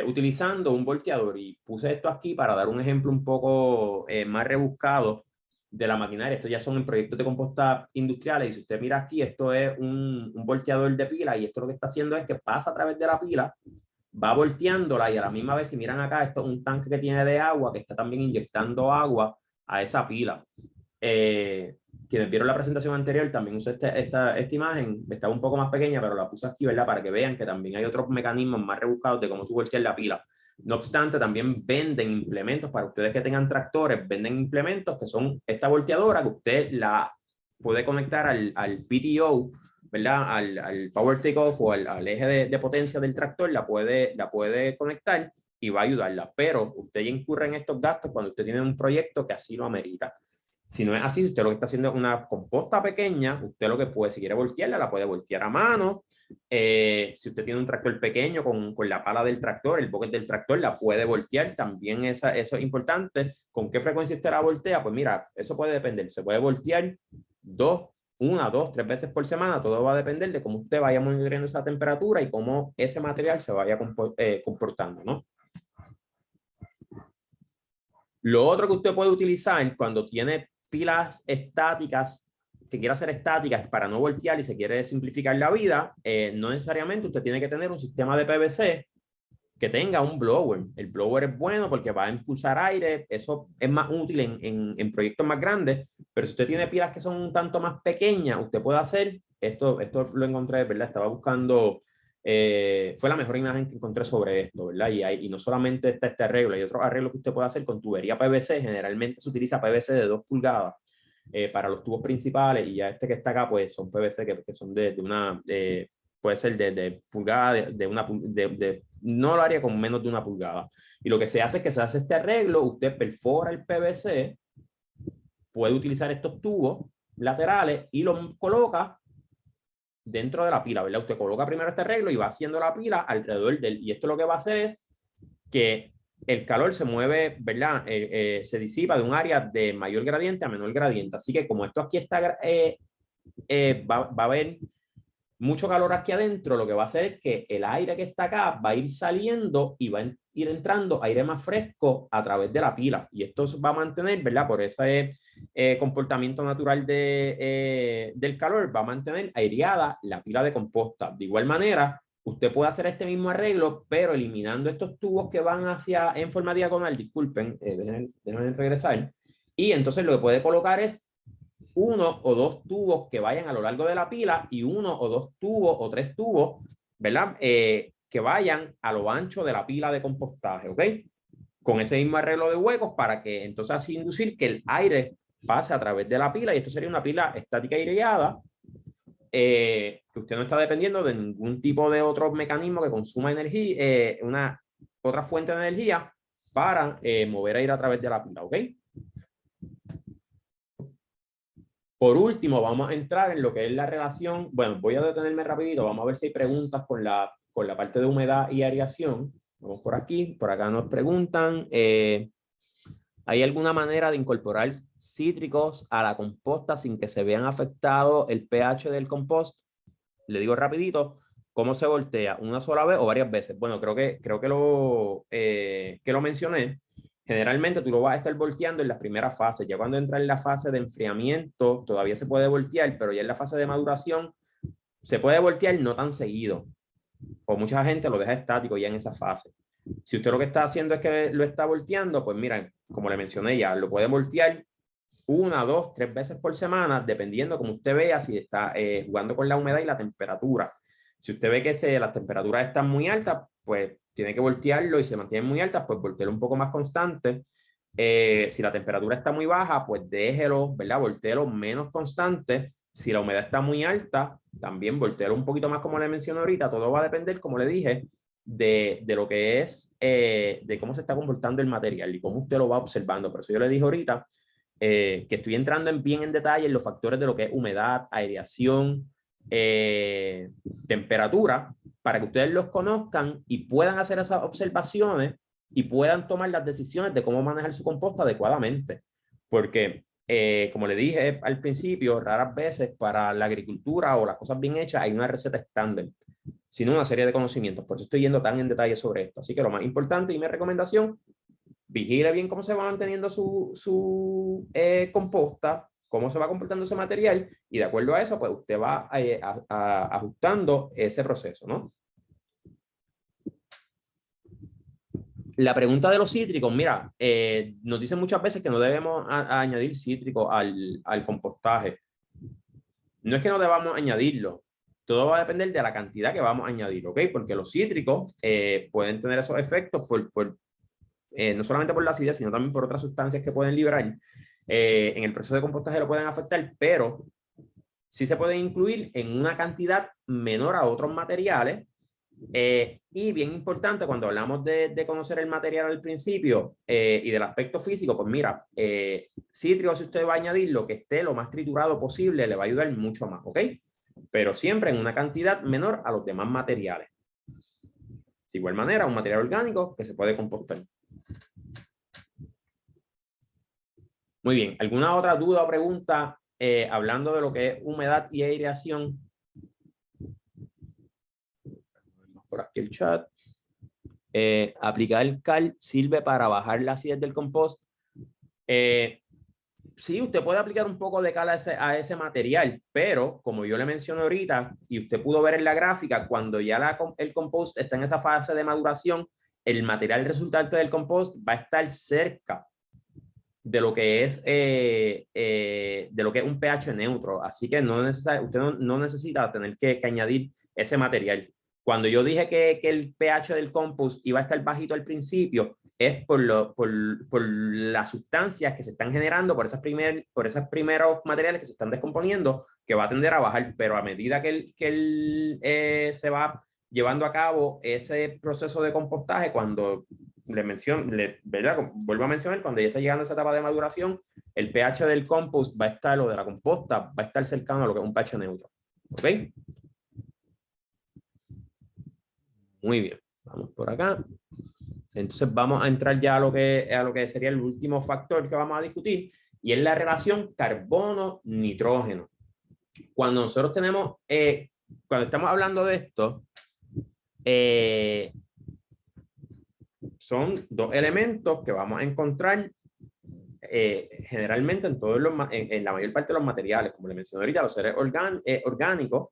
utilizando un volteador. Y puse esto aquí para dar un ejemplo un poco más rebuscado de la maquinaria. Esto ya son en proyectos de composta industriales. Y si usted mira aquí, esto es un volteador de pila. Y esto lo que está haciendo es que pasa a través de la pila, va volteándola y a la misma vez, si miran acá, esto es un tanque que tiene de agua que está también inyectando agua a esa pila. Quienes vieron la presentación anterior también usé esta imagen, estaba un poco más pequeña, pero la puse aquí, ¿verdad? Para que vean que también hay otros mecanismos más rebuscados de cómo tú volteas la pila. No obstante, también venden implementos para ustedes que tengan tractores, venden implementos que son esta volteadora que usted la puede conectar al PTO, ¿verdad? Al Power Takeoff o al eje de potencia del tractor, la puede conectar y va a ayudarla. Pero usted ya incurre en estos gastos cuando usted tiene un proyecto que así lo amerita. Si no es así, usted lo que está haciendo es una composta pequeña, usted lo que puede, si quiere voltearla, la puede voltear a mano. Si usted tiene un tractor pequeño con la pala del tractor, el bucket del tractor, la puede voltear. También eso es importante. ¿Con qué frecuencia usted la voltea? Pues mira, eso puede depender. Se puede voltear una, dos, tres veces por semana. Todo va a depender de cómo usted vaya monitoreando esa temperatura y cómo ese material se vaya comportando, ¿no? Lo otro que usted puede utilizar cuando tiene pilas estáticas, que quiera hacer estáticas para no voltear y se quiere simplificar la vida, no necesariamente usted tiene que tener un sistema de PVC que tenga un blower. El blower es bueno porque va a impulsar aire, eso es más útil en proyectos más grandes, pero si usted tiene pilas que son un tanto más pequeñas, usted puede hacer, esto lo encontré, ¿verdad? Estaba buscando, fue la mejor imagen que encontré sobre esto, ¿verdad? Y no solamente está este arreglo, hay otro arreglo que usted puede hacer con tubería PVC, generalmente se utiliza PVC de 2 pulgadas para los tubos principales, y ya este que está acá, pues son PVC que son de una... puede ser de pulgada, no lo haría con menos de 1 pulgada. Y lo que se hace es que se hace este arreglo, usted perfora el PVC, puede utilizar estos tubos laterales y los coloca dentro de la pila, ¿verdad? Usted coloca primero este arreglo y va haciendo la pila alrededor del, y esto lo que va a hacer es que el calor se mueve, ¿verdad? Se disipa de un área de mayor gradiente a menor gradiente. Así que como esto aquí está, va a haber mucho calor aquí adentro, lo que va a hacer es que el aire que está acá va a ir saliendo y va a ir entrando aire más fresco a través de la pila. Y esto va a mantener, ¿verdad? Por ese comportamiento natural del calor, va a mantener aireada la pila de composta. De igual manera, usted puede hacer este mismo arreglo, pero eliminando estos tubos que van en forma diagonal, disculpen, déjenme regresar. Y entonces lo que puede colocar es 1 o 2 tubos que vayan a lo largo de la pila y 1 o 2 tubos o 3 tubos, ¿verdad? Que vayan a lo ancho de la pila de compostaje, ¿ok? Con ese mismo arreglo de huecos para que entonces así inducir que el aire pase a través de la pila, y esto sería una pila estática aireada, que usted no está dependiendo de ningún tipo de otro mecanismo que consuma energía, otra fuente de energía para mover aire a través de la pila, ¿ok? Por último, vamos a entrar en lo que es la relación. Bueno, voy a detenerme rapidito. Vamos a ver si hay preguntas con la parte de humedad y aireación. Vamos por aquí. Por acá nos preguntan, ¿hay alguna manera de incorporar cítricos a la composta sin que se vean afectado el pH del compost? Le digo rapidito, ¿cómo se voltea? ¿Una sola vez o varias veces? Bueno, creo que lo mencioné. Generalmente tú lo vas a estar volteando en las primeras fases. Ya cuando entra en la fase de enfriamiento, todavía se puede voltear, pero ya en la fase de maduración se puede voltear no tan seguido. O mucha gente lo deja estático ya en esa fase. Si usted lo que está haciendo es que lo está volteando, pues miren, como le mencioné ya, lo puede voltear 1, 2, 3 veces por semana, dependiendo como usted vea si está jugando con la humedad y la temperatura. Si usted ve que las temperaturas están muy altas, pues tiene que voltearlo y se mantienen muy altas, pues voltearlo un poco más constante. Si la temperatura está muy baja, pues déjelo, ¿verdad? Volteelo menos constante. Si la humedad está muy alta, también volteelo un poquito más como le mencioné ahorita. Todo va a depender, como le dije, de lo que es, de cómo se está comportando el material y cómo usted lo va observando. Por eso yo le dije ahorita que estoy entrando bien en detalle en los factores de lo que es humedad, aireación, temperatura, para que ustedes los conozcan y puedan hacer esas observaciones y puedan tomar las decisiones de cómo manejar su composta adecuadamente. Porque, como le dije al principio, raras veces para la agricultura o las cosas bien hechas hay una receta estándar, sino una serie de conocimientos. Por eso estoy yendo tan en detalle sobre esto. Así que lo más importante y mi recomendación, vigile bien cómo se va manteniendo su composta, cómo se va comportando ese material y de acuerdo a eso, pues usted va ajustando ese proceso, ¿no? La pregunta de los cítricos, mira, nos dicen muchas veces que no debemos añadir cítricos al compostaje. No es que no debamos añadirlo, todo va a depender de la cantidad que vamos a añadir, ¿ok? Porque los cítricos pueden tener esos efectos no solamente por la acidez, sino también por otras sustancias que pueden liberar. En el proceso de compostaje lo pueden afectar, pero sí se pueden incluir en una cantidad menor a otros materiales. Y bien importante, cuando hablamos de conocer el material al principio y del aspecto físico, pues mira, cítrico, si usted va a añadir lo que esté lo más triturado posible, le va a ayudar mucho más, ¿ok? Pero siempre en una cantidad menor a los demás materiales. De igual manera, un material orgánico que se puede compostar. Muy bien, ¿alguna otra duda o pregunta hablando de lo que es humedad y aireación? Por aquí el chat. Aplicar cal sirve para bajar la acidez del compost. Sí, usted puede aplicar un poco de cal a ese material, pero como yo le mencioné ahorita, y usted pudo ver en la gráfica, cuando ya el compost está en esa fase de maduración, el material resultante del compost va a estar cerca de lo que es un pH neutro, así que usted no necesita tener que añadir ese material. Cuando yo dije que el pH del compost iba a estar bajito al principio, es por las sustancias que se están generando, por esos primeros materiales que se están descomponiendo, que va a tender a bajar, pero a medida que se va llevando a cabo ese proceso de compostaje, cuando ¿verdad? Vuelvo a mencionar, cuando ya está llegando a esa etapa de maduración, el pH del compost va a estar, o de la composta, va a estar cercano a lo que es un pH neutro. ¿Ok? Muy bien. Vamos por acá. Entonces vamos a entrar ya a lo que sería el último factor que vamos a discutir, y es la relación carbono-nitrógeno. Cuando nosotros cuando estamos hablando de esto, son dos elementos que vamos a encontrar generalmente en la mayor parte de los materiales, como le mencioné ahorita, los seres orgánicos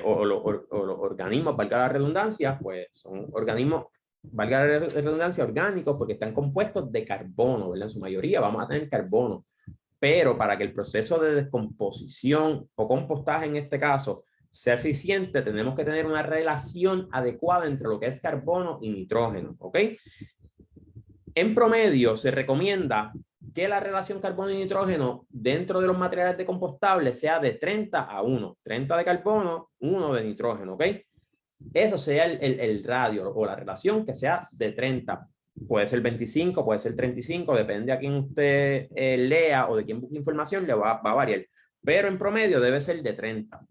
o los organismos, valga la redundancia, pues son organismos, valga la redundancia, orgánicos, porque están compuestos de carbono, ¿verdad? En su mayoría vamos a tener carbono, pero para que el proceso de descomposición o compostaje en este caso sea eficiente, tenemos que tener una relación adecuada entre lo que es carbono y nitrógeno, ¿ok? En promedio se recomienda que la relación carbono y nitrógeno dentro de los materiales de compostable sea de 30 a 1. 30 de carbono, 1 de nitrógeno, ¿ok? Eso sea el radio o la relación que sea de 30. Puede ser 25, puede ser 35, depende a quién usted lea o de quién busque información, le va a variar. pero en promedio debe ser de 30.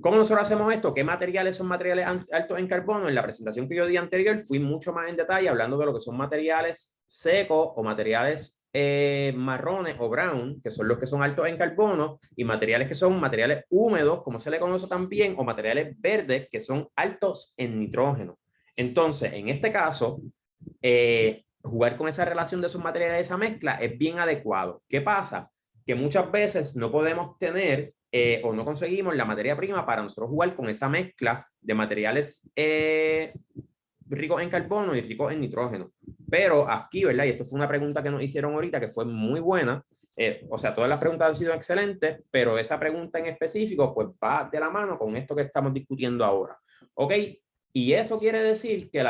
¿Cómo nosotros hacemos esto? ¿Qué materiales son materiales altos en carbono? En la presentación que yo di anterior fui mucho más en detalle hablando de lo que son materiales secos o materiales marrones o brown, que son los que son altos en carbono, y materiales que son materiales húmedos, como se le conoce también, o materiales verdes, que son altos en nitrógeno. Entonces, en este caso, jugar con esa relación de esos materiales, esa mezcla, es bien adecuado. ¿Qué pasa? Que muchas veces no podemos tener o no conseguimos la materia prima para nosotros jugar con esa mezcla de materiales ricos en carbono y ricos en nitrógeno. Pero aquí, ¿verdad? Y esto fue una pregunta que nos hicieron ahorita que fue muy buena. O sea, todas las preguntas han sido excelentes, pero esa pregunta en específico pues va de la mano con esto que estamos discutiendo ahora. ¿Ok? Y eso quiere decir que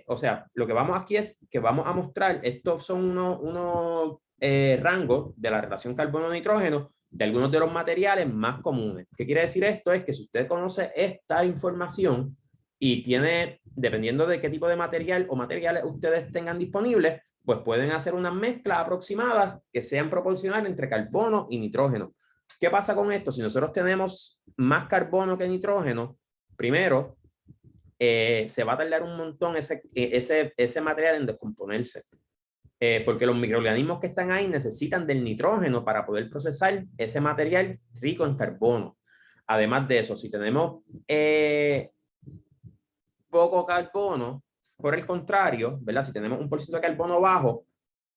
o sea, lo que vamos aquí es que vamos a mostrar, estos son unos rangos de la relación carbono-nitrógeno de algunos de los materiales más comunes. ¿Qué quiere decir esto? Es que si usted conoce esta información y tiene, dependiendo de qué tipo de material o materiales ustedes tengan disponibles, pues pueden hacer unas mezclas aproximadas que sean proporcionales entre carbono y nitrógeno. ¿Qué pasa con esto? Si nosotros tenemos más carbono que nitrógeno, primero, se va a tardar un montón ese material en descomponerse. Porque los microorganismos que están ahí necesitan del nitrógeno para poder procesar ese material rico en carbono. Además de eso, si tenemos poco carbono, por el contrario, ¿verdad? Si tenemos un porcentaje de carbono bajo,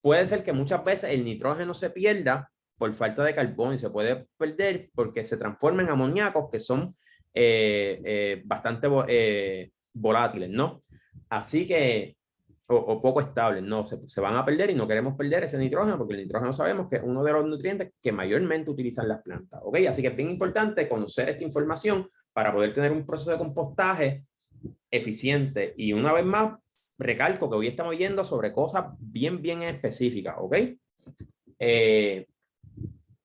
puede ser que muchas veces el nitrógeno se pierda por falta de carbono y se puede perder porque se transforma en amoníacos que son bastante volátiles, ¿no? Así que o poco estables, no, se van a perder y no queremos perder ese nitrógeno porque el nitrógeno sabemos que es uno de los nutrientes que mayormente utilizan las plantas, ¿ok? Así que es bien importante conocer esta información para poder tener un proceso de compostaje eficiente. Y una vez más, recalco que hoy estamos yendo sobre cosas bien específicas, ¿ok?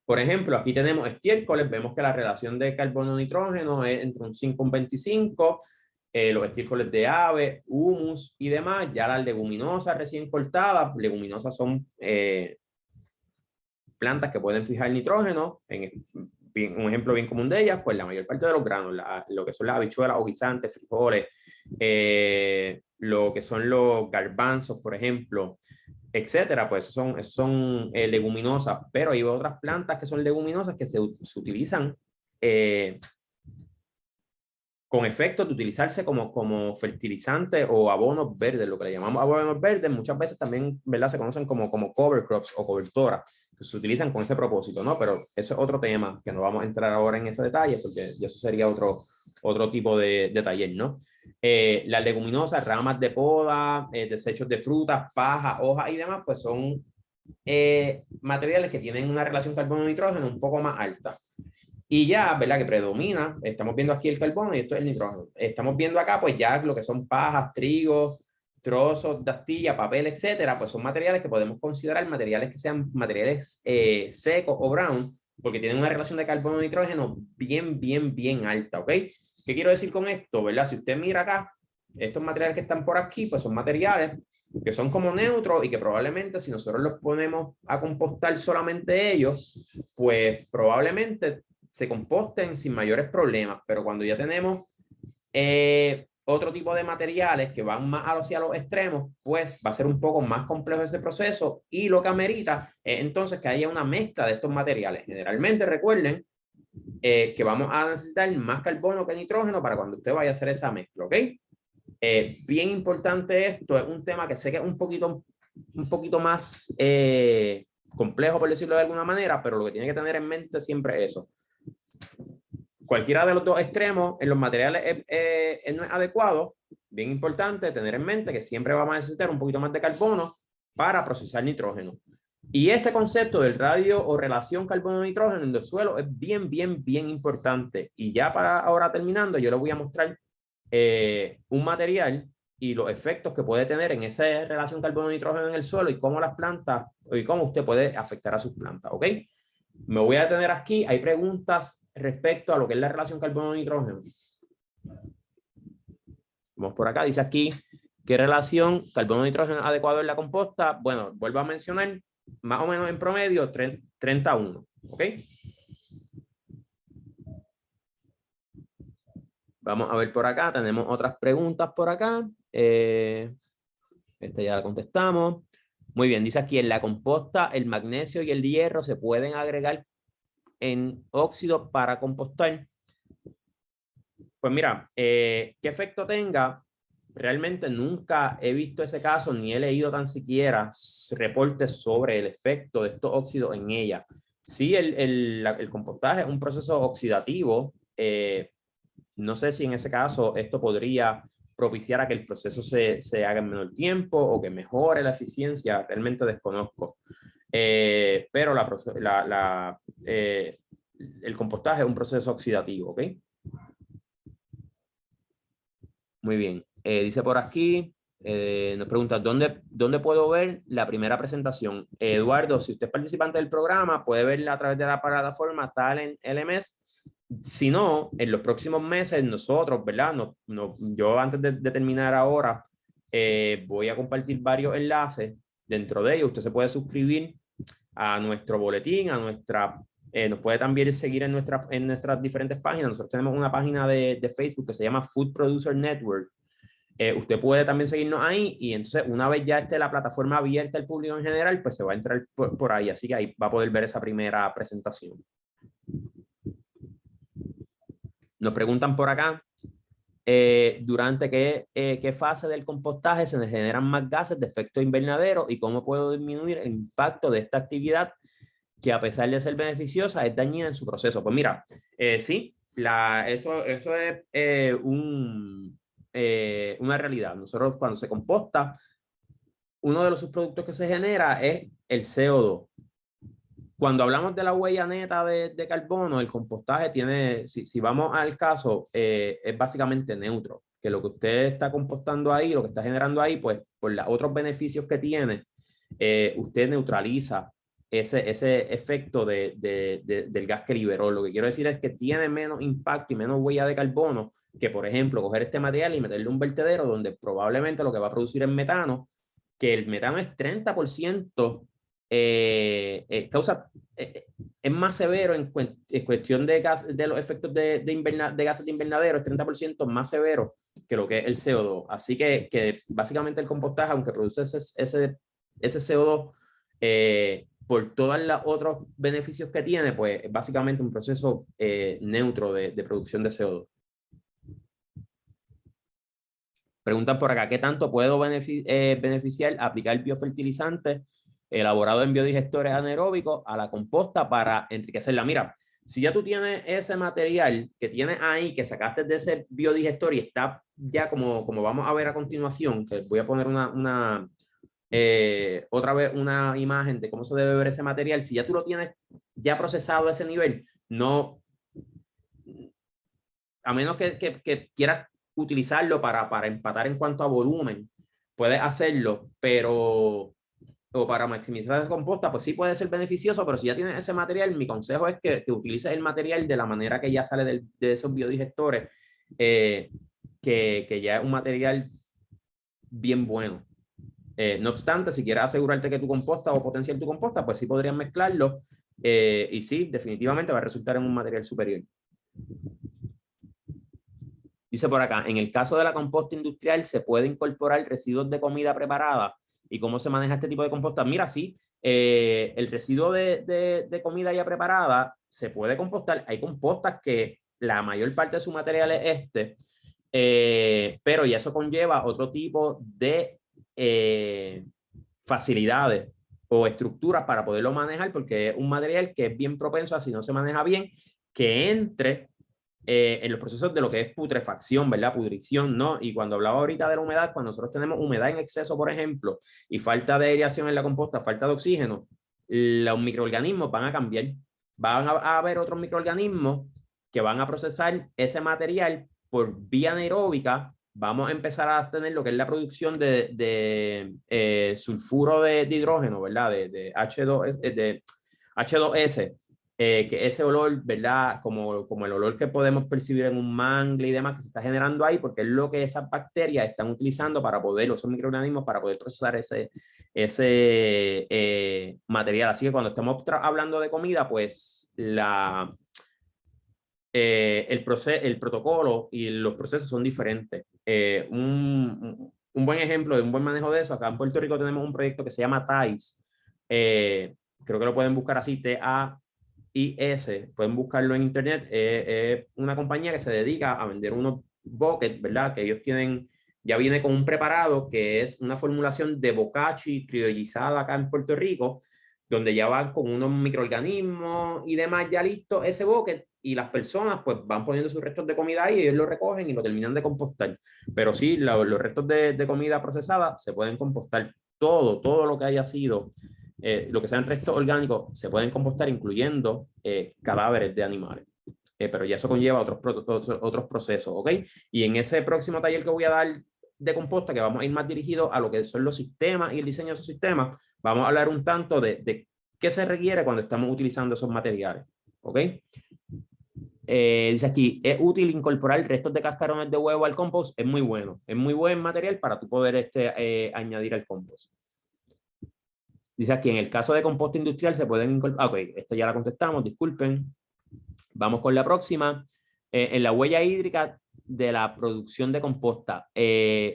Por ejemplo, aquí tenemos estiércoles, vemos que la relación de carbono-nitrógeno es entre un 5 y un 25, los estiércoles de ave, humus y demás. Ya las leguminosas recién cortadas, leguminosas son plantas que pueden fijar nitrógeno. Un ejemplo bien común de ellas, pues la mayor parte de los granos, lo que son las habichuelas o guisantes, frijoles, lo que son los garbanzos, por ejemplo, etcétera, pues son leguminosas, pero hay otras plantas que son leguminosas que se utilizan con efecto de utilizarse como fertilizante o abonos verdes, lo que le llamamos abonos verdes, muchas veces también, ¿verdad? Se conocen como cover crops o cobertoras, que se utilizan con ese propósito, ¿no? Pero eso es otro tema que no vamos a entrar ahora en ese detalle, porque eso sería otro tipo de taller, ¿no? Las leguminosas, ramas de poda, desechos de frutas, paja, hojas y demás, pues son materiales que tienen una relación carbono-nitrógeno un poco más alta. Y ya, ¿verdad? Que predomina, estamos viendo aquí el carbono y esto es el nitrógeno. Estamos viendo acá, pues ya lo que son pajas, trigo, trozos de astilla, papel, etcétera, pues son materiales que podemos considerar materiales que sean materiales secos o brown, porque tienen una relación de carbono-nitrógeno bien alta, ¿ok? ¿Qué quiero decir con esto, verdad? Si usted mira acá, estos materiales que están por aquí, pues son materiales que son como neutros y que probablemente si nosotros los ponemos a compostar solamente ellos, pues probablemente se composten sin mayores problemas, pero cuando ya tenemos otro tipo de materiales que van más hacia los extremos, pues va a ser un poco más complejo ese proceso y lo que amerita es entonces que haya una mezcla de estos materiales. Generalmente recuerden que vamos a necesitar más carbono que nitrógeno para cuando usted vaya a hacer esa mezcla, ¿ok? Bien importante esto, es un tema que sé que es un poquito más complejo, por decirlo de alguna manera, pero lo que tiene que tener en mente siempre es eso. Cualquiera de los dos extremos en los materiales no es adecuado. Bien importante tener en mente que siempre vamos a necesitar un poquito más de carbono para procesar nitrógeno. Y este concepto del radio o relación carbono-nitrógeno en el suelo es bien importante. Y ya para ahora terminando, yo les voy a mostrar un material y los efectos que puede tener en esa relación carbono-nitrógeno en el suelo y cómo las plantas y cómo usted puede afectar a sus plantas, ¿ok? Me voy a detener aquí. Hay preguntas respecto a lo que es la relación carbono-nitrógeno. Vamos por acá. Dice aquí, ¿qué relación carbono-nitrógeno adecuado en la composta? Bueno, vuelvo a mencionar, más o menos en promedio 30 a 1. ¿Ok? Vamos a ver por acá, tenemos otras preguntas por acá. Esta ya la contestamos. Muy bien, dice aquí, en la composta el magnesio y el hierro se pueden agregar en óxido para compostar. Pues mira, ¿qué efecto tenga? Realmente nunca he visto ese caso ni he leído tan siquiera reportes sobre el efecto de estos óxidos en ella. Sí, el compostaje es un proceso oxidativo. No sé si en ese caso esto podría propiciar a que el proceso se haga en menor tiempo o que mejore la eficiencia. Realmente desconozco. Pero el compostaje es un proceso oxidativo, ¿ok? Muy bien. Dice por aquí, nos pregunta, ¿dónde puedo ver la primera presentación? Eduardo, si usted es participante del programa, puede verla a través de la plataforma Talent LMS. Si no, en los próximos meses nosotros, ¿verdad? Yo antes de terminar ahora, voy a compartir varios enlaces. Dentro de ellos, usted se puede suscribir a nuestro boletín, nos puede también seguir en nuestras diferentes páginas. Nosotros tenemos una página de Facebook que se llama Food Producer Network. Usted puede también seguirnos ahí y entonces una vez ya esté la plataforma abierta al público en general, pues se va a entrar por ahí. Así que ahí va a poder ver esa primera presentación. Nos preguntan por acá, durante qué fase del compostaje se generan más gases de efecto invernadero y cómo puedo disminuir el impacto de esta actividad que a pesar de ser beneficiosa es dañina en su proceso. Pues mira, sí, eso es una realidad. Nosotros cuando se composta, uno de los subproductos que se genera es el CO2. Cuando hablamos de la huella neta de carbono, el compostaje tiene, si vamos al caso, es básicamente neutro, que lo que usted está compostando ahí, lo que está generando ahí, pues por los otros beneficios que tiene, usted neutraliza ese efecto del gas que liberó. Lo que quiero decir es que tiene menos impacto y menos huella de carbono que, por ejemplo, coger este material y meterle un vertedero donde probablemente lo que va a producir es metano, que el metano es 30% es más severo en cuestión de los efectos de gases de invernadero, es 30% más severo que lo que es el CO2. Así que básicamente el compostaje, aunque produce ese CO2, por todos los otros beneficios que tiene, pues es básicamente un proceso neutro de producción de CO2. Preguntan por acá, ¿qué tanto puedo beneficiar aplicar biofertilizantes elaborados en biodigestores anaeróbicos a la composta para enriquecerla? Mira, si ya tú tienes ese material que tienes ahí, que sacaste de ese biodigestor y está ya como vamos a ver a continuación, que voy a poner otra vez una imagen de cómo se debe ver ese material, si ya tú lo tienes ya procesado a ese nivel, no, a menos que quieras utilizarlo para empatar en cuanto a volumen, puedes hacerlo, pero o para maximizar la composta, pues sí puede ser beneficioso, pero si ya tienes ese material, mi consejo es que utilices el material de la manera que ya sale de esos biodigestores, que ya es un material bien bueno. No obstante, si quieres asegurarte que tu composta o potenciar tu composta, pues sí podrías mezclarlo y sí, definitivamente va a resultar en un material superior. Dice por acá, en el caso de la composta industrial, ¿se puede incorporar residuos de comida preparada? ¿Y cómo se maneja este tipo de composta? Mira, sí, el residuo de comida ya preparada se puede compostar. Hay compostas que la mayor parte de su material es pero ya eso conlleva otro tipo de facilidades o estructuras para poderlo manejar, porque es un material que es bien propenso a, si no se maneja bien, que entre en los procesos de lo que es putrefacción, ¿verdad? Pudrición, ¿no? Y cuando hablaba ahorita de la humedad, cuando nosotros tenemos humedad en exceso, por ejemplo, y falta de aireación en la composta, falta de oxígeno, los microorganismos van a cambiar. Van a haber otros microorganismos que van a procesar ese material por vía anaeróbica. Vamos a empezar a tener lo que es la producción de sulfuro de hidrógeno, ¿verdad? De H2S, que ese olor, ¿verdad? Como el olor que podemos percibir en un mangle y demás que se está generando ahí, porque es lo que esas bacterias están utilizando para poder, esos microorganismos, para poder procesar ese material. Así que cuando estamos hablando de comida, pues el protocolo y los procesos son diferentes. Un buen ejemplo de un buen manejo de eso, acá en Puerto Rico tenemos un proyecto que se llama TAIS. Creo que lo pueden buscar así, TAIS, pueden buscarlo en internet. Es una compañía que se dedica a vender unos buckets, ¿verdad? Que ellos tienen, ya viene con un preparado que es una formulación de bocachi criollizada acá en Puerto Rico, donde ya van con unos microorganismos y demás ya listo ese bucket, y las personas pues van poniendo sus restos de comida ahí y ellos lo recogen y lo terminan de compostar. Pero sí, los restos de comida procesada se pueden compostar. Todo lo que haya sido, lo que sean restos orgánicos, se pueden compostar, incluyendo cadáveres de animales. Pero ya eso conlleva otros procesos, ¿ok? Y en ese próximo taller que voy a dar de composta, que vamos a ir más dirigido a lo que son los sistemas y el diseño de esos sistemas, vamos a hablar un tanto de qué se requiere cuando estamos utilizando esos materiales, ¿ok? Dice aquí, es útil incorporar restos de cascarones de huevo al compost. Es muy bueno, es muy buen material para tú poder añadir al compost. Dice aquí, en el caso de composta industrial se pueden incorporar. Ok, esto ya la contestamos, disculpen. Vamos con la próxima. En la huella hídrica de la producción de composta.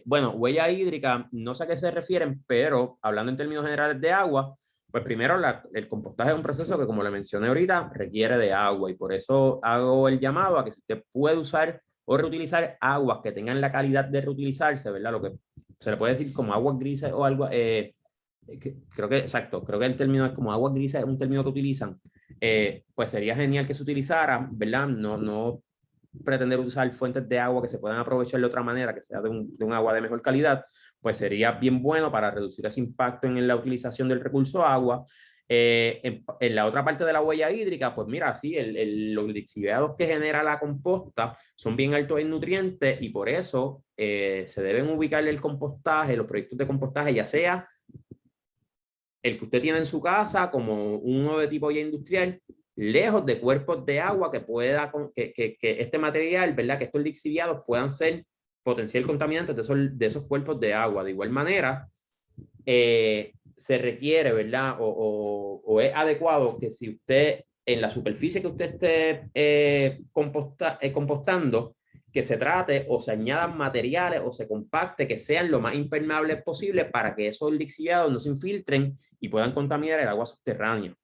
Bueno, huella hídrica, no sé a qué se refieren, pero hablando en términos generales de agua, pues primero el compostaje es un proceso que, como le mencioné ahorita, requiere de agua, y por eso hago el llamado a que si usted puede usar o reutilizar aguas que tengan la calidad de reutilizarse, ¿verdad? Lo que se le puede decir como aguas grises o algo, creo que el término es como aguas grises, es un término que utilizan. Pues sería genial que se utilizara, ¿verdad? No pretender usar fuentes de agua que se puedan aprovechar de otra manera, que sea de un agua de mejor calidad, pues sería bien bueno para reducir ese impacto en la utilización del recurso agua. En la otra parte de la huella hídrica, pues mira, sí, los lixiviados que genera la composta son bien altos en nutrientes, y por eso se deben ubicar el compostaje, los proyectos de compostaje, ya sea el que usted tiene en su casa, como uno de tipo ya industrial, lejos de cuerpos de agua que pueda, que este material, ¿verdad? Que estos lixiviados puedan ser potencial contaminantes de esos cuerpos de agua. De igual manera, se requiere, ¿verdad? O es adecuado que si usted, en la superficie que usted esté compostando, que se trate o se añadan materiales o se compacte que sean lo más impermeables posible, para que esos lixiviados no se infiltren y puedan contaminar el agua subterránea.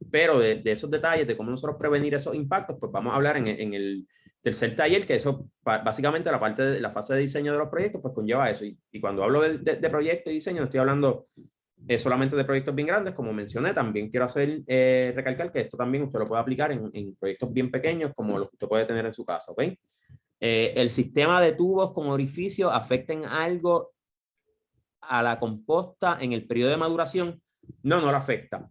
Pero de esos detalles, de cómo nosotros prevenir esos impactos, pues vamos a hablar en el tercer taller, que eso básicamente la parte de la fase de diseño de los proyectos pues conlleva eso. Y cuando hablo de proyecto y diseño, no estoy hablando solamente de proyectos bien grandes, como mencioné. También quiero recalcar que esto también usted lo puede aplicar en proyectos bien pequeños, como los que usted puede tener en su casa, ¿ok? El sistema de tubos con orificio afecten algo a la composta en el periodo de maduración. No lo afecta.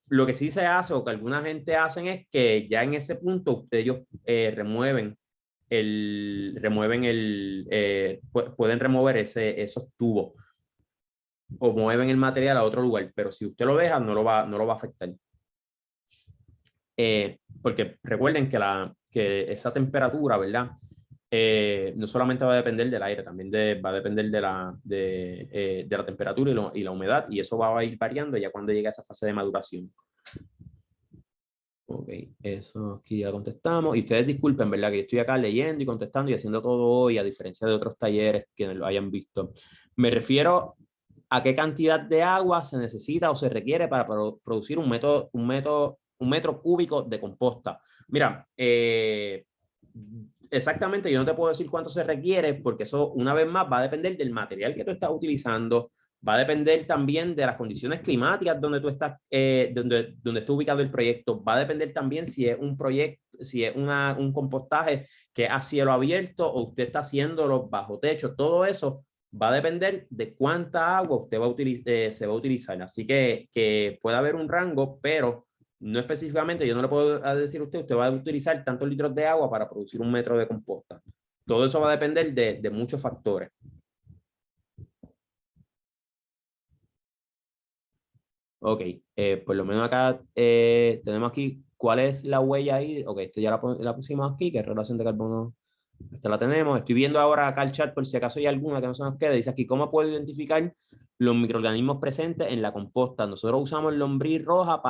Lo que sí se hace, o que alguna gente hacen, es que ya en ese punto ellos pueden remover esos tubos, o mueven el material a otro lugar, pero si usted lo deja, no lo va a afectar. Porque recuerden que esa temperatura, ¿verdad? No solamente va a depender del aire, también va a depender de la temperatura y la humedad, y eso va a ir variando ya cuando llegue a esa fase de maduración. Ok, eso aquí ya contestamos. Y ustedes disculpen, ¿verdad? Que yo estoy acá leyendo y contestando y haciendo todo hoy, a diferencia de otros talleres que lo hayan visto. Me refiero a qué cantidad de agua se necesita o se requiere para producir un metro cúbico de composta. Mira, exactamente yo no te puedo decir cuánto se requiere, porque eso, una vez más, va a depender del material que tú estás utilizando. Va a depender también de las condiciones climáticas donde tú estás, donde está ubicado el proyecto. Va a depender también si es un proyecto, si es un compostaje que es a cielo abierto o usted está haciéndolo bajo techo. Todo eso va a depender de cuánta agua usted se va a utilizar. Así que puede haber un rango, pero no específicamente. Yo no le puedo decir a usted va a utilizar tantos litros de agua para producir un metro de composta. Todo eso va a depender de muchos factores. Ok, por lo menos acá tenemos aquí cuál es la huella ahí. Ok, esto ya la pusimos aquí, que es relación de carbono Esta la tenemos. Estoy viendo ahora acá el chat por si acaso hay alguna que no se nos quede. Dice aquí, ¿cómo puedo identificar los microorganismos presentes en la composta? Nosotros usamos lombriz roja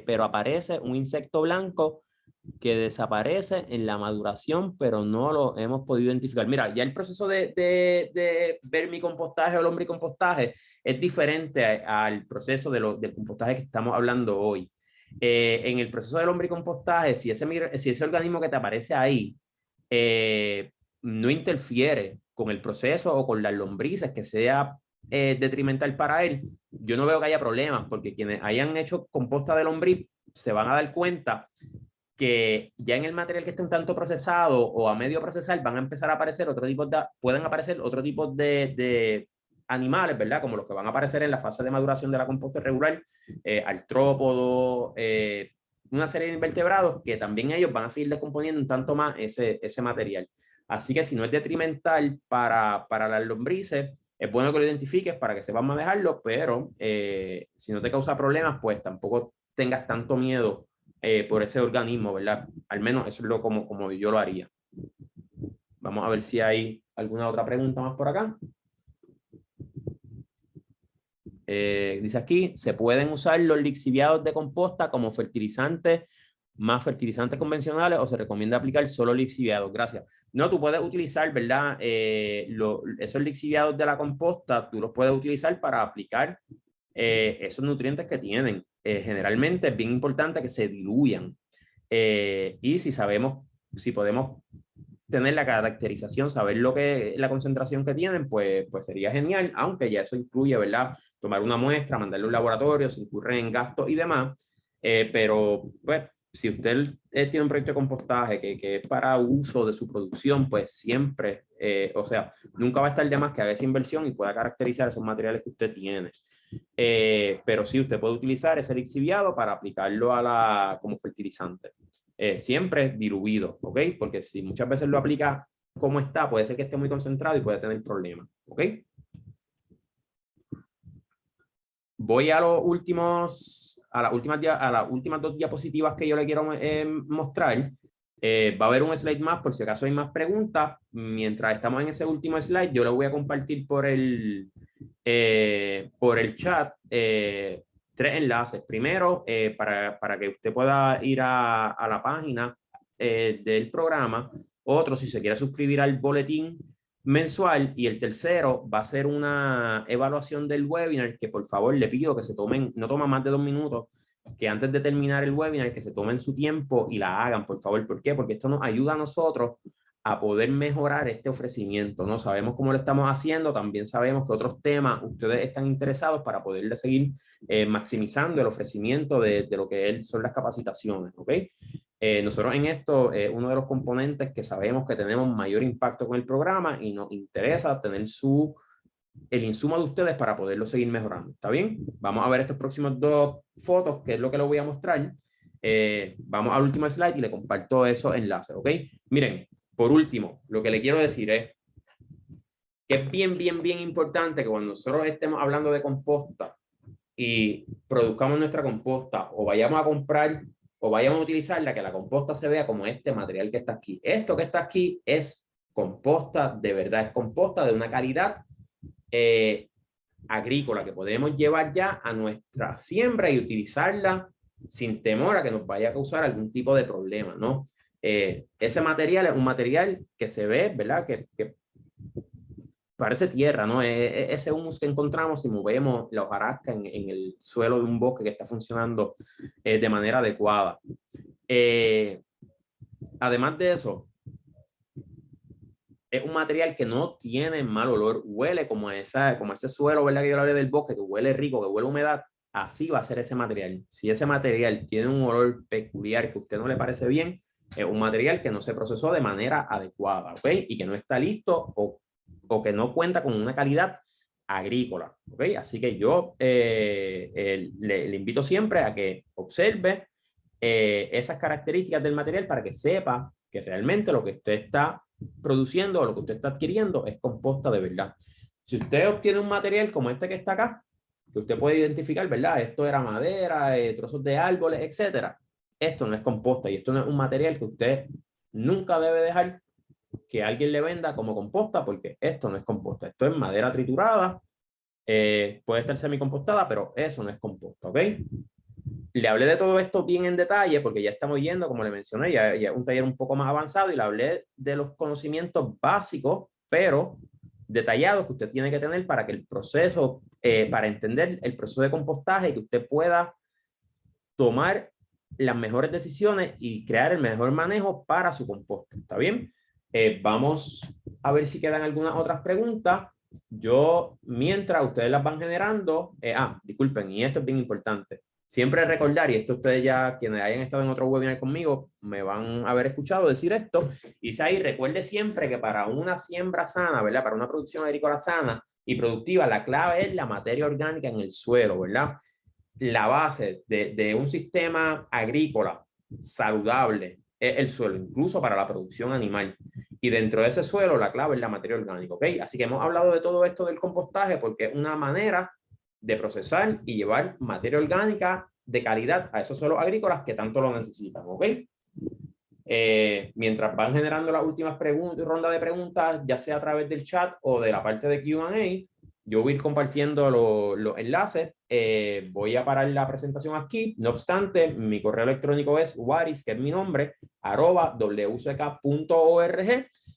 pero aparece un insecto blanco que desaparece en la maduración, pero no lo hemos podido identificar. Mira, ya el proceso de vermicompostaje o lombricompostaje es diferente al proceso del compostaje que estamos hablando hoy. En el proceso del lombricompostaje, si ese organismo que te aparece ahí no interfiere con el proceso o con las lombrices que sea detrimental para él, yo no veo que haya problemas, porque quienes hayan hecho composta de lombriz se van a dar cuenta que ya en el material que esté un tanto procesado o a medio procesar van a empezar a aparecer pueden aparecer otro tipo de animales, ¿verdad? Como los que van a aparecer en la fase de maduración de la composta regular, artrópodos, una serie de invertebrados que también ellos van a seguir descomponiendo un tanto más ese material. Así que si no es detrimental para las lombrices, es bueno que lo identifiques para que sepas manejarlo, pero si no te causa problemas, pues tampoco tengas tanto miedo por ese organismo, ¿verdad? Al menos eso es como yo lo haría. Vamos a ver si hay alguna otra pregunta más por acá. Dice aquí, ¿se pueden usar los lixiviados de composta como fertilizantes, más fertilizantes convencionales, o se recomienda aplicar solo lixiviados? Gracias. No, tú puedes utilizar, ¿verdad? Esos lixiviados de la composta, tú los puedes utilizar para aplicar esos nutrientes que tienen. Generalmente es bien importante que se diluyan. Y si podemos tener la caracterización, saber lo que la concentración que tienen, pues sería genial, aunque ya eso incluye, ¿verdad? Tomar una muestra, mandarle a un laboratorio, se incurren en gastos y demás, pero pues si usted tiene un proyecto de compostaje que es para uso de su producción, pues siempre, o sea, nunca va a estar de más que haga esa inversión y pueda caracterizar esos materiales que usted tiene. Pero sí, usted puede utilizar ese lixiviado para aplicarlo como fertilizante. Siempre diluido, ¿ok? Porque si muchas veces lo aplica como está, puede ser que esté muy concentrado y puede tener problemas, ¿ok? Voy a las últimas dos diapositivas que yo le quiero mostrar. Va a haber un slide más por si acaso hay más preguntas. Mientras estamos en ese último slide, yo lo voy a compartir por el chat tres enlaces. Primero, para que usted pueda ir a la página del programa. Otro, si se quiere suscribir al boletín mensual. Y el tercero va a ser una evaluación del webinar que por favor le pido que se tomen, no toma más de 2 minutos, que antes de terminar el webinar, que se tomen su tiempo y la hagan, por favor. ¿Por qué? Porque esto nos ayuda a nosotros a poder mejorar este ofrecimiento, ¿no? Sabemos cómo lo estamos haciendo, también sabemos que otros temas ustedes están interesados para poderle seguir maximizando el ofrecimiento de lo que son las capacitaciones, ¿ok? Nosotros en esto, uno de los componentes que sabemos que tenemos mayor impacto con el programa y nos interesa tener el insumo de ustedes para poderlo seguir mejorando. ¿Está bien? Vamos a ver estos próximos 2 fotos, que es lo que les voy a mostrar. Vamos al último slide y le comparto esos enlaces, ¿ok? Miren, por último, lo que le quiero decir es que es bien importante que cuando nosotros estemos hablando de composta y produzcamos nuestra composta o vayamos a comprar o vayamos a utilizarla, que la composta se vea como este material que está aquí. Esto que está aquí es composta de verdad, es composta de una calidad agrícola que podemos llevar ya a nuestra siembra y utilizarla sin temor a que nos vaya a causar algún tipo de problema, ¿no? Ese material es un material que se ve, ¿verdad? Que parece tierra, ¿no? Ese humus que encontramos si movemos la hojarasca en el suelo de un bosque que está funcionando de manera adecuada. Además de eso, es un material que no tiene mal olor, huele como ese suelo, ¿verdad? Que yo hablé del bosque, que huele rico, que huele a humedad. Así va a ser ese material. Si ese material tiene un olor peculiar que a usted no le parece bien, es un material que no se procesó de manera adecuada, ¿ok? Y que no está listo o que no cuenta con una calidad agrícola, ¿ok? Así que yo le invito siempre a que observe esas características del material para que sepa que realmente lo que usted está produciendo o lo que usted está adquiriendo es composta de verdad. Si usted obtiene un material como este que está acá, que usted puede identificar, ¿verdad? Esto era madera, trozos de árboles, etcétera. Esto no es composta y esto no es un material que usted nunca debe dejar que alguien le venda como composta, porque esto no es composta, esto es madera triturada, puede estar semicompostada, pero eso no es composta, ¿ok? Le hablé de todo esto bien en detalle porque ya estamos yendo, como le mencioné, ya es un taller un poco más avanzado y le hablé de los conocimientos básicos, pero detallados que usted tiene que tener para que el proceso, para entender el proceso de compostaje y que usted pueda tomar las mejores decisiones y crear el mejor manejo para su composta. ¿Está bien? Vamos a ver si quedan algunas otras preguntas. Yo, mientras ustedes las van generando, disculpen, y esto es bien importante. Siempre recordar, y esto ustedes ya, quienes hayan estado en otro webinar conmigo, me van a haber escuchado decir esto. Y dice ahí, recuerde siempre que para una siembra sana, ¿verdad? Para una producción agrícola sana y productiva, la clave es la materia orgánica en el suelo, ¿verdad? La base de un sistema agrícola saludable es el suelo, incluso para la producción animal. Y dentro de ese suelo, la clave es la materia orgánica, ¿ok? Así que hemos hablado de todo esto del compostaje porque es una manera de procesar y llevar materia orgánica de calidad a esos suelos agrícolas que tanto lo necesitan, ¿ok? Mientras van generando las últimas rondas de preguntas, ya sea a través del chat o de la parte de Q&A, yo voy a ir compartiendo los enlaces. Voy a parar la presentación aquí. No obstante, mi correo electrónico es waris, que es mi nombre, @wck.org,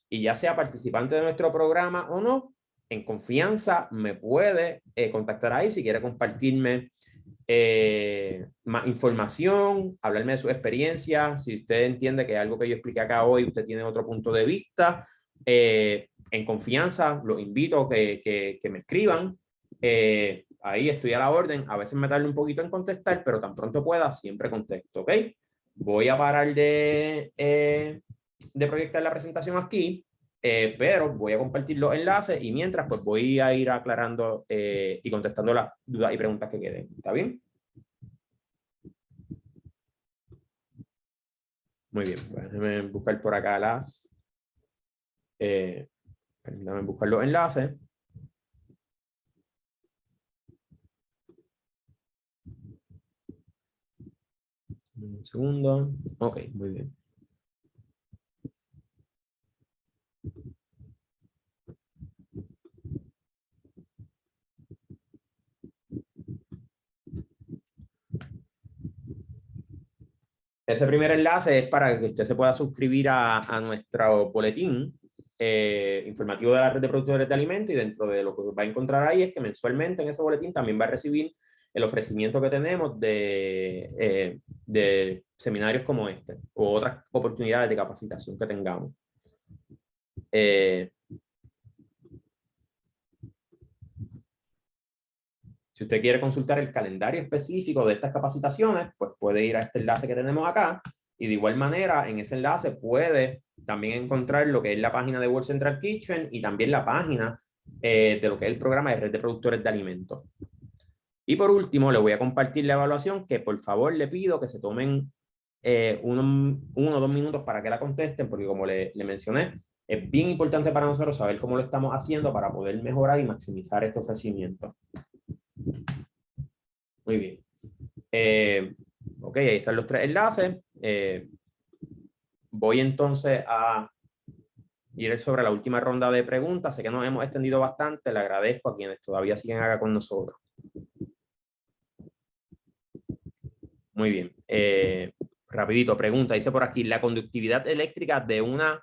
y ya sea participante de nuestro programa o no, en confianza me puede contactar ahí si quiere compartirme más información, hablarme de su experiencia. Si usted entiende que algo que yo expliqué acá hoy, usted tiene otro punto de vista, en confianza, los invito a que me escriban. Ahí estoy a la orden. A veces me tarda un poquito en contestar, pero tan pronto pueda, siempre contesto, ¿ok? Voy a parar de proyectar la presentación aquí. Pero voy a compartir los enlaces y mientras pues voy a ir aclarando y contestando las dudas y preguntas que queden. ¿Está bien? Muy bien. Déjenme buscar por acá permítanme buscar los enlaces. Un segundo. Ok, muy bien. Ese primer enlace es para que usted se pueda suscribir a nuestro boletín informativo de la red de productores de alimentos, y dentro de lo que va a encontrar ahí es que mensualmente en ese boletín también va a recibir el ofrecimiento que tenemos de seminarios como este o otras oportunidades de capacitación que tengamos. Si usted quiere consultar el calendario específico de estas capacitaciones, pues puede ir a este enlace que tenemos acá, y de igual manera en ese enlace puede también encontrar lo que es la página de World Central Kitchen y también la página de lo que es el programa de red de productores de alimentos. Y por último, le voy a compartir la evaluación, que por favor le pido que se tomen uno o dos minutos para que la contesten, porque como le mencioné, es bien importante para nosotros saber cómo lo estamos haciendo para poder mejorar y maximizar este ofrecimiento. Muy bien. Ok, ahí están los tres enlaces. Voy entonces a ir sobre la última ronda de preguntas. Sé que nos hemos extendido bastante. Le agradezco a quienes todavía siguen acá con nosotros. Muy bien. Rapidito, pregunta. Dice por aquí, la conductividad eléctrica de una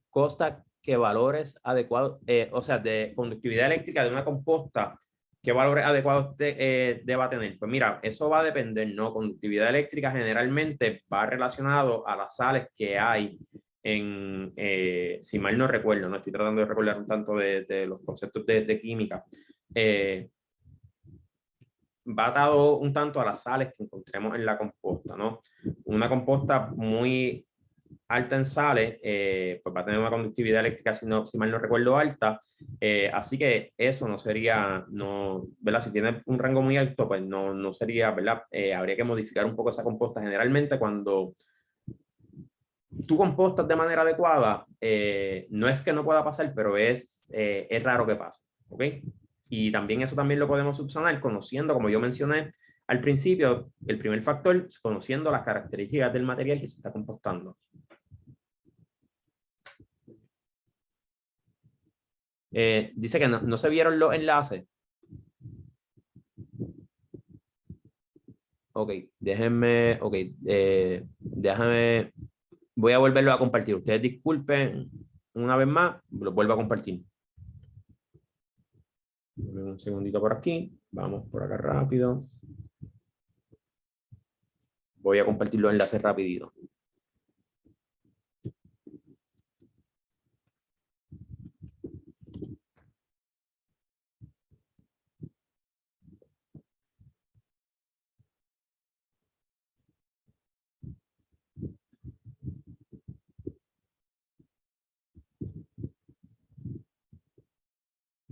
costa, ¿qué valores adecuados? O sea, de conductividad eléctrica de una composta, ¿qué valores adecuados deba tener? Pues mira, eso va a depender, ¿no? Conductividad eléctrica generalmente va relacionado a las sales que hay en, si mal no recuerdo, no estoy tratando de recordar un tanto de los conceptos de química, va atado un tanto a las sales que encontremos en la composta, ¿no? Una composta muy alta en sales, pues va a tener una conductividad eléctrica, si mal no recuerdo, alta. Así que eso no sería, no, ¿verdad? Si tiene un rango muy alto, pues no sería, ¿verdad? Habría que modificar un poco esa composta. Generalmente cuando tú compostas de manera adecuada, no es que no pueda pasar, pero es raro que pase, ¿ok? Y también eso también lo podemos subsanar conociendo, como yo mencioné al principio, el primer factor, conociendo las características del material que se está compostando. Dice que no se vieron los enlaces. Ok, déjenme, ok, déjame, voy a volverlo a compartir. Ustedes disculpen una vez más, lo vuelvo a compartir. Un segundito por aquí, vamos por acá rápido. Voy a compartir los enlaces rapidito.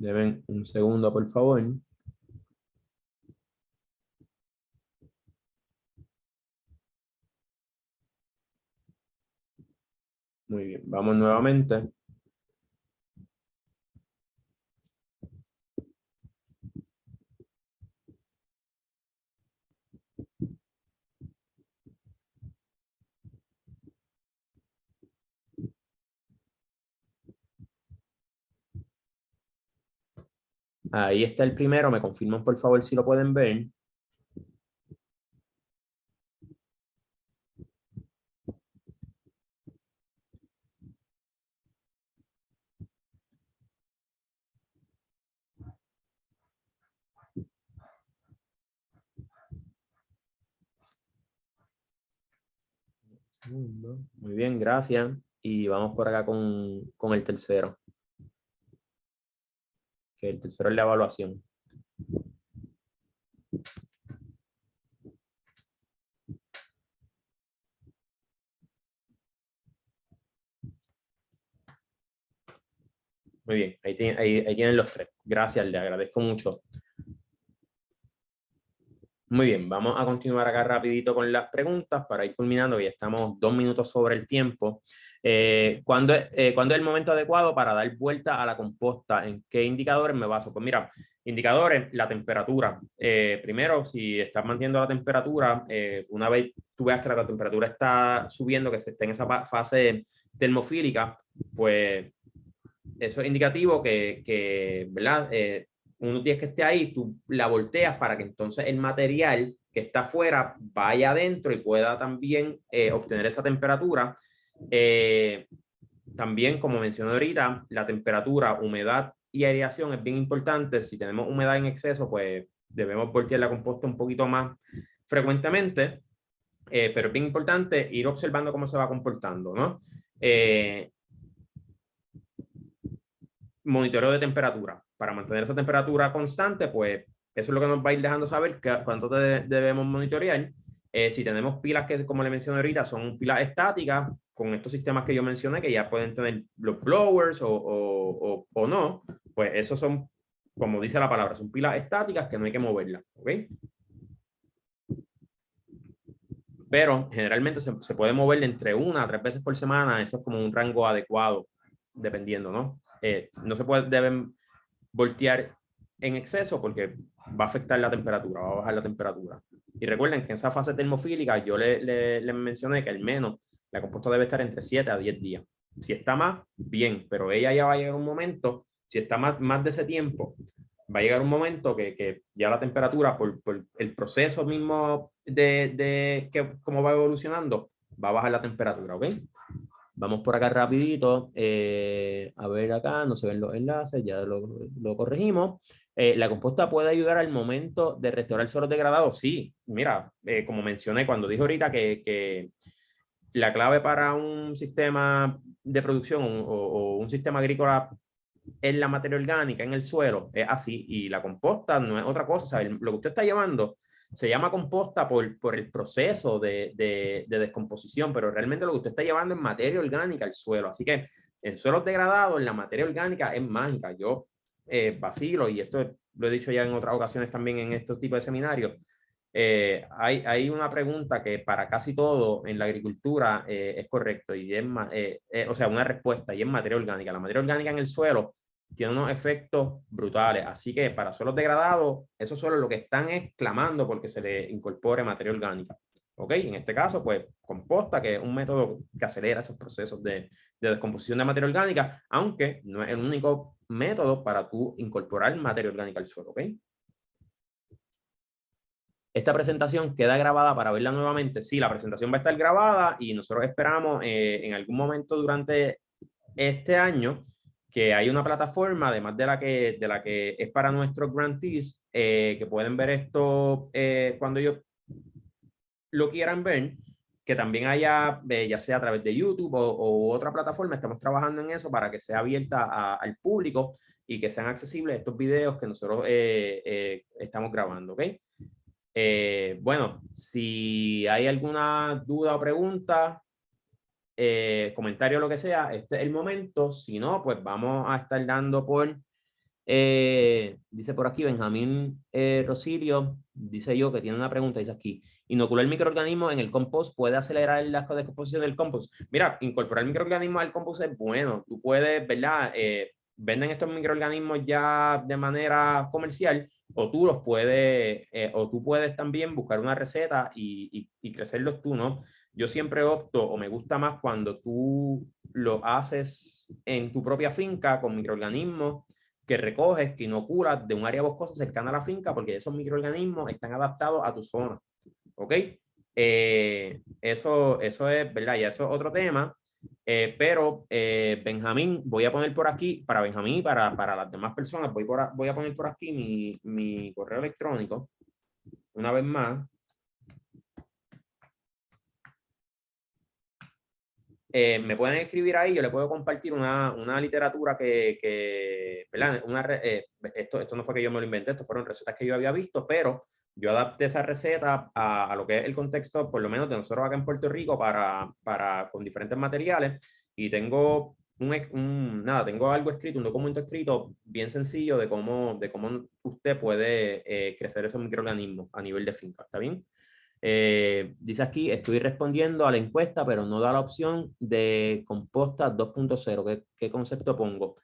Deben un segundo, por favor. Muy bien, vamos nuevamente. Ahí está el primero, me confirman por favor si lo pueden ver. Muy bien, gracias. Y vamos por acá con el tercero. Que el tercero es la evaluación. Muy bien, ahí tienen los tres. Gracias, le agradezco mucho. Muy bien, vamos a continuar acá rapidito con las preguntas para ir culminando, ya estamos 2 minutos sobre el tiempo. ¿Cuándo es el momento adecuado para dar vuelta a la composta? ¿En qué indicadores me baso? Pues mira, indicadores, la temperatura. Primero, si estás manteniendo la temperatura, una vez tú veas que la temperatura está subiendo, que se está en esa fase termofílica, pues eso es indicativo ¿verdad? Unos días que esté ahí, tú la volteas para que entonces el material que está afuera vaya adentro y pueda también obtener esa temperatura. También, como mencioné ahorita, la temperatura, humedad y aireación es bien importante. Si tenemos humedad en exceso, pues debemos voltear la composta un poquito más frecuentemente, pero es bien importante ir observando cómo se va comportando, ¿no? Monitoreo de temperatura. Para mantener esa temperatura constante, pues eso es lo que nos va a ir dejando saber cuánto debemos monitorear. Si tenemos pilas que, como le mencioné ahorita, son pilas estáticas, con estos sistemas que yo mencioné, que ya pueden tener los blowers o no, pues esos son, como dice la palabra, son pilas estáticas que no hay que moverlas, ¿ok? Pero generalmente se puede mover entre 1 a 3 veces por semana, eso es como un rango adecuado, dependiendo, ¿no? No se deben voltear en exceso porque va a afectar la temperatura, va a bajar la temperatura. Y recuerden que en esa fase termofílica yo les mencioné que al menos la composta debe estar entre 7 a 10 días. Si está más, bien, pero ella ya va a llegar un momento, si está más de ese tiempo, va a llegar un momento que ya la temperatura, por el proceso mismo de que cómo va evolucionando, va a bajar la temperatura, ¿ok? Vamos por acá rapidito. A ver acá, no se ven los enlaces, ya lo corregimos. ¿La composta puede ayudar al momento de restaurar suelos degradados? Sí, mira, como mencioné cuando dije ahorita que la clave para un sistema de producción o un sistema agrícola es la materia orgánica en el suelo, es así, y la composta no es otra cosa, ¿sabes? Lo que usted está llevando se llama composta por el proceso de descomposición, pero realmente lo que usted está llevando es materia orgánica al suelo, así que en suelos degradados la materia orgánica es mágica. Yo vacilo, y esto lo he dicho ya en otras ocasiones también en estos tipos de seminarios, hay una pregunta que para casi todo en la agricultura es correcto, y es o sea, una respuesta, y es materia orgánica. La materia orgánica en el suelo tiene unos efectos brutales, así que para suelos degradados, esos suelos lo que están es clamando porque se le incorpore materia orgánica, ¿Ok? En este caso, pues composta, que es un método que acelera esos procesos de descomposición de materia orgánica, aunque no es el único método para tú incorporar materia orgánica al suelo. ¿Ok? Esta presentación queda grabada para verla nuevamente. Sí, la presentación va a estar grabada y nosotros esperamos en algún momento durante este año que hay una plataforma, además de la que es para nuestros grantees, que pueden ver esto cuando ellos lo quieran ver, que también haya, ya sea a través de YouTube o otra plataforma, estamos trabajando en eso para que sea abierta al público y que sean accesibles estos videos que nosotros estamos grabando, ¿ok? Bueno, si hay alguna duda o pregunta, comentario o lo que sea, este es el momento. Si no, pues vamos a estar dando por, dice por aquí Benjamín Rosilio, dice yo que tiene una pregunta, dice aquí, ¿inocular microorganismos en el compost puede acelerar la descomposición del compost? Mira, incorporar microorganismos al compost es bueno. Tú puedes, ¿verdad? Venden estos microorganismos ya de manera comercial, o tú los puedes, o tú puedes también buscar una receta y crecerlos tú, ¿no? Yo siempre opto o me gusta más cuando tú lo haces en tu propia finca con microorganismos que recoges, que inoculas de un área boscosa cercana a la finca, porque esos microorganismos están adaptados a tu zona. ¿Ok? Eso es, ¿verdad? Ya eso es otro tema. Pero Benjamín, voy a poner por aquí, para Benjamín y para las demás personas, voy a poner por aquí mi correo electrónico, una vez más. Me pueden escribir ahí, yo le puedo compartir una literatura ¿verdad? Esto no fue que yo me lo inventé, esto fueron recetas que yo había visto, pero yo adapté esa receta a lo que es el contexto, por lo menos de nosotros acá en Puerto Rico, con diferentes materiales, y tengo tengo algo escrito, un documento escrito bien sencillo de cómo usted puede crecer esos microorganismos a nivel de finca, ¿está bien? Dice aquí, estoy respondiendo a la encuesta, pero no da la opción de composta 2.0. ¿Qué concepto pongo?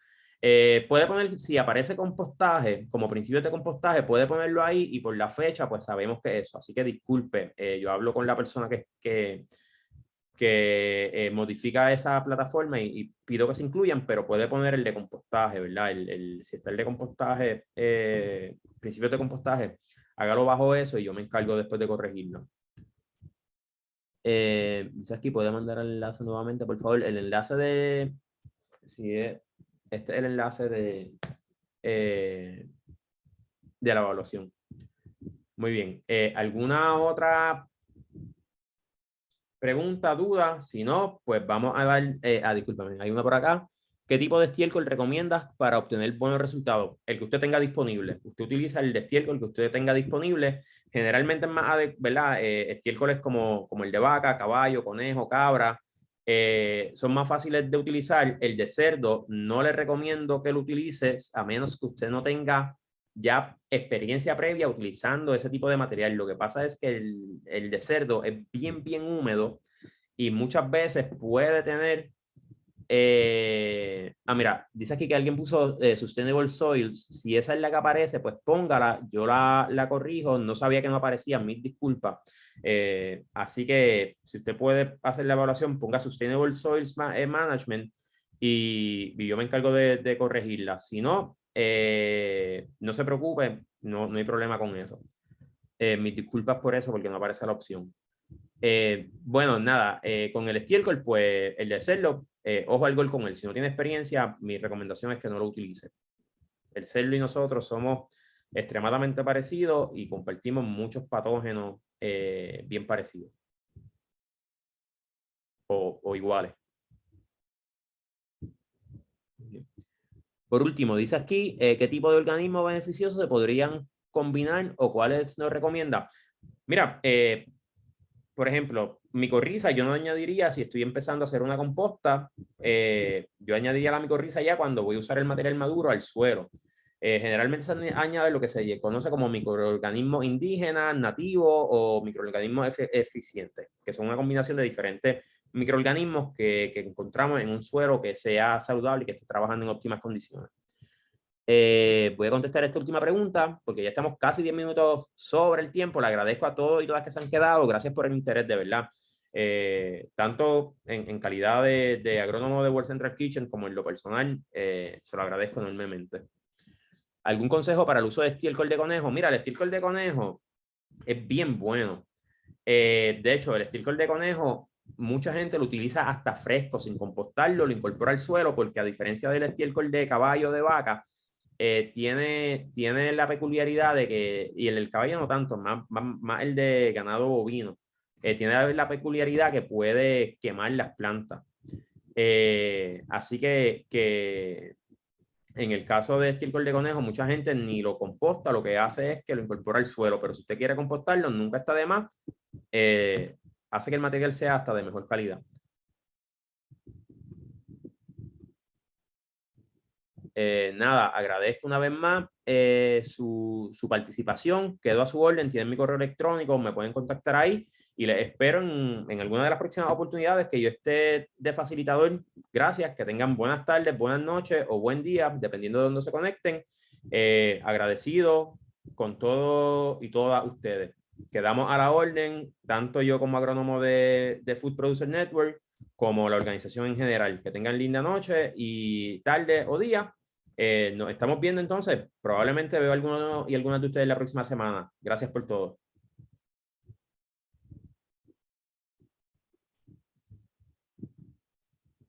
Puede poner, si aparece compostaje, como principio de compostaje, puede ponerlo ahí y por la fecha, pues sabemos que es eso. Así que disculpe, yo hablo con la persona que modifica esa plataforma y pido que se incluyan, pero puede poner el de compostaje, ¿verdad? Si está el de compostaje, principios de compostaje, hágalo bajo eso y yo me encargo después de corregirlo. Dice aquí, puede mandar el enlace nuevamente, por favor. El enlace de... Si es, este es el enlace de la evaluación. Muy bien. ¿Alguna otra pregunta, duda? Si no, pues vamos a dar... discúlpame, hay una por acá. ¿Qué tipo de estiércol recomiendas para obtener buenos resultados? El que usted tenga disponible. Usted utiliza el de estiércol que usted tenga disponible. Generalmente es más, ¿verdad? Estiércoles como el de vaca, caballo, conejo, cabra. Son más fáciles de utilizar. El de cerdo no le recomiendo que lo utilices a menos que usted no tenga ya experiencia previa utilizando ese tipo de material. Lo que pasa es que el de cerdo es bien húmedo y muchas veces puede tener... mira, dice aquí que alguien puso Sustainable Soils. Si esa es la que aparece, pues póngala. Yo la corrijo. No sabía que no aparecía. Mil disculpas. Así que si usted puede hacer la evaluación, ponga Sustainable Soils Management y yo me encargo de corregirla. Si no, no se preocupe, no hay problema con eso. Mis disculpas por eso, porque no aparece la opción. Bueno, nada, con el estiércol, pues el de hacerlo, ojo al gol con él. Si no tiene experiencia, mi recomendación es que no lo utilice. El cerdo y nosotros somos extremadamente parecidos y compartimos muchos patógenos bien parecidos o iguales. Por último, dice aquí, ¿qué tipo de organismos beneficiosos se podrían combinar o cuáles nos recomienda? Mira, por ejemplo, micorriza yo no añadiría si estoy empezando a hacer una composta, yo añadiría la micorriza ya cuando voy a usar el material maduro al suelo. Generalmente se añade lo que se conoce como microorganismos indígenas, nativos o microorganismos eficientes, que son una combinación de diferentes microorganismos que encontramos en un suelo que sea saludable y que esté trabajando en óptimas condiciones. Voy a contestar esta última pregunta porque ya estamos casi 10 minutos sobre el tiempo. Le agradezco a todos y todas que se han quedado. Gracias por el interés, de verdad. Tanto en calidad de agrónomo de World Central Kitchen como en lo personal, se lo agradezco enormemente. ¿Algún consejo para el uso de estiércol de conejo? Mira, el estiércol de conejo es bien bueno. De hecho, el estiércol de conejo, mucha gente lo utiliza hasta fresco, sin compostarlo, lo incorpora al suelo, porque a diferencia del estiércol de caballo o de vaca, tiene la peculiaridad de que, y el caballo no tanto, más el de ganado bovino, tiene la peculiaridad que puede quemar las plantas. Así que en el caso de estiércol de conejo, mucha gente ni lo composta, lo que hace es que lo incorpora al suelo, pero si usted quiere compostarlo, nunca está de más, hace que el material sea hasta de mejor calidad. Nada, agradezco una vez más su participación, quedo a su orden, tienen mi correo electrónico, me pueden contactar ahí y les espero en alguna de las próximas oportunidades que yo esté de facilitador. Gracias, que tengan buenas tardes, buenas noches o buen día, dependiendo de dónde se conecten. Agradecido con todo y todas ustedes. Quedamos a la orden, tanto yo como agrónomo de Food Producer Network, como la organización en general. Que tengan linda noche y tarde o día. Nos estamos viendo entonces. Probablemente veo alguno y algunas de ustedes la próxima semana. Gracias por todo.